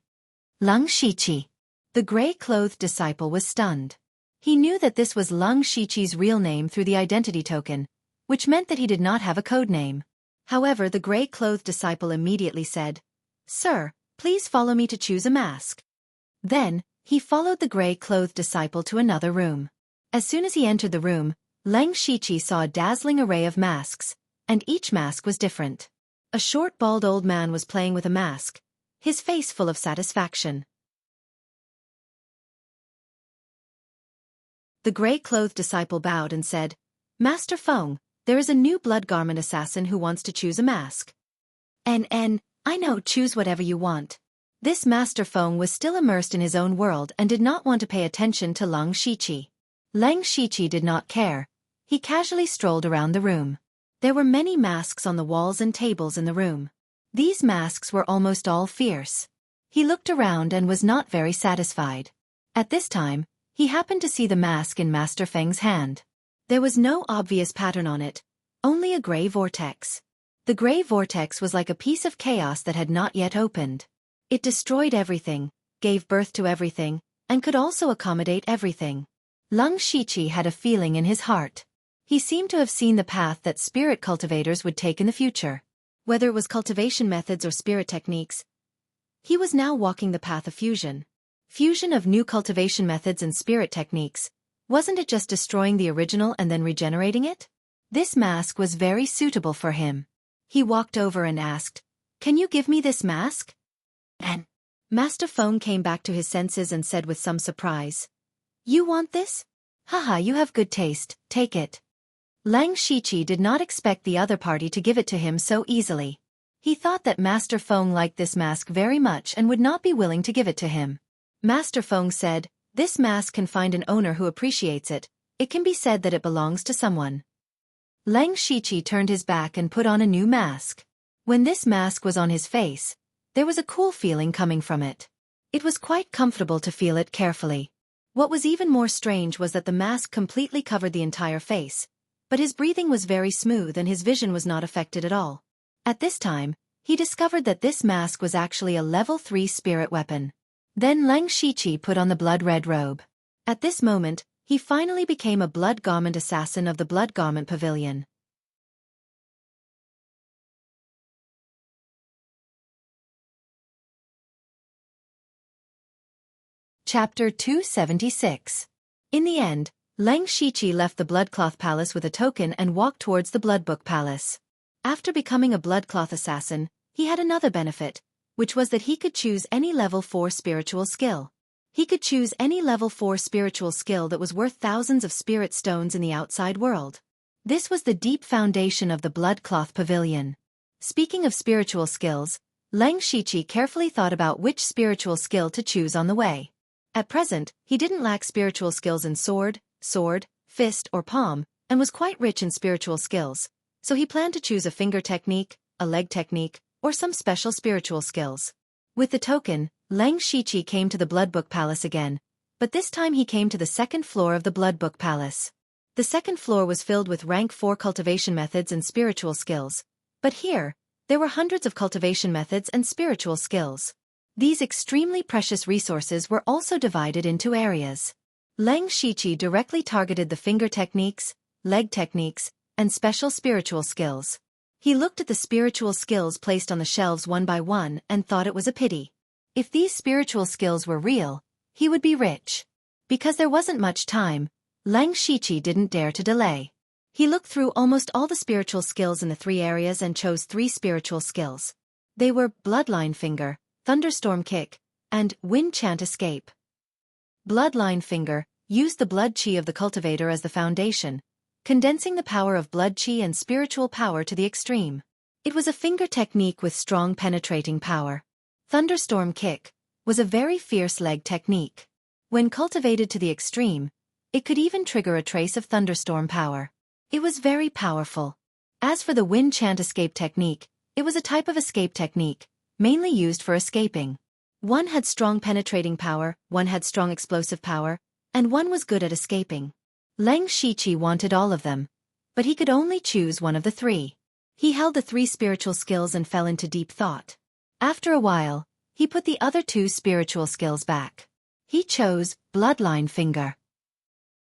Lang Shiqi. The gray-clothed disciple was stunned. He knew that this was Lang Shiqi's real name through the identity token, which meant that he did not have a code name. However, the gray-clothed disciple immediately said, Sir, please follow me to choose a mask. Then, he followed the gray-clothed disciple to another room. As soon as he entered the room, Lang Shiqi saw a dazzling array of masks, and each mask was different. A short bald old man was playing with a mask, his face full of satisfaction. The gray-clothed disciple bowed and said, Master Feng, There is a new blood garment assassin who wants to choose a mask. I know, choose whatever you want. This Master Feng was still immersed in his own world and did not want to pay attention to Lang Shiqi. Lang Shiqi did not care. He casually strolled around the room. There were many masks on the walls and tables in the room. These masks were almost all fierce. He looked around and was not very satisfied. At this time, he happened to see the mask in Master Feng's hand. There was no obvious pattern on it, only a gray vortex. The gray vortex was like a piece of chaos that had not yet opened. It destroyed everything, gave birth to everything, and could also accommodate everything. Lang Shiqi had a feeling in his heart. He seemed to have seen the path that spirit cultivators would take in the future. Whether it was cultivation methods or spirit techniques, he was now walking the path of fusion. Fusion of new cultivation methods and spirit techniques. Wasn't it just destroying the original and then regenerating it? This mask was very suitable for him. He walked over and asked, "Can you give me this mask?" And Master Feng came back to his senses and said with some surprise, "You want this? Haha, you have good taste, take it." Lang Shiqi did not expect the other party to give it to him so easily. He thought that Master Feng liked this mask very much and would not be willing to give it to him. Master Feng said, "This mask can find an owner who appreciates it. It can be said that it belongs to someone." Lang Shiqi turned his back and put on a new mask. When this mask was on his face, there was a cool feeling coming from it. It was quite comfortable to feel it carefully. What was even more strange was that the mask completely covered the entire face, but his breathing was very smooth and his vision was not affected at all. At this time, he discovered that this mask was actually a level 3 spirit weapon. Then Lang Shiqi put on the blood-red robe. At this moment, he finally became a blood garment assassin of the Blood Garment Pavilion. Chapter 276. In the end, Lang Shiqi left the Bloodcloth Palace with a token and walked towards the Bloodbook Palace. After becoming a Bloodcloth assassin, he had another benefit, which was that he could choose any level 4 spiritual skill. He could choose any level 4 spiritual skill that was worth thousands of spirit stones in the outside world. This was the deep foundation of the Bloodcloth Pavilion. Speaking of spiritual skills, Lang Shiqi carefully thought about which spiritual skill to choose on the way. At present, he didn't lack spiritual skills in sword, fist or palm, and was quite rich in spiritual skills, so he planned to choose a finger technique, a leg technique, or some special spiritual skills. With the token, Lang Shiqi came to the Bloodbook Palace again, but this time he came to the second floor of the Bloodbook Palace. The second floor was filled with rank 4 cultivation methods and spiritual skills, but here, there were hundreds of cultivation methods and spiritual skills. These extremely precious resources were also divided into areas. Lang Shiqi directly targeted the finger techniques, leg techniques, and special spiritual skills. He looked at the spiritual skills placed on the shelves one by one and thought it was a pity. If these spiritual skills were real, he would be rich. Because there wasn't much time, Lang Shiqi didn't dare to delay. He looked through almost all the spiritual skills in the 3 areas and chose 3 spiritual skills. They were Bloodline Finger, Thunderstorm Kick, and Wind Chant Escape. Bloodline Finger used the blood chi of the cultivator as the foundation, condensing the power of blood chi and spiritual power to the extreme. It was a finger technique with strong penetrating power. Thunderstorm Kick was a very fierce leg technique. When cultivated to the extreme, it could even trigger a trace of thunderstorm power. It was very powerful. As for the Wind Chant Escape technique, it was a type of escape technique, mainly used for escaping. One had strong penetrating power, one had strong explosive power, and one was good at escaping. Lang Shiqi wanted all of them, but he could only choose one of the 3. He held the 3 spiritual skills and fell into deep thought. After a while, he put the other 2 spiritual skills back. He chose Bloodline Finger.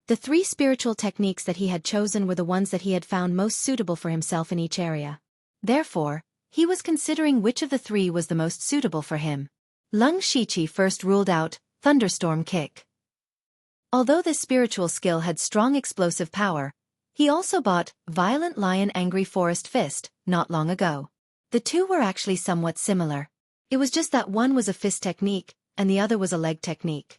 The 3 spiritual techniques that he had chosen were the ones that he had found most suitable for himself in each area. Therefore, he was considering which of the 3 was the most suitable for him. Lang Shiqi first ruled out Thunderstorm Kick. Although this spiritual skill had strong explosive power, he also bought Violent Lion Angry Forest Fist not long ago. The 2 were actually somewhat similar. It was just that one was a fist technique, and the other was a leg technique.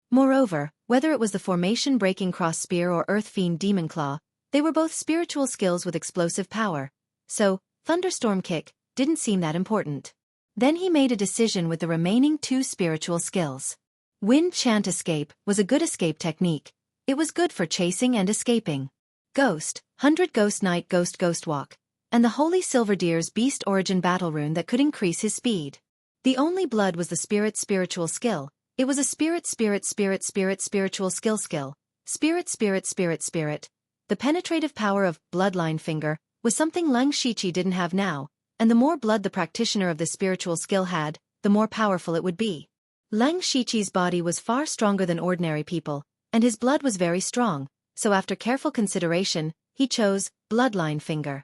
Moreover, whether it was the formation-breaking cross spear or earth fiend demon claw, they were both spiritual skills with explosive power. So, thunderstorm kick didn't seem that important. Then he made a decision with the remaining 2 spiritual skills. Wind chant escape was a good escape technique. It was good for chasing and escaping. Ghost, 100 Ghost Night Ghost Walk, and the Holy Silver Deer's Beast Origin battle rune that could increase his speed. The only blood was the spirit spiritual skill. It was a spirit spiritual skill. Spirit. The penetrative power of bloodline finger was something Leng Shiqi didn't have now, and the more blood the practitioner of the spiritual skill had, the more powerful it would be. Leng Shiqi's body was far stronger than ordinary people, and his blood was very strong, so after careful consideration, he chose bloodline finger.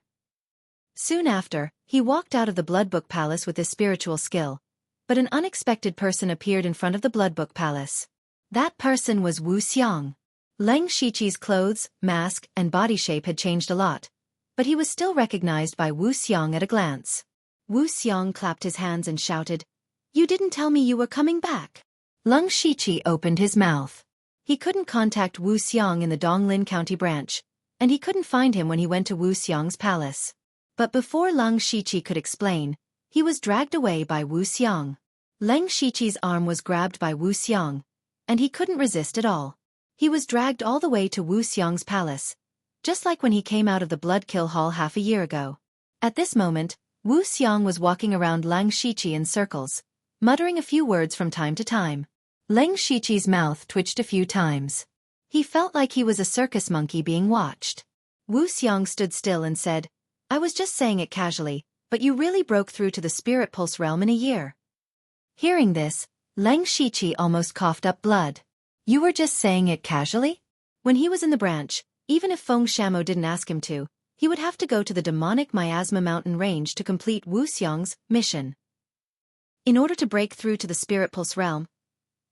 Soon after, he walked out of the Bloodbook Palace with his spiritual skill, but an unexpected person appeared in front of the Bloodbook Palace. That person was Wuxia. Leng Shiqi's clothes, mask, and body shape had changed a lot, but he was still recognized by Wuxia at a glance. Wuxia clapped his hands and shouted, "You didn't tell me you were coming back." Leng Shiqi opened his mouth. He couldn't contact Wuxia in the Donglin County branch, and he couldn't find him when he went to Wuxia's palace. But before Leng Shiqi could explain, he was dragged away by Wuxia. Leng Shiqi's arm was grabbed by Wuxia, and he couldn't resist at all. He was dragged all the way to Wuxia's palace, just like when he came out of the Bloodkill Hall half a year ago. At this moment, Wuxia was walking around Leng Shiqi in circles, muttering a few words from time to time. Leng Shiqi's mouth twitched a few times. He felt like he was a circus monkey being watched. Wuxia stood still and said, "I was just saying it casually, but you really broke through to the Spirit Pulse realm in a year." Hearing this, Leng Shiqi almost coughed up blood. "You were just saying it casually?" When he was in the branch, even if Feng Shamo didn't ask him to, he would have to go to the demonic Miasma mountain range to complete Wuxia's mission. In order to break through to the Spirit Pulse realm,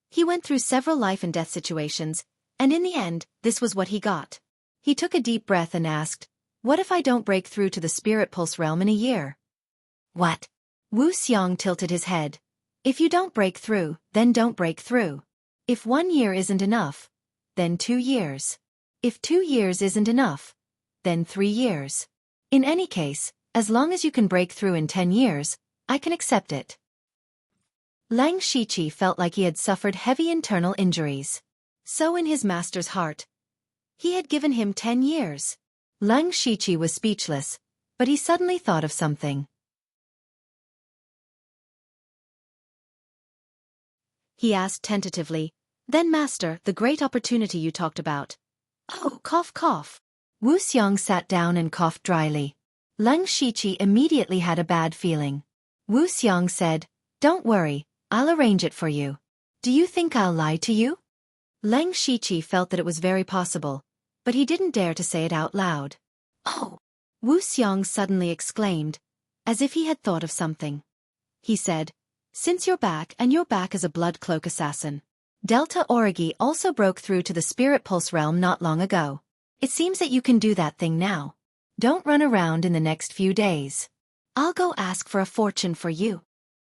he went through several life and death situations, and in the end, this was what he got. He took a deep breath and asked, "What if I don't break through to the Spirit Pulse realm in a year?" "What?" Wuxia tilted his head. "If you don't break through, then don't break through. If 1 year isn't enough, then 2 years. If 2 years isn't enough, then 3 years. In any case, as long as you can break through in 10 years, I can accept it." Leng Shiqi felt like he had suffered heavy internal injuries. So in his master's heart, he had given him 10 years. Leng Shiqi was speechless, but he suddenly thought of something. He asked tentatively, "Then master, the great opportunity you talked about." "Oh, cough cough." Wuxia sat down and coughed dryly. Leng Shiqi immediately had a bad feeling. Wuxia said, "Don't worry, I'll arrange it for you." "Do you think I'll lie to you?" Leng Shiqi felt that it was very possible, but he didn't dare to say it out loud. "Oh!" Wuxia suddenly exclaimed, as if he had thought of something. He said, "Since you're back and you're back as a blood cloak assassin. Delta Origi also broke through to the Spirit Pulse realm not long ago. It seems that you can do that thing now. Don't run around in the next few days. I'll go ask for a fortune for you."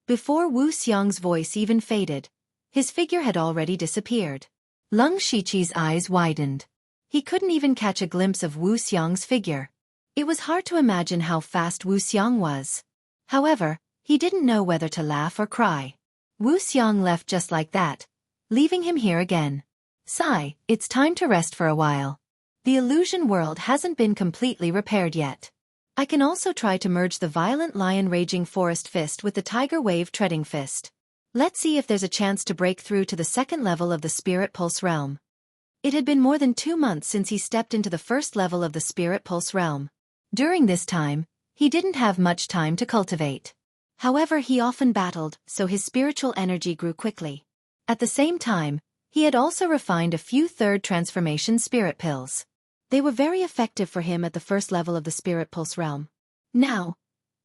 Before Wuxia's voice even faded, his figure had already disappeared. Leng Shiqi's eyes widened. He couldn't even catch a glimpse of Wuxia's figure. It was hard to imagine how fast Wuxia was. However, he didn't know whether to laugh or cry. Wuxia left just like that, leaving him here again. Sigh, it's time to rest for a while. The illusion world hasn't been completely repaired yet. I can also try to merge the Violent Lion Raging Forest Fist with the Tiger Wave Treading Fist. Let's see if there's a chance to break through to the second level of the Spirit Pulse realm. It had been more than 2 months since he stepped into the first level of the Spirit Pulse realm. During this time, he didn't have much time to cultivate. However, he often battled, so his spiritual energy grew quickly. At the same time, he had also refined a few third transformation spirit pills. They were very effective for him at the first level of the Spirit Pulse realm. Now,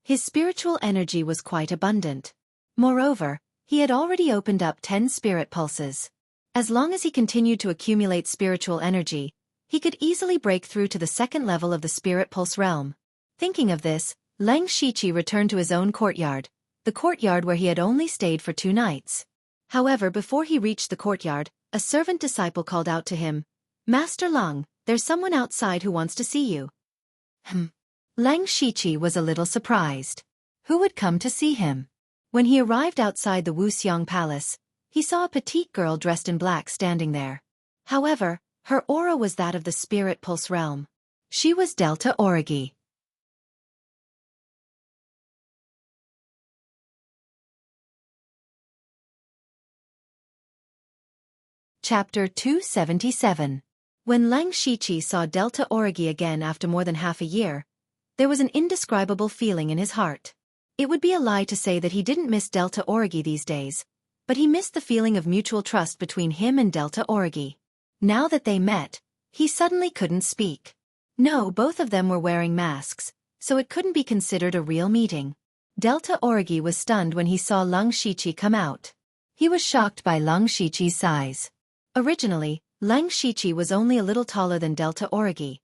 his spiritual energy was quite abundant. Moreover, he had already opened up 10 spirit pulses. As long as he continued to accumulate spiritual energy, he could easily break through to the second level of the Spirit Pulse realm. Thinking of this, Leng Shiqi returned to his own courtyard, the courtyard where he had only stayed for 2 nights. However, before he reached the courtyard, A servant disciple called out to him, "Master Lung, there's someone outside who wants to see you." Lang Shiqi was a little surprised. Who would come to see him? When he arrived outside the Wuxiang palace, he saw a petite girl dressed in black standing there. However, her aura was that of the spirit pulse realm. She was Delta Origi. Chapter 277. When Lang Shiqi saw Delta Origi again after more than half a year, there was an indescribable feeling in his heart. It would be a lie to say that he didn't miss Delta Origi these days, but he missed the feeling of mutual trust between him and Delta Origi. Now that they met, he suddenly couldn't speak. No, both of them were wearing masks, so it couldn't be considered a real meeting. Delta Origi was stunned when he saw Lang Shiqi come out. He was shocked by Lang Shiqi's size. Originally, Lang Shiqi was only a little taller than Delta Origi,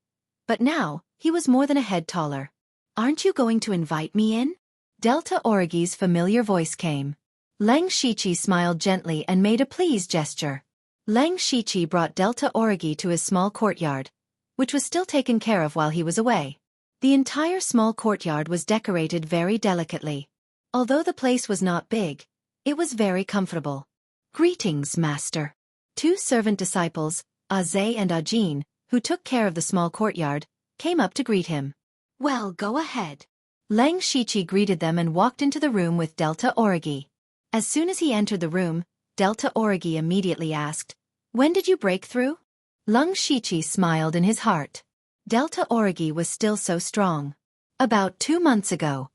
but now, he was more than a head taller. "Aren't you going to invite me in?" Delta Origi's familiar voice came. Lang Shiqi smiled gently and made a pleased gesture. Lang Shiqi brought Delta Origi to his small courtyard, which was still taken care of while he was away. The entire small courtyard was decorated very delicately. Although the place was not big, it was very comfortable. "Greetings, master." Two servant disciples, Azay and Ajin, who took care of the small courtyard, came up to greet him. "Well, go ahead." Lang Shiqi greeted them and walked into the room with Delta Origi. As soon as he entered the room, Delta Origi immediately asked, "When did you break through?" Lang Shiqi smiled in his heart. Delta Origi was still so strong. "About 2 months ago."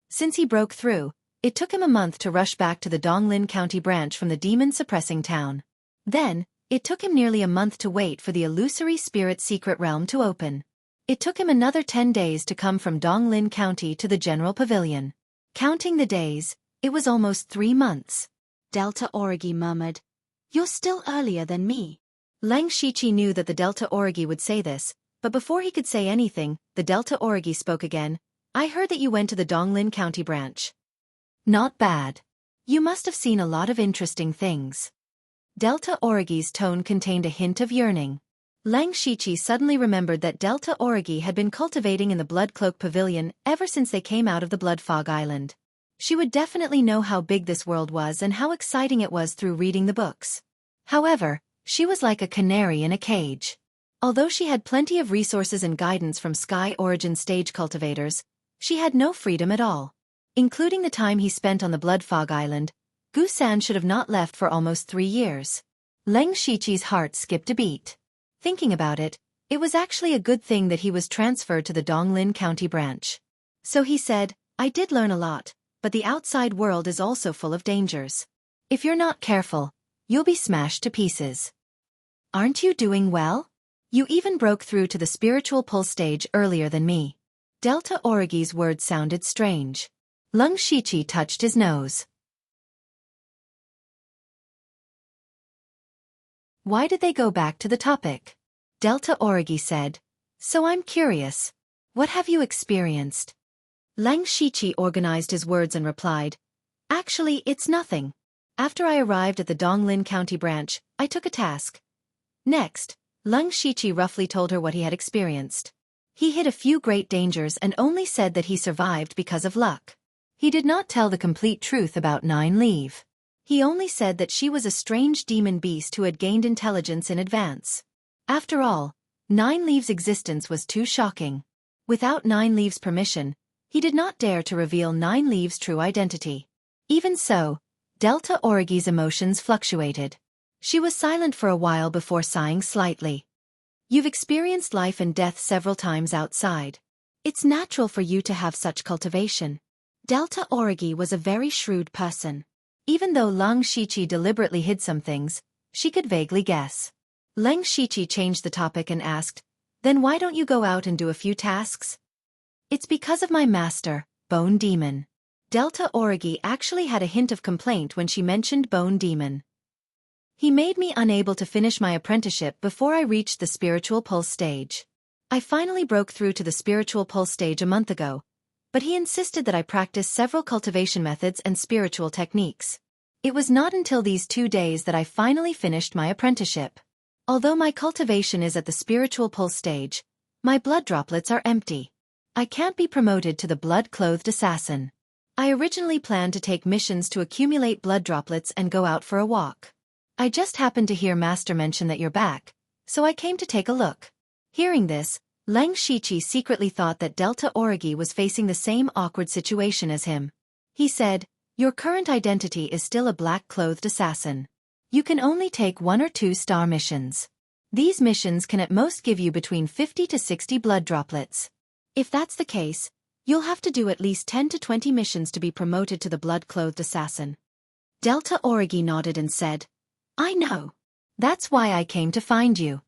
Since he broke through, it took him a month to rush back to the Donglin County branch from the demon-suppressing town. Then, it took him nearly a month to wait for the illusory spirit secret realm to open. It took him another 10 days to come from Donglin County to the general pavilion. Counting the days, it was almost 3 months. Delta Origi murmured, "You're still earlier than me." Lang Shiqi knew that the Delta Origi would say this, but before he could say anything, the Delta Origi spoke again. "I heard that you went to the Donglin County branch." "Not bad. You must have seen a lot of interesting things." Delta Origi's tone contained a hint of yearning. Lang Shiqi suddenly remembered that Delta Origi had been cultivating in the Blood Cloak Pavilion ever since they came out of the Blood Fog Island. She would definitely know how big this world was and how exciting it was through reading the books. However, she was like a canary in a cage. Although she had plenty of resources and guidance from Sky Origin stage cultivators, she had no freedom at all. Including the time he spent on the Blood Fog Island, Gusan should have not left for almost 3 years. Lang Shiqi's heart skipped a beat. Thinking about it, it was actually a good thing that he was transferred to the Donglin County branch. So he said, "I did learn a lot, but the outside world is also full of dangers. If you're not careful, you'll be smashed to pieces." "Aren't you doing well? You even broke through to the spiritual pull stage earlier than me." Delta Origi's words sounded strange. Lang Shiqi touched his nose. Why did they go back to the topic? Delta Origi said, "So I'm curious. What have you experienced?" Lang Shiqi organized his words and replied, "Actually, it's nothing. After I arrived at the Donglin County branch, I took a task." Next, Lang Shiqi roughly told her what he had experienced. He hit a few great dangers and only said that he survived because of luck. He did not tell the complete truth about Nine Leaf. He only said that she was a strange demon beast who had gained intelligence in advance. After all, Nine Leaf's existence was too shocking. Without Nine Leaf's permission, he did not dare to reveal Nine Leaf's true identity. Even so, Delta Origi's emotions fluctuated. She was silent for a while before sighing slightly. "You've experienced life and death several times outside. It's natural for you to have such cultivation." Delta Origi was a very shrewd person. Even though Lang Shiqi deliberately hid some things, she could vaguely guess. Lang Shiqi changed the topic and asked, "Then why don't you go out and do a few tasks?" "It's because of my master, Bone Demon." Delta Origi actually had a hint of complaint when she mentioned Bone Demon. "He made me unable to finish my apprenticeship before I reached the spiritual pulse stage. I finally broke through to the spiritual pulse stage a month ago, but he insisted that I practice several cultivation methods and spiritual techniques. It was not until these 2 days that I finally finished my apprenticeship. Although my cultivation is at the spiritual pulse stage, my blood droplets are empty. I can't be promoted to the blood-clothed assassin. I originally planned to take missions to accumulate blood droplets and go out for a walk. I just happened to hear Master mention that you're back, so I came to take a look. Hearing this, Leng Shiqi secretly thought that Delta Origi was facing the same awkward situation as him. He said, "Your current identity is still a black-clothed assassin. You can only take 1 or 2 star missions. These missions can at most give you between 50 to 60 blood droplets. If that's the case, you'll have to do at least 10 to 20 missions to be promoted to the blood-clothed assassin." Delta Origi nodded and said, "I know. That's why I came to find you."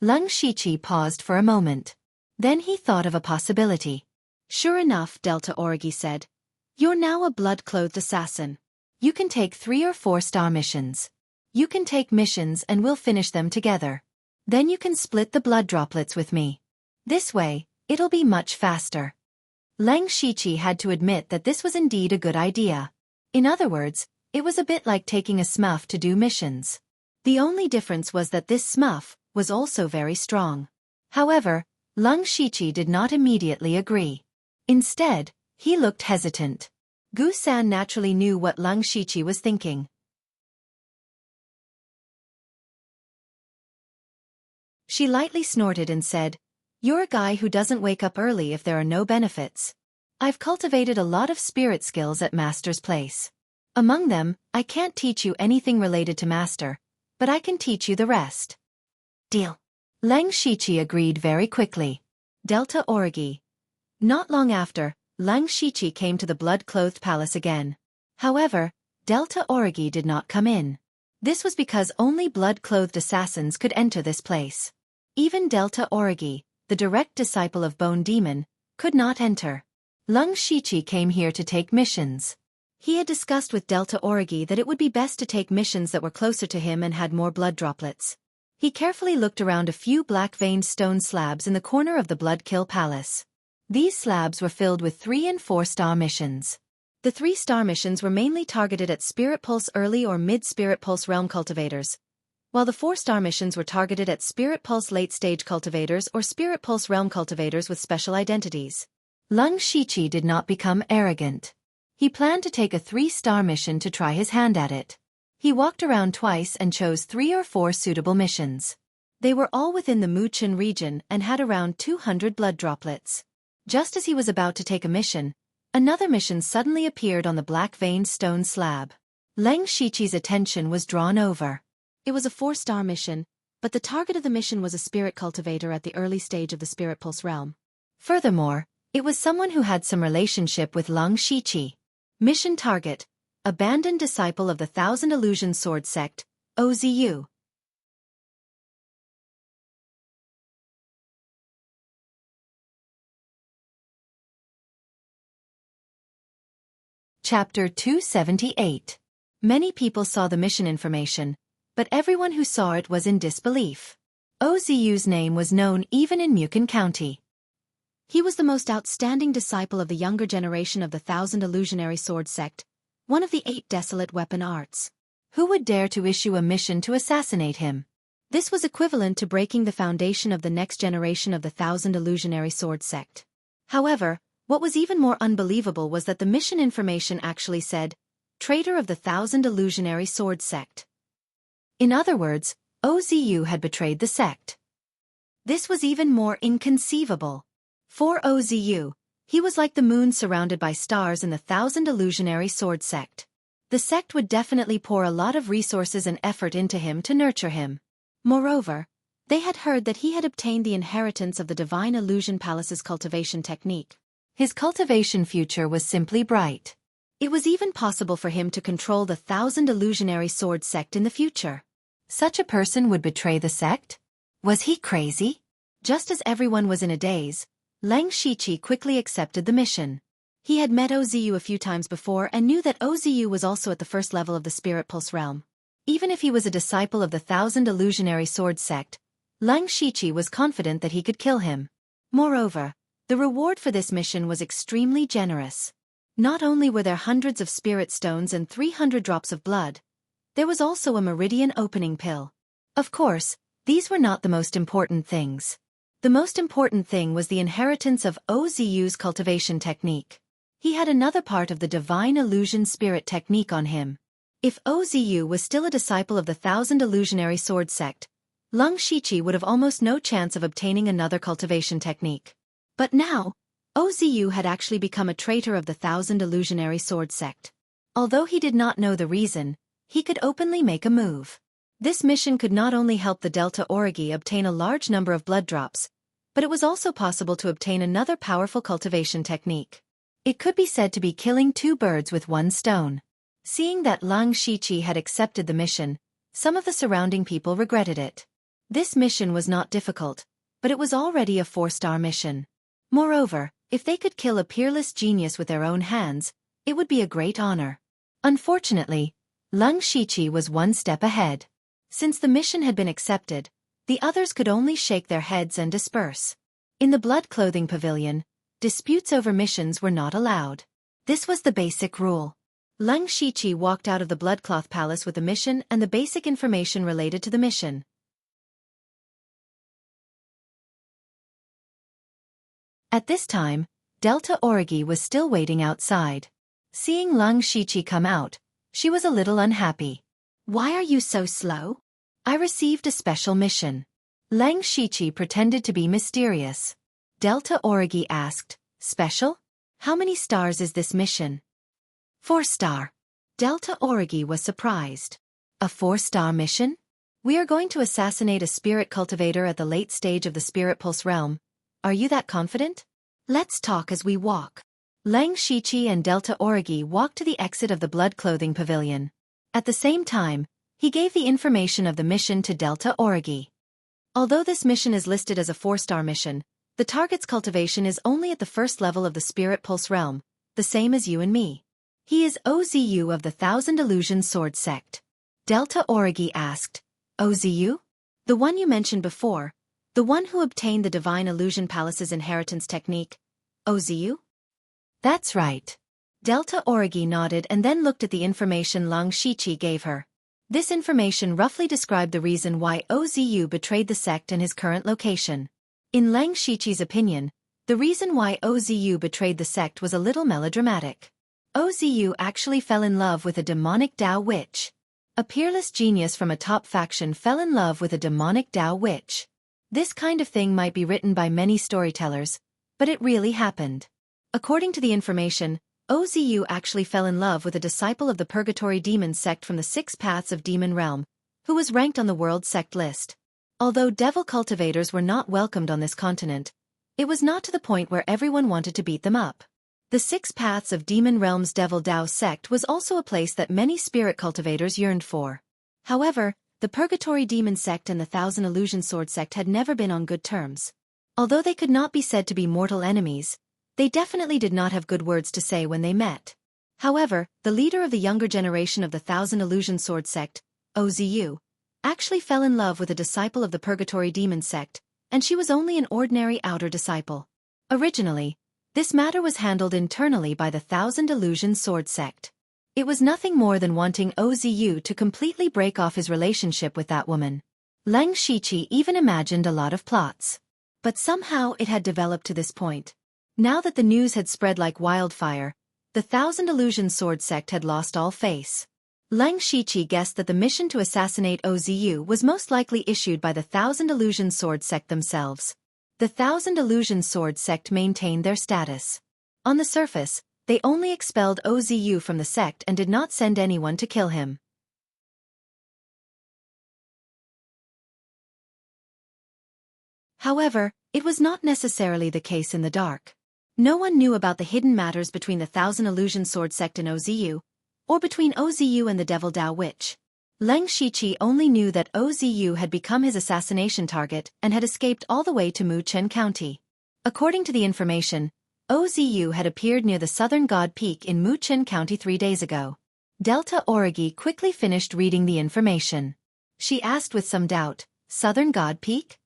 Leng Shiqi paused for a moment. Then he thought of a possibility. "Sure enough," Delta Origi said. "You're now a blood-clothed assassin. You can take 3 or 4 star missions. You can take missions and we'll finish them together. Then you can split the blood droplets with me. This way, it'll be much faster." Leng Shiqi had to admit that this was indeed a good idea. In other words, it was a bit like taking a smurf to do missions. The only difference was that this smurf was also very strong. However, Leng Shiqi did not immediately agree. Instead, he looked hesitant. Gu San naturally knew what Leng Shiqi was thinking. She lightly snorted and said, "You're a guy who doesn't wake up early if there are no benefits. I've cultivated a lot of spirit skills at Master's place. Among them, I can't teach you anything related to Master, but I can teach you the rest." "Deal." Leng Shiqi agreed very quickly. Delta Origi. Not long after, Leng Shiqi came to the blood-clothed palace again. However, Delta Origi did not come in. This was because only blood-clothed assassins could enter this place. Even Delta Origi, the direct disciple of Bone Demon, could not enter. Leng Shiqi came here to take missions. He had discussed with Delta Origi that it would be best to take missions that were closer to him and had more blood droplets. He carefully looked around a few black-veined stone slabs in the corner of the Blood Kill Palace. These slabs were filled with 3 and 4 star missions. The 3 star missions were mainly targeted at Spirit Pulse early or mid-Spirit Pulse realm cultivators, while the 4 star missions were targeted at Spirit Pulse late-stage cultivators or Spirit Pulse realm cultivators with special identities. Leng Shiqi did not become arrogant. He planned to take a 3 star mission to try his hand at it. He walked around twice and chose 3 or 4 suitable missions. They were all within the Muchen region and had around 200 blood droplets. Just as he was about to take a mission, another mission suddenly appeared on the black-veined stone slab. Leng Shiqi's attention was drawn over. It was a 4 star mission, but the target of the mission was a spirit cultivator at the early stage of the Spirit Pulse realm. Furthermore, it was someone who had some relationship with Leng Shiqi. Mission target: abandoned disciple of the Thousand Illusion Sword Sect, OZU. Chapter 278. Many people saw the mission information, but everyone who saw it was in disbelief. OZU's name was known even in Muchen County. He was the most outstanding disciple of the younger generation of the Thousand Illusionary Sword Sect, one of the 8 desolate weapon arts. Who would dare to issue a mission to assassinate him? This was equivalent to breaking the foundation of the next generation of the Thousand Illusionary Sword Sect. However, what was even more unbelievable was that the mission information actually said, "Traitor of the Thousand Illusionary Sword Sect." In other words, OZU had betrayed the sect. This was even more inconceivable. For OZU, he was like the moon surrounded by stars in the Thousand Illusionary Sword Sect. The sect would definitely pour a lot of resources and effort into him to nurture him. Moreover, they had heard that he had obtained the inheritance of the Divine Illusion Palace's cultivation technique. His cultivation future was simply bright. It was even possible for him to control the Thousand Illusionary Sword Sect in the future. Such a person would betray the sect? Was he crazy? Just as everyone was in a daze, Leng Shiqi quickly accepted the mission. He had met OZU a few times before and knew that OZU was also at the first level of the Spirit Pulse realm. Even if he was a disciple of the Thousand Illusionary Sword Sect, Leng Shiqi was confident that he could kill him. Moreover, the reward for this mission was extremely generous. Not only were there hundreds of spirit stones and 300 drops of blood, there was also a meridian opening pill. Of course, these were not the most important things. The most important thing was the inheritance of Ozu's cultivation technique. He had another part of the divine illusion spirit technique on him. If Ozu was still a disciple of the Thousand Illusionary Sword sect, Lung Shiqi would have almost no chance of obtaining another cultivation technique. But now, Ozu had actually become a traitor of the Thousand Illusionary Sword sect. Although he did not know the reason, he could openly make a move. This mission could not only help the Delta Origi obtain a large number of blood drops, but it was also possible to obtain another powerful cultivation technique. It could be said to be killing two birds with one stone. Seeing that Lung Shiqi had accepted the mission, some of the surrounding people regretted it. This mission was not difficult, but it was already a 4-star mission. Moreover, if they could kill a peerless genius with their own hands, it would be a great honor. Unfortunately, Lung Shiqi was one step ahead. Since the mission had been accepted, the others could only shake their heads and disperse. In the blood clothing pavilion, disputes over missions were not allowed. This was the basic rule. Lung Shiqi walked out of the Bloodcloth Palace with the mission and the basic information related to the mission. At this time, Delta Origi was still waiting outside. Seeing Lung Shiqi come out, she was a little unhappy. "Why are you so slow?" "I received a special mission." Lung Shiqi pretended to be mysterious. Delta Origi asked, "Special? How many stars is this mission?" 4-star. Delta Origi was surprised. "A 4-star mission? We are going to assassinate a spirit cultivator at the late stage of the Spirit Pulse realm. Are you that confident? Let's talk as we walk." Lung Shiqi and Delta Origi walked to the exit of the blood clothing pavilion. At the same time, he gave the information of the mission to Delta Origi. Although this mission is listed as a 4-star mission, the target's cultivation is only at the first level of the Spirit Pulse realm, the same as you and me. He is Ozu of the Thousand Illusion Sword sect. Delta Origi asked, "Ozu? The one you mentioned before, the one who obtained the Divine Illusion Palace's inheritance technique, Ozu?" "That's right." Delta Origi nodded and then looked at the information Lung Shiqi gave her. This information roughly described the reason why Ozu betrayed the sect and his current location. In Lung Shiqi's opinion, the reason why Ozu betrayed the sect was a little melodramatic. Ozu actually fell in love with a demonic Dao witch. A peerless genius from a top faction fell in love with a demonic Dao witch. This kind of thing might be written by many storytellers, but it really happened. According to the information, Ozu actually fell in love with a disciple of the Purgatory Demon sect from the 6 Paths of Demon Realm, who was ranked on the world sect list. Although devil cultivators were not welcomed on this continent, it was not to the point where everyone wanted to beat them up. The 6 Paths of Demon Realm's Devil Dao sect was also a place that many spirit cultivators yearned for. However, the Purgatory Demon sect and the Thousand Illusion Sword sect had never been on good terms. Although they could not be said to be mortal enemies, they definitely did not have good words to say when they met. However, the leader of the younger generation of the Thousand Illusion Sword sect, Ozu, actually fell in love with a disciple of the Purgatory Demon sect, and she was only an ordinary outer disciple. Originally, this matter was handled internally by the Thousand Illusion Sword sect. It was nothing more than wanting Ozu to completely break off his relationship with that woman. Lung Shiqi even imagined a lot of plots. But somehow it had developed to this point. Now that the news had spread like wildfire, the Thousand Illusion Sword sect had lost all face. Lung Shiqi guessed that the mission to assassinate Ozu was most likely issued by the Thousand Illusion Sword sect themselves. The Thousand Illusion Sword sect maintained their status. On the surface, they only expelled Ozu from the sect and did not send anyone to kill him. However, it was not necessarily the case in the dark. No one knew about the hidden matters between the Thousand Illusion Sword sect and Ozu, or between Ozu and the Devil Dao witch. Lung Shiqi only knew that Ozu had become his assassination target and had escaped all the way to Wuxia County. According to the information, Ozu had appeared near the Southern God Peak in Wuxia County 3 days ago. Delta Origi quickly finished reading the information. She asked with some doubt, "Southern God Peak?"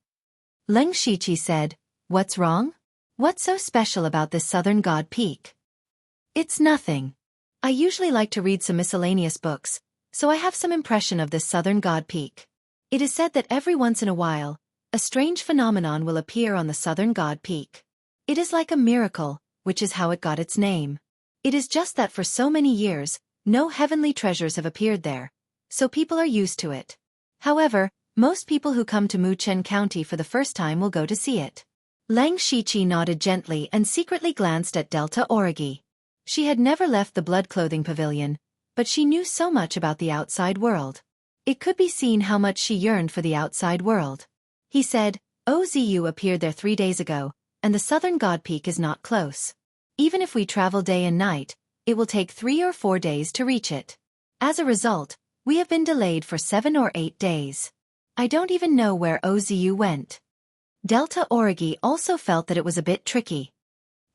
Lung Shiqi said, "What's wrong? What's so special about this Southern God Peak?" It's nothing. I usually like to read some miscellaneous books, so I have some impression of this southern god peak. It is said that every once in a while, a strange phenomenon will appear on the southern god peak. It is like a miracle, which is how it got its name. It is just that for so many years, no heavenly treasures have appeared there, so people are used to it. However, most people who come to Wuxia County for the first time will go to see it. Lang Shiqi nodded gently and secretly glanced at Delta Origi. She had never left the blood clothing pavilion, but she knew so much about the outside world. It could be seen how much she yearned for the outside world. He said, Ozu appeared there 3 days ago, and the southern god peak is not close. Even if we travel day and night, it will take 3 or 4 days to reach it. As a result, we have been delayed for 7 or 8 days. I don't even know where Ozu went. Delta Origi also felt that it was a bit tricky.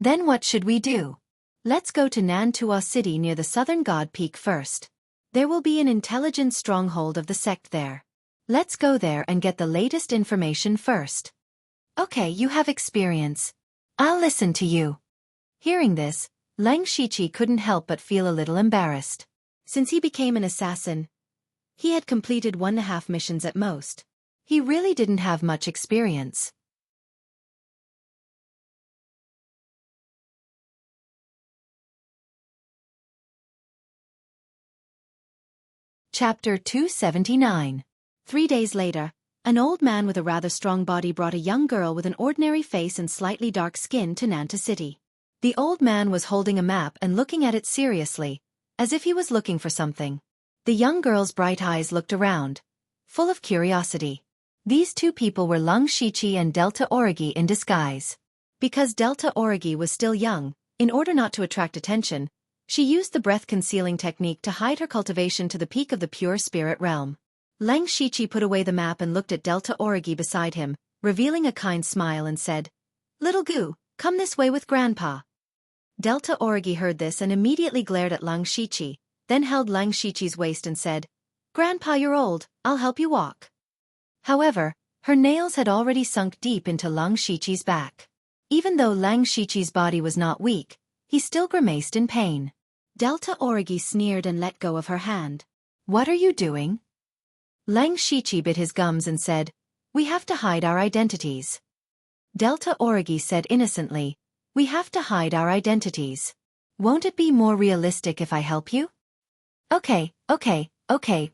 Then what should we do? Let's go to Nantua City near the southern god peak first. There will be an intelligent stronghold of the sect there. Let's go there and get the latest information first. Okay, you have experience. I'll listen to you. Hearing this, Lang Shiqi couldn't help but feel a little embarrassed. Since he became an assassin, he had completed 1.5 missions at most. He really didn't have much experience. Chapter 279. 3 days later, an old man with a rather strong body brought a young girl with an ordinary face and slightly dark skin to Nanta City. The old man was holding a map and looking at it seriously, as if he was looking for something. The young girl's bright eyes looked around, full of curiosity. These two people were Lang Shiqi and Delta Origi in disguise. Because Delta Origi was still young, in order not to attract attention, she used the breath-concealing technique to hide her cultivation to the peak of the pure spirit realm. Lang Shiqi put away the map and looked at Delta Origi beside him, revealing a kind smile and said, "Little Gu, come this way with Grandpa." Delta Origi heard this and immediately glared at Lang Shiqi, then held Lang Shiqi's waist and said, "Grandpa, you're old, I'll help you walk." However, her nails had already sunk deep into Lang Shiqi's back. Even though Lang Shiqi's body was not weak, he still grimaced in pain. Delta Origi sneered and let go of her hand. "What are you doing?" Lang Shiqi bit his gums and said, "We have to hide our identities." Delta Origi said innocently, "We have to hide our identities. Won't it be more realistic if I help you?" Okay,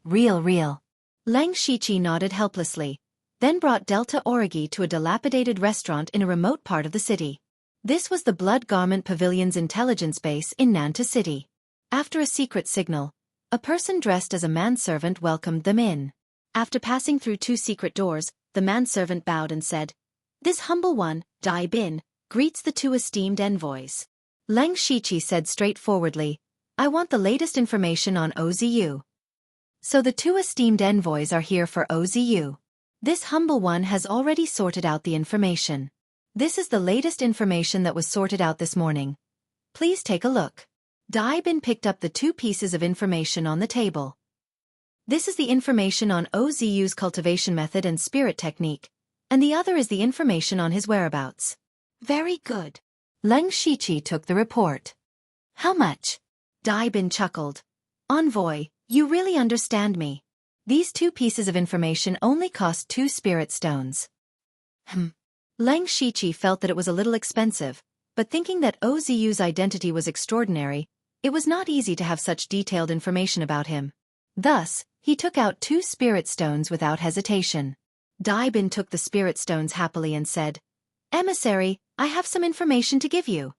real. Lang Shiqi nodded helplessly, then brought Delta Origi to a dilapidated restaurant in a remote part of the city. This was the Blood Garment Pavilion's intelligence base in Nanta City. After a secret signal, a person dressed as a manservant welcomed them in. After passing through 2 secret doors, the manservant bowed and said, "This humble one, Dai Bin, greets the 2 esteemed envoys." Lang Shiqi said straightforwardly, "I want the latest information on Ozu. So the 2 esteemed envoys are here for Ozu. This humble one has already sorted out the information. This is the latest information that was sorted out this morning. Please take a look." Dai Bin picked up the 2 pieces of information on the table. This is the information on Ozu's cultivation method and spirit technique, and the other is the information on his whereabouts. Very good. Lang Shiqi took the report. How much? Dai Bin chuckled. Envoy, you really understand me. These 2 pieces of information only cost 2 spirit stones. Lang Shiqi felt that it was a little expensive, but thinking that Ozu's identity was extraordinary, it was not easy to have such detailed information about him. Thus, he took out 2 spirit stones without hesitation. Dai Bin took the spirit stones happily and said, "Emissary, I have some information to give you."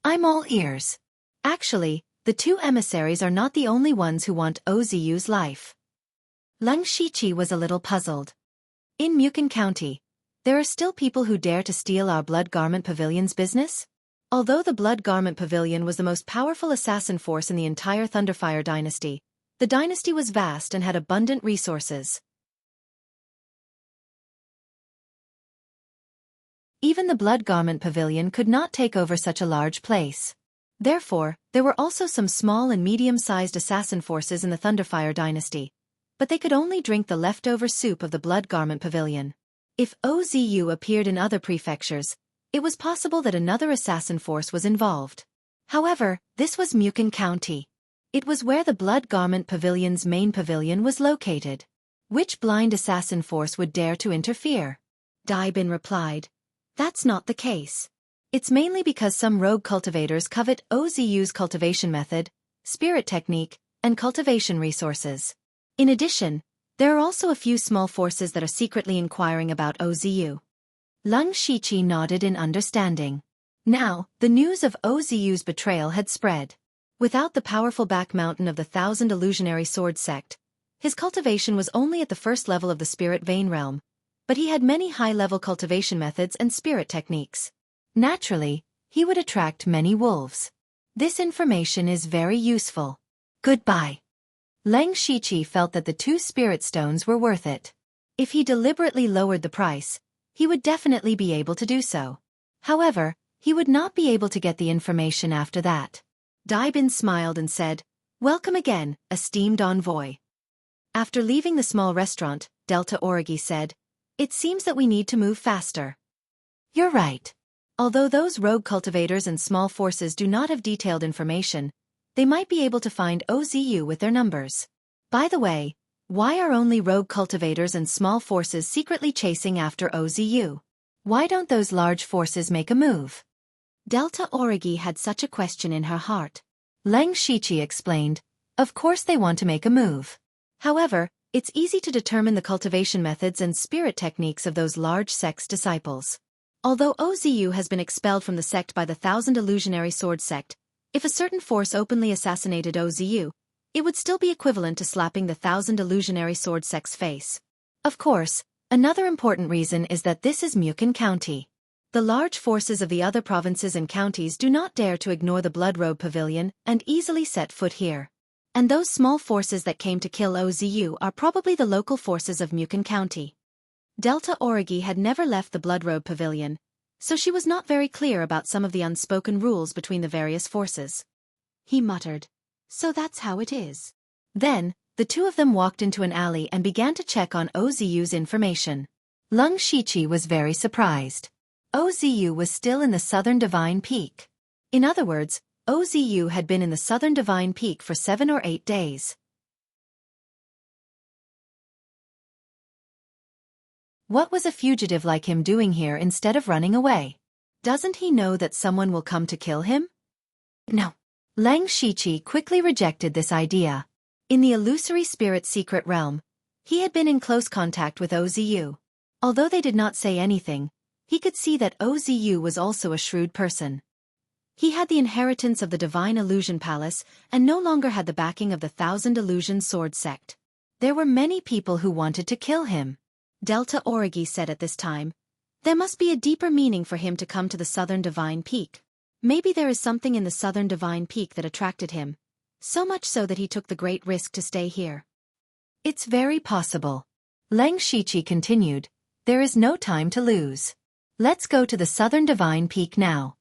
I'm all ears. Actually, the 2 emissaries are not the only ones who want Ozu's life. Lang Shiqi was a little puzzled. In Wuxia County, there are still people who dare to steal our Blood Garment Pavilion's business? Although the Blood Garment Pavilion was the most powerful assassin force in the entire Thunderfire dynasty, the dynasty was vast and had abundant resources. Even the Blood Garment Pavilion could not take over such a large place. Therefore, there were also some small and medium-sized assassin forces in the Thunderfire dynasty, but they could only drink the leftover soup of the Blood Garment Pavilion. If Ozu appeared in other prefectures, it was possible that another assassin force was involved. However, this was Mukin County. It was where the Blood Garment Pavilion's main pavilion was located. Which blind assassin force would dare to interfere? Dai Bin replied, "That's not the case. It's mainly because some rogue cultivators covet OZU's cultivation method, spirit technique, and cultivation resources. In addition, there are also a few small forces that are secretly inquiring about OZU." Leng Shiqi nodded in understanding. Now, the news of OZU's betrayal had spread. Without the powerful back mountain of the Thousand Illusionary Sword Sect, his cultivation was only at the first level of the Spirit Vein realm, but he had many high-level cultivation methods and spirit techniques. Naturally, he would attract many wolves. This information is very useful. Goodbye. Leng Shiqi felt that the 2 spirit stones were worth it. If he deliberately lowered the price, he would definitely be able to do so. However, he would not be able to get the information after that. Dai Bin smiled and said, "Welcome again, esteemed envoy." After leaving the small restaurant, Delta Origi said, "It seems that we need to move faster." "You're right. Although those rogue cultivators and small forces do not have detailed information, they might be able to find OZU with their numbers. By the way, why are only rogue cultivators and small forces secretly chasing after OZU? Why don't those large forces make a move?" Delta Origi had such a question in her heart. Leng Shiqi explained, "Of course they want to make a move. However, it's easy to determine the cultivation methods and spirit techniques of those large sect's disciples. Although OZU has been expelled from the sect by the Thousand Illusionary Sword Sect, if a certain force openly assassinated OZU, it would still be equivalent to slapping the Thousand Illusionary Sword Sect's face. Of course, another important reason is that this is Mukin County. The large forces of the other provinces and counties do not dare to ignore the Blood Robe Pavilion and easily set foot here. And those small forces that came to kill OZU are probably the local forces of Mukin County." Delta Origi had never left the Blood Robe Pavilion, so she was not very clear about some of the unspoken rules between the various forces. He muttered, "So that's how it is." Then, the 2 of them walked into an alley and began to check on OZU's information. Leng Shiqi was very surprised. OZU was still in the Southern Divine Peak. In other words, OZU had been in the Southern Divine Peak for 7 or 8 days. What was a fugitive like him doing here instead of running away? Doesn't he know that someone will come to kill him? No. Leng Shiqi quickly rejected this idea. In the illusory spirit secret realm, he had been in close contact with OZU. Although they did not say anything, he could see that OZU was also a shrewd person. He had the inheritance of the Divine Illusion Palace and no longer had the backing of the Thousand Illusion Sword Sect. There were many people who wanted to kill him. Delta Origi said at this time, "There must be a deeper meaning for him to come to the Southern Divine Peak. Maybe there is something in the Southern Divine Peak that attracted him, so much so that he took the great risk to stay here." "It's very possible." Leng Shiqi continued, "There is no time to lose. Let's go to the Southern Divine Peak now."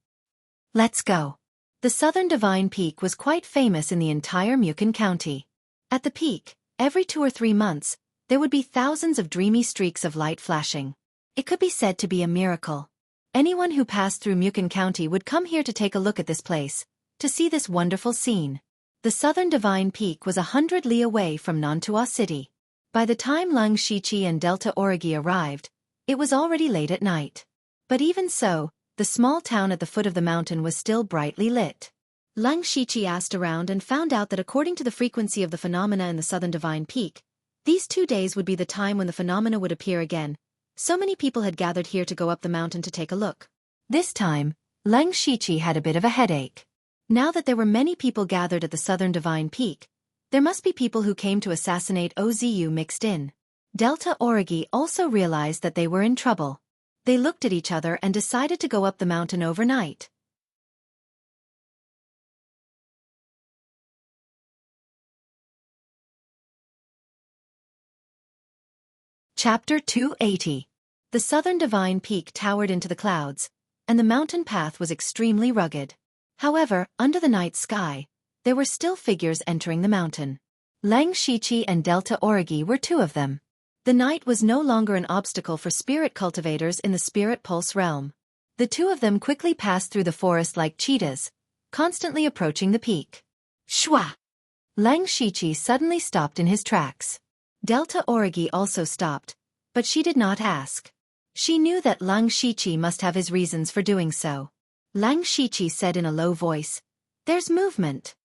Let's go. The Southern Divine Peak was quite famous in the entire Mukin County. At the peak, every 2 or 3 months, there would be thousands of dreamy streaks of light flashing. It could be said to be a miracle. Anyone who passed through Mukin County would come here to take a look at this place, to see this wonderful scene. The Southern Divine Peak was 100 li away from Nantua City. By the time Leng Shiqi and Delta Origi arrived, it was already late at night. But even so, the small town at the foot of the mountain was still brightly lit. Leng Shiqi asked around and found out that according to the frequency of the phenomena in the Southern Divine Peak, these 2 days would be the time when the phenomena would appear again. So many people had gathered here to go up the mountain to take a look. This time, Leng Shiqi had a bit of a headache. Now that there were many people gathered at the Southern Divine Peak, there must be people who came to assassinate OZU mixed in. Delta Origi also realized that they were in trouble. They looked at each other and decided to go up the mountain overnight. Chapter 280. The Southern Divine Peak towered into the clouds, and the mountain path was extremely rugged. However, under the night sky, there were still figures entering the mountain. Leng Shiqi and Delta Origi were 2 of them. The night was no longer an obstacle for spirit cultivators in the Spirit Pulse realm. The 2 of them quickly passed through the forest like cheetahs, constantly approaching the peak. Shwa! Lang Shiqi suddenly stopped in his tracks. Delta Origi also stopped, but she did not ask. She knew that Lang Shiqi must have his reasons for doing so. Lang Shiqi said in a low voice, "There's movement."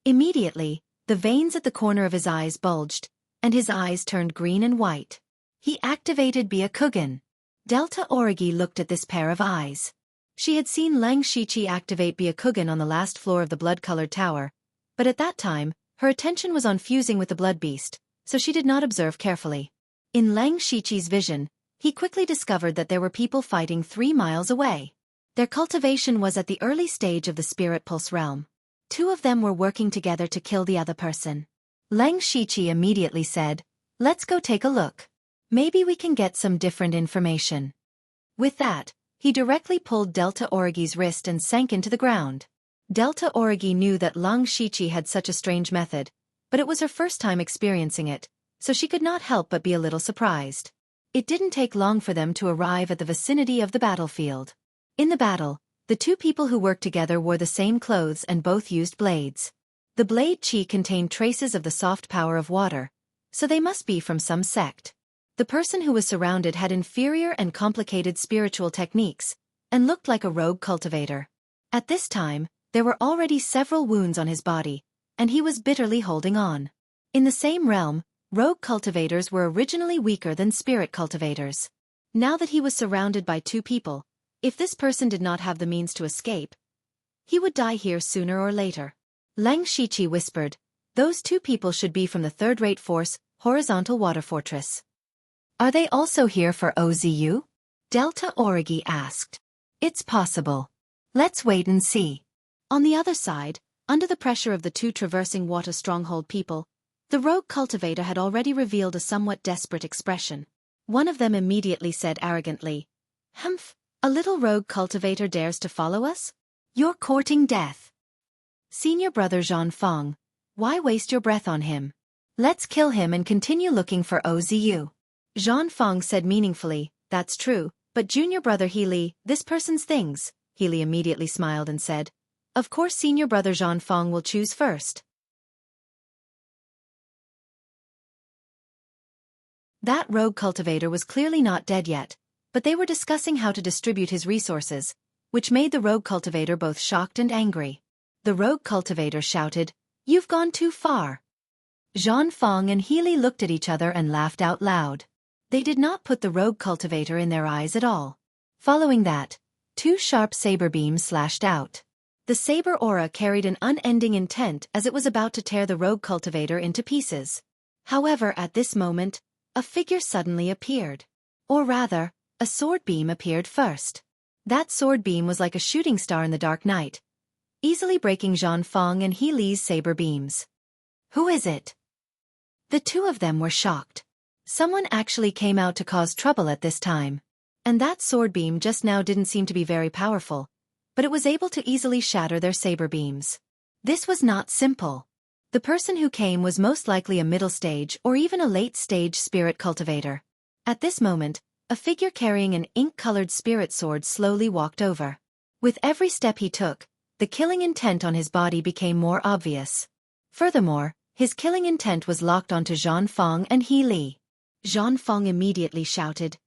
Immediately, the veins at the corner of his eyes bulged, and his eyes turned green and white. He activated Byakugan. Delta Origi looked at this pair of eyes. She had seen Lang Shiqi activate Byakugan on the last floor of the blood-colored tower, but at that time, her attention was on fusing with the blood beast, so she did not observe carefully. In Lang Shiqi's vision, he quickly discovered that there were people fighting 3 miles away. Their cultivation was at the early stage of the spirit pulse realm. 2 of them were working together to kill the other person. Lang Shiqi immediately said, "Let's go take a look. Maybe we can get some different information." With that, he directly pulled Delta Origi's wrist and sank into the ground. Delta Origi knew that Lang Shiqi had such a strange method, but it was her first time experiencing it, so she could not help but be a little surprised. It didn't take long for them to arrive at the vicinity of the battlefield. In the battle, the 2 people who worked together wore the same clothes and both used blades. The blade chi contained traces of the soft power of water, so they must be from some sect. The person who was surrounded had inferior and complicated spiritual techniques, and looked like a rogue cultivator. At this time, there were already several wounds on his body, and he was bitterly holding on. In the same realm, rogue cultivators were originally weaker than spirit cultivators. Now that he was surrounded by 2 people, if this person did not have the means to escape, he would die here sooner or later. Lang Shiqi whispered, "Those 2 people should be from the third-rate force, Horizontal Water Fortress." "Are they also here for OZU?" Delta Origi asked. "It's possible. Let's wait and see." On the other side, under the pressure of the 2 traversing water stronghold people, the rogue cultivator had already revealed a somewhat desperate expression. One of them immediately said arrogantly, "Humph, a little rogue cultivator dares to follow us? You're courting death. Senior brother Xiaofan, why waste your breath on him? Let's kill him and continue looking for OZU." Xiaofan said meaningfully, "That's true, but junior brother Healy, this person's things." Healy immediately smiled and said, "Of course senior brother Xiaofan will choose first." That rogue cultivator was clearly not dead yet, but they were discussing how to distribute his resources, which made the rogue cultivator both shocked and angry. The rogue cultivator shouted, "You've gone too far." Xiaofan and Healy looked at each other and laughed out loud. They did not put the rogue cultivator in their eyes at all. Following that, 2 sharp saber beams slashed out. The saber aura carried an unending intent as it was about to tear the rogue cultivator into pieces. However, at this moment, a figure suddenly appeared. Or rather, a sword beam appeared first. That sword beam was like a shooting star in the dark night, easily breaking Xiaofan and Healy's saber beams. "Who is it?" The 2 of them were shocked. Someone actually came out to cause trouble at this time. And that sword beam just now didn't seem to be very powerful, but it was able to easily shatter their saber beams. This was not simple. The person who came was most likely a middle stage or even a late stage spirit cultivator. At this moment, a figure carrying an ink-colored spirit sword slowly walked over. With every step he took, the killing intent on his body became more obvious. Furthermore, his killing intent was locked onto Xiaofan and Healy. Xiaofan immediately shouted,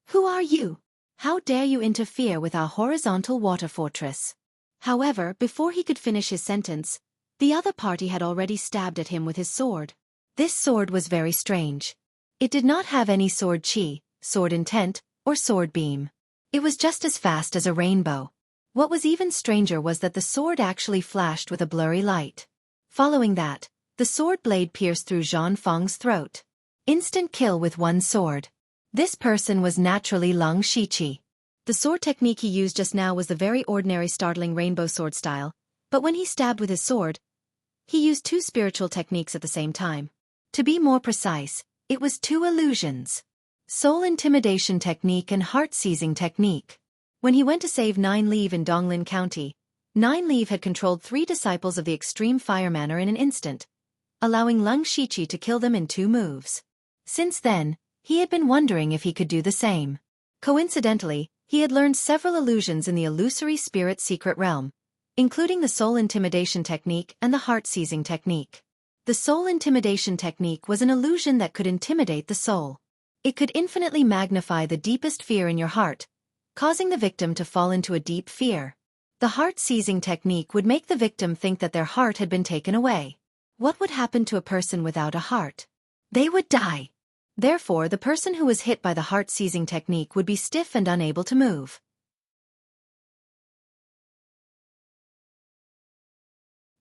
"Who are you? How dare you interfere with our horizontal water fortress?" However, before he could finish his sentence, the other party had already stabbed at him with his sword. This sword was very strange. It did not have any sword chi, sword intent, or sword beam. It was just as fast as a rainbow. What was even stranger was that the sword actually flashed with a blurry light. Following that, the sword blade pierced through Xiaofang's throat. Instant kill with one sword. This person was naturally Lang Shiqi. The sword technique he used just now was the very ordinary startling rainbow sword style, but when he stabbed with his sword, he used 2 spiritual techniques at the same time. To be more precise, it was 2 illusions. Soul intimidation technique and heart-seizing technique. When he went to save Nine Leave in Donglin County, Nine Leave had controlled 3 disciples of the extreme fire manner in an instant, allowing Lang Shiqi to kill them in 2 moves. Since then, he had been wondering if he could do the same. Coincidentally, he had learned several illusions in the illusory spirit secret realm, including the soul intimidation technique and the heart-seizing technique. The soul intimidation technique was an illusion that could intimidate the soul. It could infinitely magnify the deepest fear in your heart, causing the victim to fall into a deep fear. The heart-seizing technique would make the victim think that their heart had been taken away. What would happen to a person without a heart? They would die. Therefore, the person who was hit by the heart-seizing technique would be stiff and unable to move.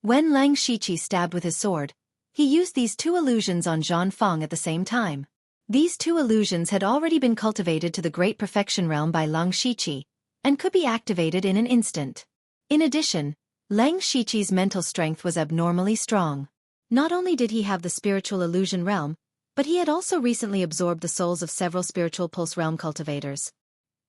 When Lang Shiqi stabbed with his sword, he used these two illusions on Xiaofan at the same time. These two illusions had already been cultivated to the great perfection realm by Lang Shiqi, and could be activated in an instant. In addition, Lang Shiqi's mental strength was abnormally strong. Not only did he have the spiritual illusion realm, but he had also recently absorbed the souls of several spiritual pulse realm cultivators.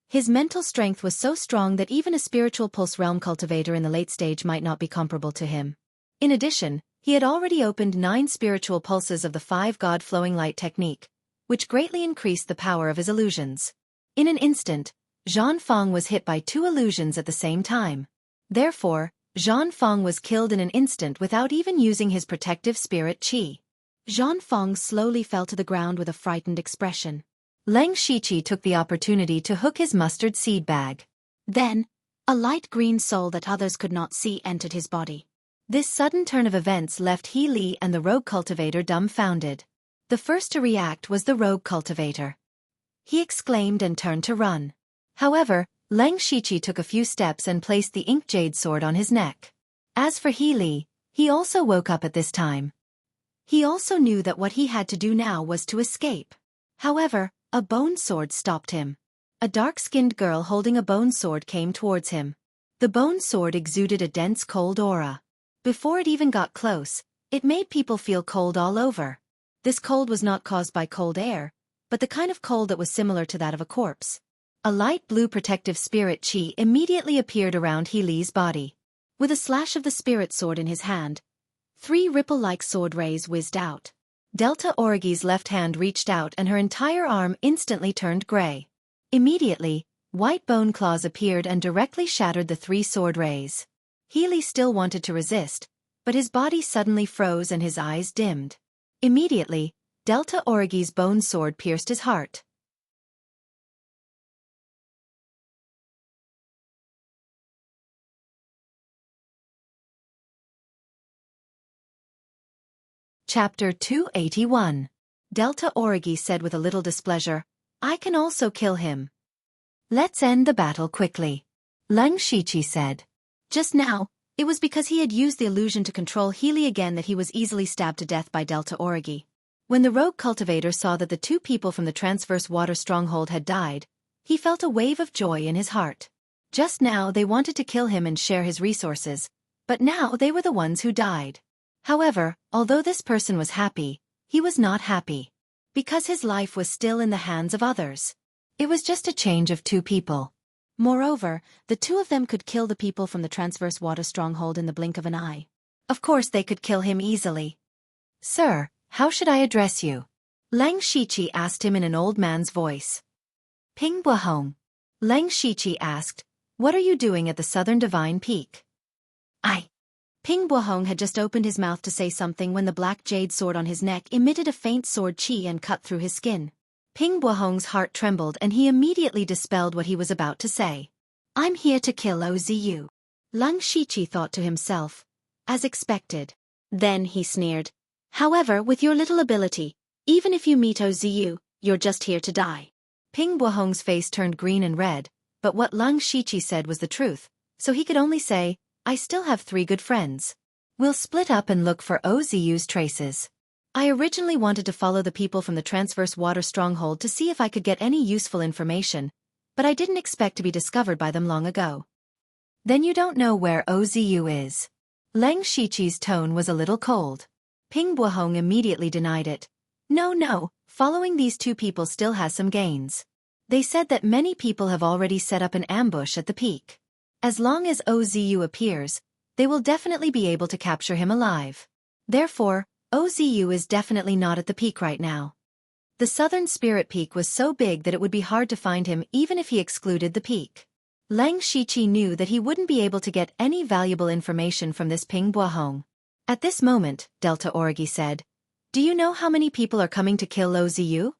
His mental strength was so strong that even a spiritual pulse realm cultivator in the late stage might not be comparable to him. In addition, he had already opened 9 spiritual pulses of the 5 God flowing light technique, which greatly increased the power of his illusions. In an instant, Xiaofan was hit by 2 illusions at the same time. Therefore, Xiaofan was killed in an instant without even using his protective spirit qi. Xiaofan slowly fell to the ground with a frightened expression. Lang Shiqi took the opportunity to hook his mustard seed bag. Then, a light green soul that others could not see entered his body. This sudden turn of events left He Li and the rogue cultivator dumbfounded. The first to react was the rogue cultivator. He exclaimed and turned to run. However, Lang Shiqi took a few steps and placed the ink jade sword on his neck. As for He Li, he also woke up at this time. He also knew that what he had to do now was to escape. However, a bone sword stopped him. A dark-skinned girl holding a bone sword came towards him. The bone sword exuded a dense cold aura. Before it even got close, it made people feel cold all over. This cold was not caused by cold air, but the kind of cold that was similar to that of a corpse. A light blue protective spirit qi immediately appeared around He Li's body. With a slash of the spirit sword in his hand, 3 ripple-like sword rays whizzed out. Delta Origi's left hand reached out and her entire arm instantly turned gray. Immediately, white bone claws appeared and directly shattered the 3 sword rays. He Li still wanted to resist, but his body suddenly froze and his eyes dimmed. Immediately, Delta Origi's bone sword pierced his heart. Chapter 281. Delta Origi said with a little displeasure, "I can also kill him." "Let's end the battle quickly," Lang Shiqi said. Just now, it was because he had used the illusion to control He Li again that he was easily stabbed to death by Delta Origi. When the rogue cultivator saw that the 2 people from the transverse water stronghold had died, he felt a wave of joy in his heart. Just now they wanted to kill him and share his resources, but now they were the ones who died. However, although this person was happy, he was not happy. Because his life was still in the hands of others. It was just a change of 2 people. Moreover, the 2 of them could kill the people from the transverse water stronghold in the blink of an eye. Of course they could kill him easily. "Sir, how should I address you?" Lang Shiqi asked him in an old man's voice. "Ping Buahong." Lang Shiqi asked, "What are you doing at the southern divine peak?" Ping Buahong had just opened his mouth to say something when the black jade sword on his neck emitted a faint sword qi and cut through his skin. Ping Buahong's heart trembled and he immediately dispelled what he was about to say. "I'm here to kill Ozu." Lang Shiqi thought to himself, as expected. Then he sneered. "However, with your little ability, even if you meet Ozu, you're just here to die." Ping Buahong's face turned green and red, but what Lang Shiqi said was the truth, so he could only say, "I still have 3 good friends. We'll split up and look for Ozu's traces. I originally wanted to follow the people from the transverse water stronghold to see if I could get any useful information, but I didn't expect to be discovered by them long ago." "Then you don't know where Ozu is?" Lang Shiqi's tone was a little cold. Ping Buahong immediately denied it. No, following these 2 people still has some gains. They said that many people have already set up an ambush at the peak. As long as Ozu appears, they will definitely be able to capture him alive. Therefore, Ozu is definitely not at the peak right now. The southern spirit peak was so big that it would be hard to find him even if he excluded the peak. Lang Shiqi knew that he wouldn't be able to get any valuable information from this Ping Buahong. At this moment, Delta Orgi said, "Do you know how many people are coming to kill Lo Ziyu?"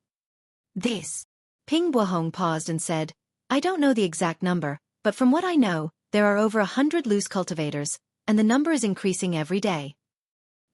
This. Ping Buahong paused and said, "I don't know the exact number, but from what I know, there are over 100 loose cultivators, and the number is increasing every day."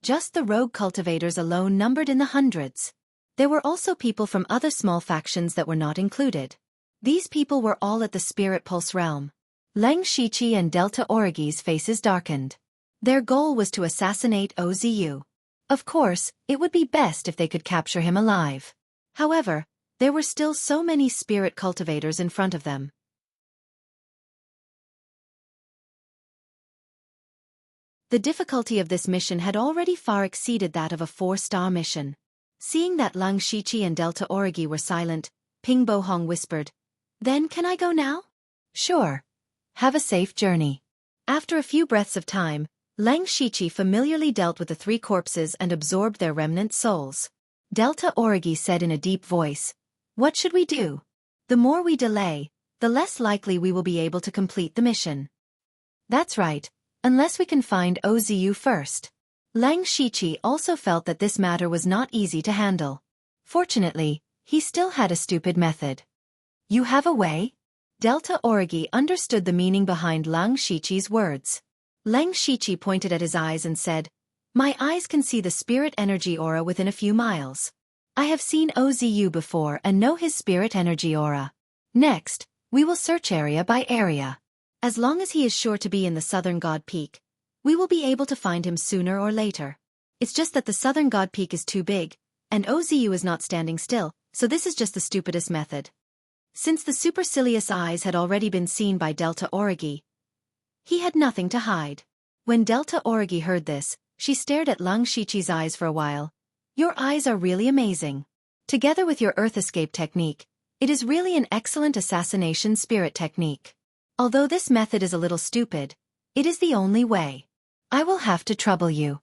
Just the rogue cultivators alone numbered in the hundreds. There were also people from other small factions that were not included. These people were all at the Spirit Pulse realm. Lang Shiqi and Delta Origi's faces darkened. Their goal was to assassinate Ozu. Of course, it would be best if they could capture him alive. However, there were still so many spirit cultivators in front of them. The difficulty of this mission had already far exceeded that of a 4-star mission. Seeing that Lang Shiqi and Delta Origi were silent, Ping Buahong whispered, "Then can I go now?" "Sure. Have a safe journey." After a few breaths of time, Lang Shiqi familiarly dealt with the 3 corpses and absorbed their remnant souls. Delta Origi said in a deep voice, "What should we do? The more we delay, the less likely we will be able to complete the mission." "That's right, unless we can find Ozu first." Lang Shiqi also felt that this matter was not easy to handle. Fortunately, he still had a stupid method. "You have a way?" Delta Origi understood the meaning behind Lang Shiqi's words. Lang Shiqi pointed at his eyes and said, "My eyes can see the spirit energy aura within a few miles. I have seen Ozu before and know his spirit energy aura. Next, we will search area by area. As long as he is sure to be in the Southern God Peak, we will be able to find him sooner or later. It's just that the Southern God Peak is too big, and Ozu is not standing still, so this is just the stupidest method." Since the supercilious eyes had already been seen by Delta Origi, he had nothing to hide. When Delta Origi heard this, she stared at Lang Shiqi's eyes for a while. "Your eyes are really amazing. Together with your Earth Escape technique, it is really an excellent assassination spirit technique. Although this method is a little stupid, it is the only way. I will have to trouble you."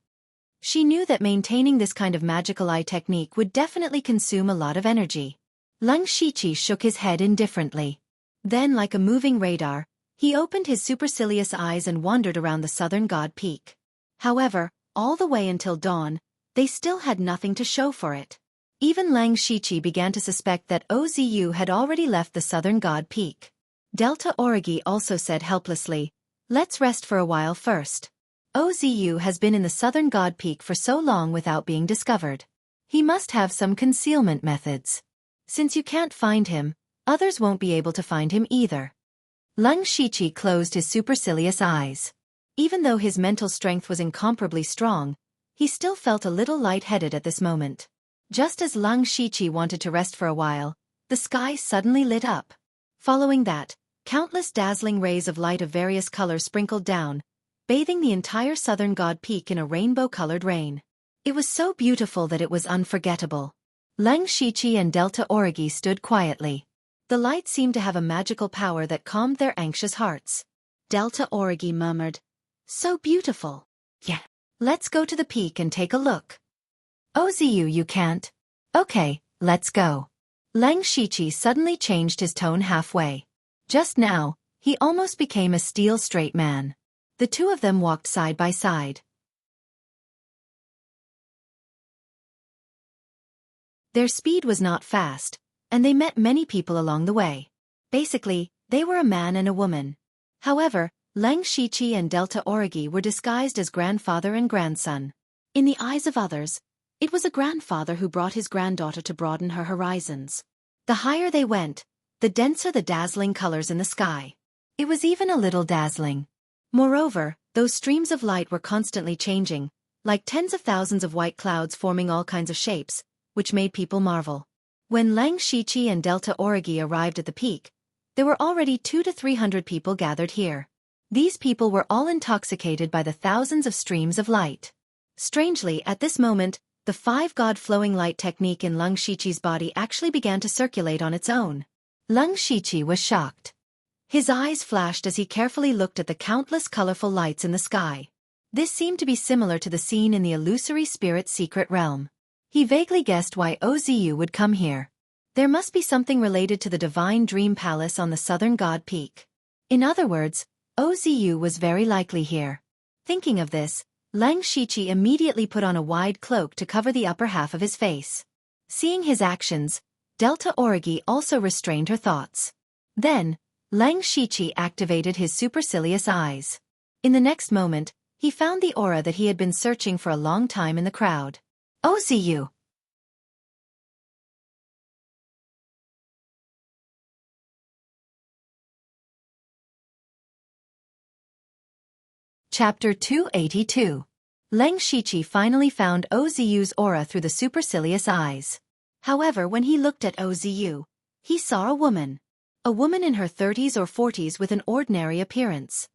She knew that maintaining this kind of magical eye technique would definitely consume a lot of energy. Lang Shiqi shook his head indifferently. Then, like a moving radar, he opened his supercilious eyes and wandered around the Southern God Peak. However, all the way until dawn, they still had nothing to show for it. Even Lang Shiqi began to suspect that Ozu had already left the Southern God Peak. Delta Origi also said helplessly, "Let's rest for a while first. Ozu has been in the Southern God Peak for so long without being discovered. He must have some concealment methods. Since you can't find him, others won't be able to find him either." Lang Shiqi closed his supercilious eyes. Even though his mental strength was incomparably strong, he still felt a little lightheaded at this moment. Just as Lang Shiqi wanted to rest for a while, the sky suddenly lit up. Following that, countless dazzling rays of light of various colors sprinkled down, bathing the entire Southern God Peak in a rainbow-colored rain. It was so beautiful that it was unforgettable. Lang Shiqi and Delta Origi stood quietly. The light seemed to have a magical power that calmed their anxious hearts. Delta Origi murmured, "So beautiful. Yeah. Let's go to the peak and take a look." "Ozu, you can't." "Okay, let's go." Lang Shiqi suddenly changed his tone halfway. Just now, he almost became a steel-straight man. The two of them walked side by side. Their speed was not fast, and they met many people along the way. Basically, they were a man and a woman. However, Lang Shiqi and Delta Origi were disguised as grandfather and grandson. In the eyes of others, it was a grandfather who brought his granddaughter to broaden her horizons. The higher they went, the denser the dazzling colors in the sky. It was even a little dazzling. Moreover, those streams of light were constantly changing, like tens of thousands of white clouds forming all kinds of shapes, which made people marvel. When Lang Shiqi and Delta Origi arrived at the peak, there were already 200 to 300 people gathered here. These people were all intoxicated by the thousands of streams of light. Strangely, at this moment, the 5-god flowing light technique in Lang Shiqi's body actually began to circulate on its own. Lang Shiqi was shocked. His eyes flashed as he carefully looked at the countless colorful lights in the sky. This seemed to be similar to the scene in the illusory spirit secret realm. He vaguely guessed why Ozu would come here. There must be something related to the divine dream palace on the Southern God Peak. In other words, Ozu was very likely here. Thinking of this, Lang Shiqi immediately put on a wide cloak to cover the upper half of his face. Seeing his actions, Delta Origi also restrained her thoughts. Then, Lang Shiqi activated his supercilious eyes. In the next moment, he found the aura that he had been searching for a long time in the crowd. Ozu! Chapter 282. Lang Shiqi finally found Ozu's aura through the supercilious eyes. However, when he looked at Ozu, he saw a woman. A woman in her 30s or 40s with an ordinary appearance.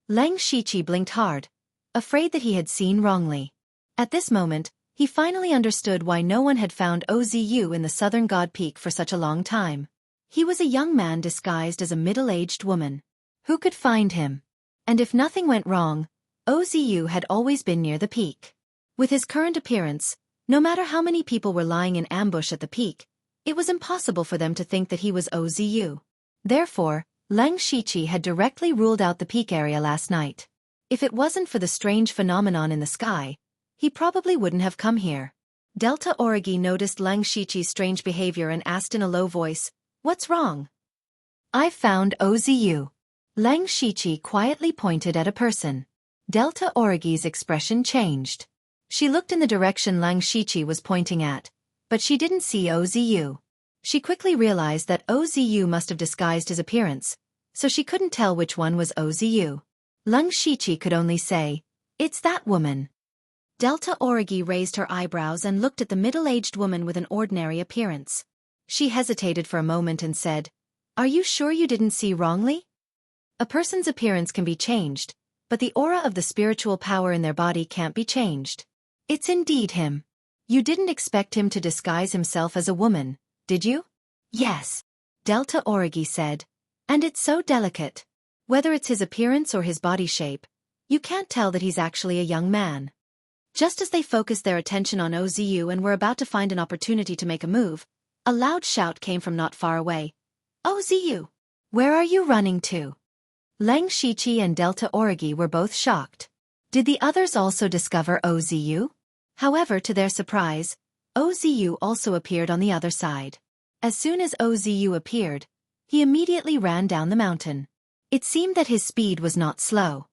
Lang Shiqi blinked hard, afraid that he had seen wrongly. At this moment, he finally understood why no one had found Ozu in the southern god peak for such a long time. He was a young man disguised as a middle-aged woman. Who could find him? And if nothing went wrong, Ozu had always been near the peak. With his current appearance, no matter how many people were lying in ambush at the peak, it was impossible for them to think that he was Ozu. Therefore, Lang Shiqi had directly ruled out the peak area last night. If it wasn't for the strange phenomenon in the sky, he probably wouldn't have come here. Delta Origi noticed Lang Shiqi's strange behavior and asked in a low voice, "What's wrong?" "I've found Ozu." Lang Shiqi quietly pointed at a person. Delta Origi's expression changed. She looked in the direction Lang Shiqi was pointing at, but she didn't see Ozu. She quickly realized that Ozu must have disguised his appearance, so she couldn't tell which one was Ozu. Lang Shiqi could only say, "It's that woman." Delta Origi raised her eyebrows and looked at the middle-aged woman with an ordinary appearance. She hesitated for a moment and said, "Are you sure you didn't see wrongly?" A person's appearance can be changed, but the aura of the spiritual power in their body can't be changed. It's indeed him. You didn't expect him to disguise himself as a woman, did you? Yes, Delta Origi said. And it's so delicate. Whether it's his appearance or his body shape, you can't tell that he's actually a young man. Just as they focused their attention on Ozu and were about to find an opportunity to make a move, a loud shout came from not far away. "Ozu! Where are you running to?" Lang Shiqi and Delta Origi were both shocked. Did the others also discover Ozu? However, to their surprise, Ozu also appeared on the other side. As soon as Ozu appeared, he immediately ran down the mountain. It seemed that his speed was not slow.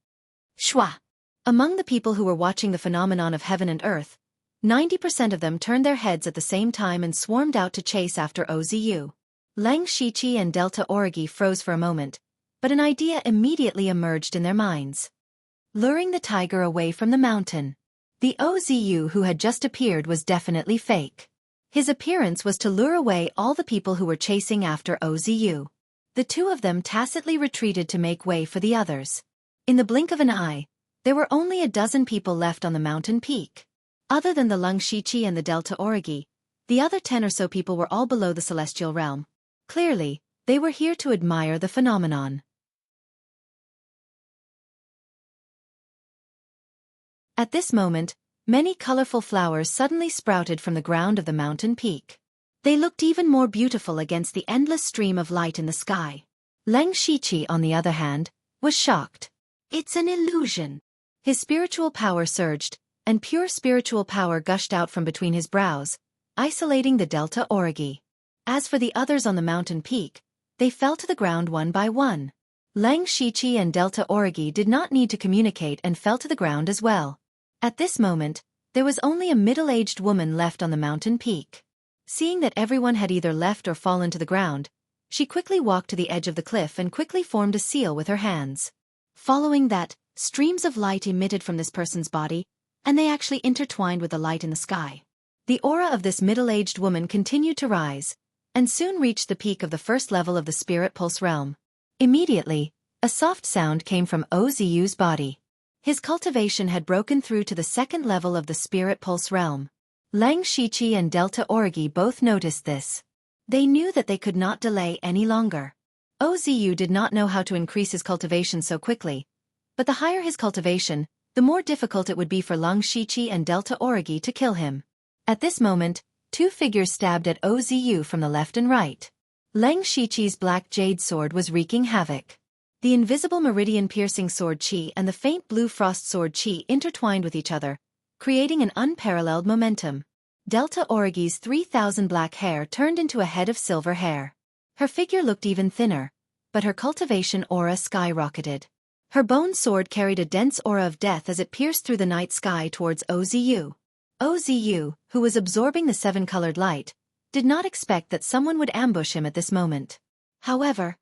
Shwa! Among the people who were watching the phenomenon of heaven and earth, 90% of them turned their heads at the same time and swarmed out to chase after Ozu. Lang Shiqi and Delta Origi froze for a moment, but an idea immediately emerged in their minds. Luring the tiger away from the mountain. The Ozu who had just appeared was definitely fake. His appearance was to lure away all the people who were chasing after Ozu. The two of them tacitly retreated to make way for the others. In the blink of an eye, there were only a dozen people left on the mountain peak. Other than the Lang Shiqi and the Delta Origi, the other 10 or so people were all below the celestial realm. Clearly, they were here to admire the phenomenon. At this moment, many colorful flowers suddenly sprouted from the ground of the mountain peak. They looked even more beautiful against the endless stream of light in the sky. Lang Shiqi, on the other hand, was shocked. "It's an illusion." His spiritual power surged, and pure spiritual power gushed out from between his brows, isolating the Delta Origi. As for the others on the mountain peak, they fell to the ground one by one. Lang Shiqi and Delta Origi did not need to communicate and fell to the ground as well. At this moment, there was only a middle-aged woman left on the mountain peak. Seeing that everyone had either left or fallen to the ground, she quickly walked to the edge of the cliff and quickly formed a seal with her hands. Following that, streams of light emitted from this person's body, and they actually intertwined with the light in the sky. The aura of this middle-aged woman continued to rise, and soon reached the peak of the first level of the spirit pulse realm. Immediately, a soft sound came from Ozu's body. His cultivation had broken through to the second level of the spirit pulse realm. Lang Shiqi and Delta Origi both noticed this. They knew that they could not delay any longer. Ozu did not know how to increase his cultivation so quickly, but the higher his cultivation, the more difficult it would be for Lang Shiqi and Delta Origi to kill him. At this moment, two figures stabbed at Ozu from the left and right. Lang Shiqi's black jade sword was wreaking havoc. The invisible meridian-piercing sword qi and the faint blue frost sword qi intertwined with each other, creating an unparalleled momentum. Delta Origi's 3,000 black hair turned into a head of silver hair. Her figure looked even thinner, but her cultivation aura skyrocketed. Her bone sword carried a dense aura of death as it pierced through the night sky towards Ozu. Ozu, who was absorbing the seven-colored light, did not expect that someone would ambush him at this moment. However,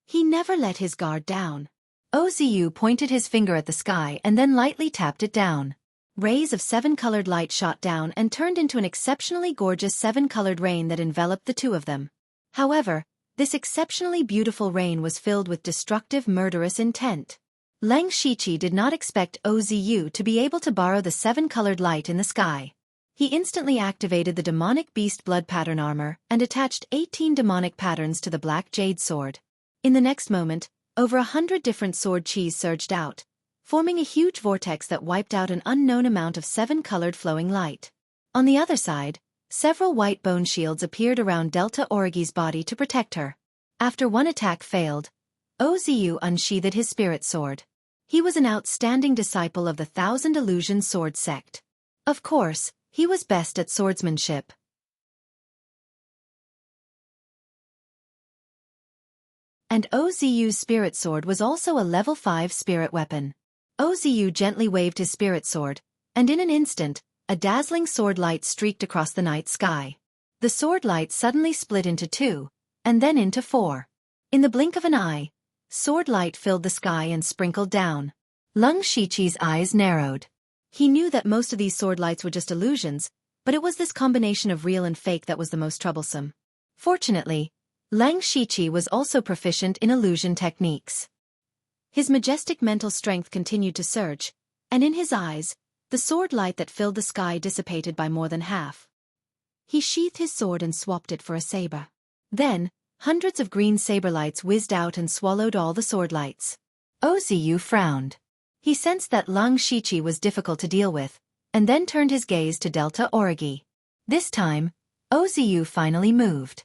he never let his guard down. Ozu pointed his finger at the sky and then lightly tapped it down. Rays of seven-colored light shot down and turned into an exceptionally gorgeous seven-colored rain that enveloped the two of them. However, this exceptionally beautiful rain was filled with destructive, murderous intent. Leng Shiqi did not expect Ozu to be able to borrow the seven-colored light in the sky. He instantly activated the demonic beast blood pattern armor and attached 18 demonic patterns to the black jade sword. In the next moment, over 100 different sword qis surged out, forming a huge vortex that wiped out an unknown amount of seven-colored flowing light. On the other side, several white bone shields appeared around Delta Origi's body to protect her. After one attack failed, Ozu unsheathed his spirit sword. He was an outstanding disciple of the Thousand Illusion Sword sect. Of course, he was best at swordsmanship. And Ozu's spirit sword was also a level 5 spirit weapon. Ozu gently waved his spirit sword, and in an instant, a dazzling sword light streaked across the night sky. The sword light suddenly split into 2, and then into 4. In the blink of an eye, sword light filled the sky and sprinkled down. Leng Shiqi's eyes narrowed. He knew that most of these sword lights were just illusions, but it was this combination of real and fake that was the most troublesome. Fortunately, Leng Shiqi was also proficient in illusion techniques. His majestic mental strength continued to surge, and in his eyes, the sword light that filled the sky dissipated by more than half. He sheathed his sword and swapped it for a saber. Then, hundreds of green saber lights whizzed out and swallowed all the sword lights. Ozu frowned. He sensed that Leng Shiqi was difficult to deal with, and then turned his gaze to Delta Origi. This time, Ozu finally moved.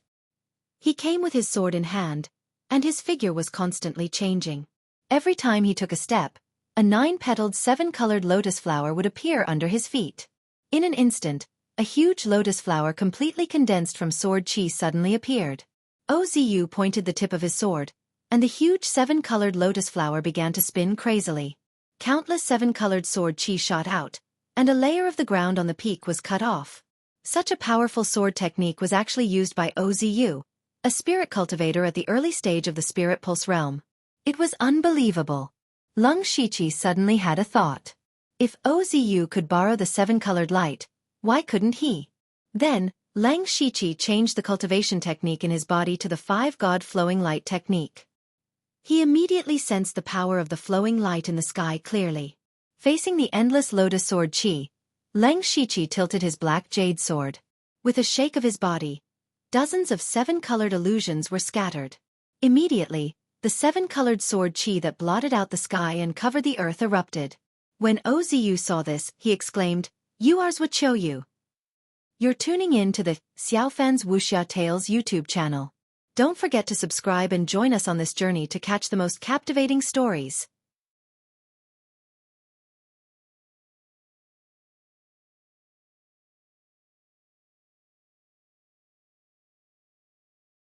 He came with his sword in hand, and his figure was constantly changing. Every time he took a step, a 9-petaled 7-colored lotus flower would appear under his feet. In an instant, a huge lotus flower completely condensed from sword qi suddenly appeared. Ozu pointed the tip of his sword, and the huge 7-colored lotus flower began to spin crazily. Countless 7-colored sword qi shot out, and a layer of the ground on the peak was cut off. Such a powerful sword technique was actually used by Ozu, a spirit cultivator at the early stage of the Spirit Pulse realm. It was unbelievable. Leng Shiqi suddenly had a thought. If Ozu could borrow the 7-colored light, why couldn't he? Then, Leng Shiqi changed the cultivation technique in his body to the 5-god flowing light technique. He immediately sensed the power of the flowing light in the sky clearly. Facing the endless lotus sword qi, Leng Shiqi tilted his black jade sword. With a shake of his body, dozens of 7-colored illusions were scattered. Immediately, the 7-colored sword qi that blotted out the sky and covered the earth erupted. When Ozu saw this, he exclaimed, "Yours would show you." You're tuning in to the Xiaofan's Wuxia Tales YouTube channel. Don't forget to subscribe and join us on this journey to catch the most captivating stories.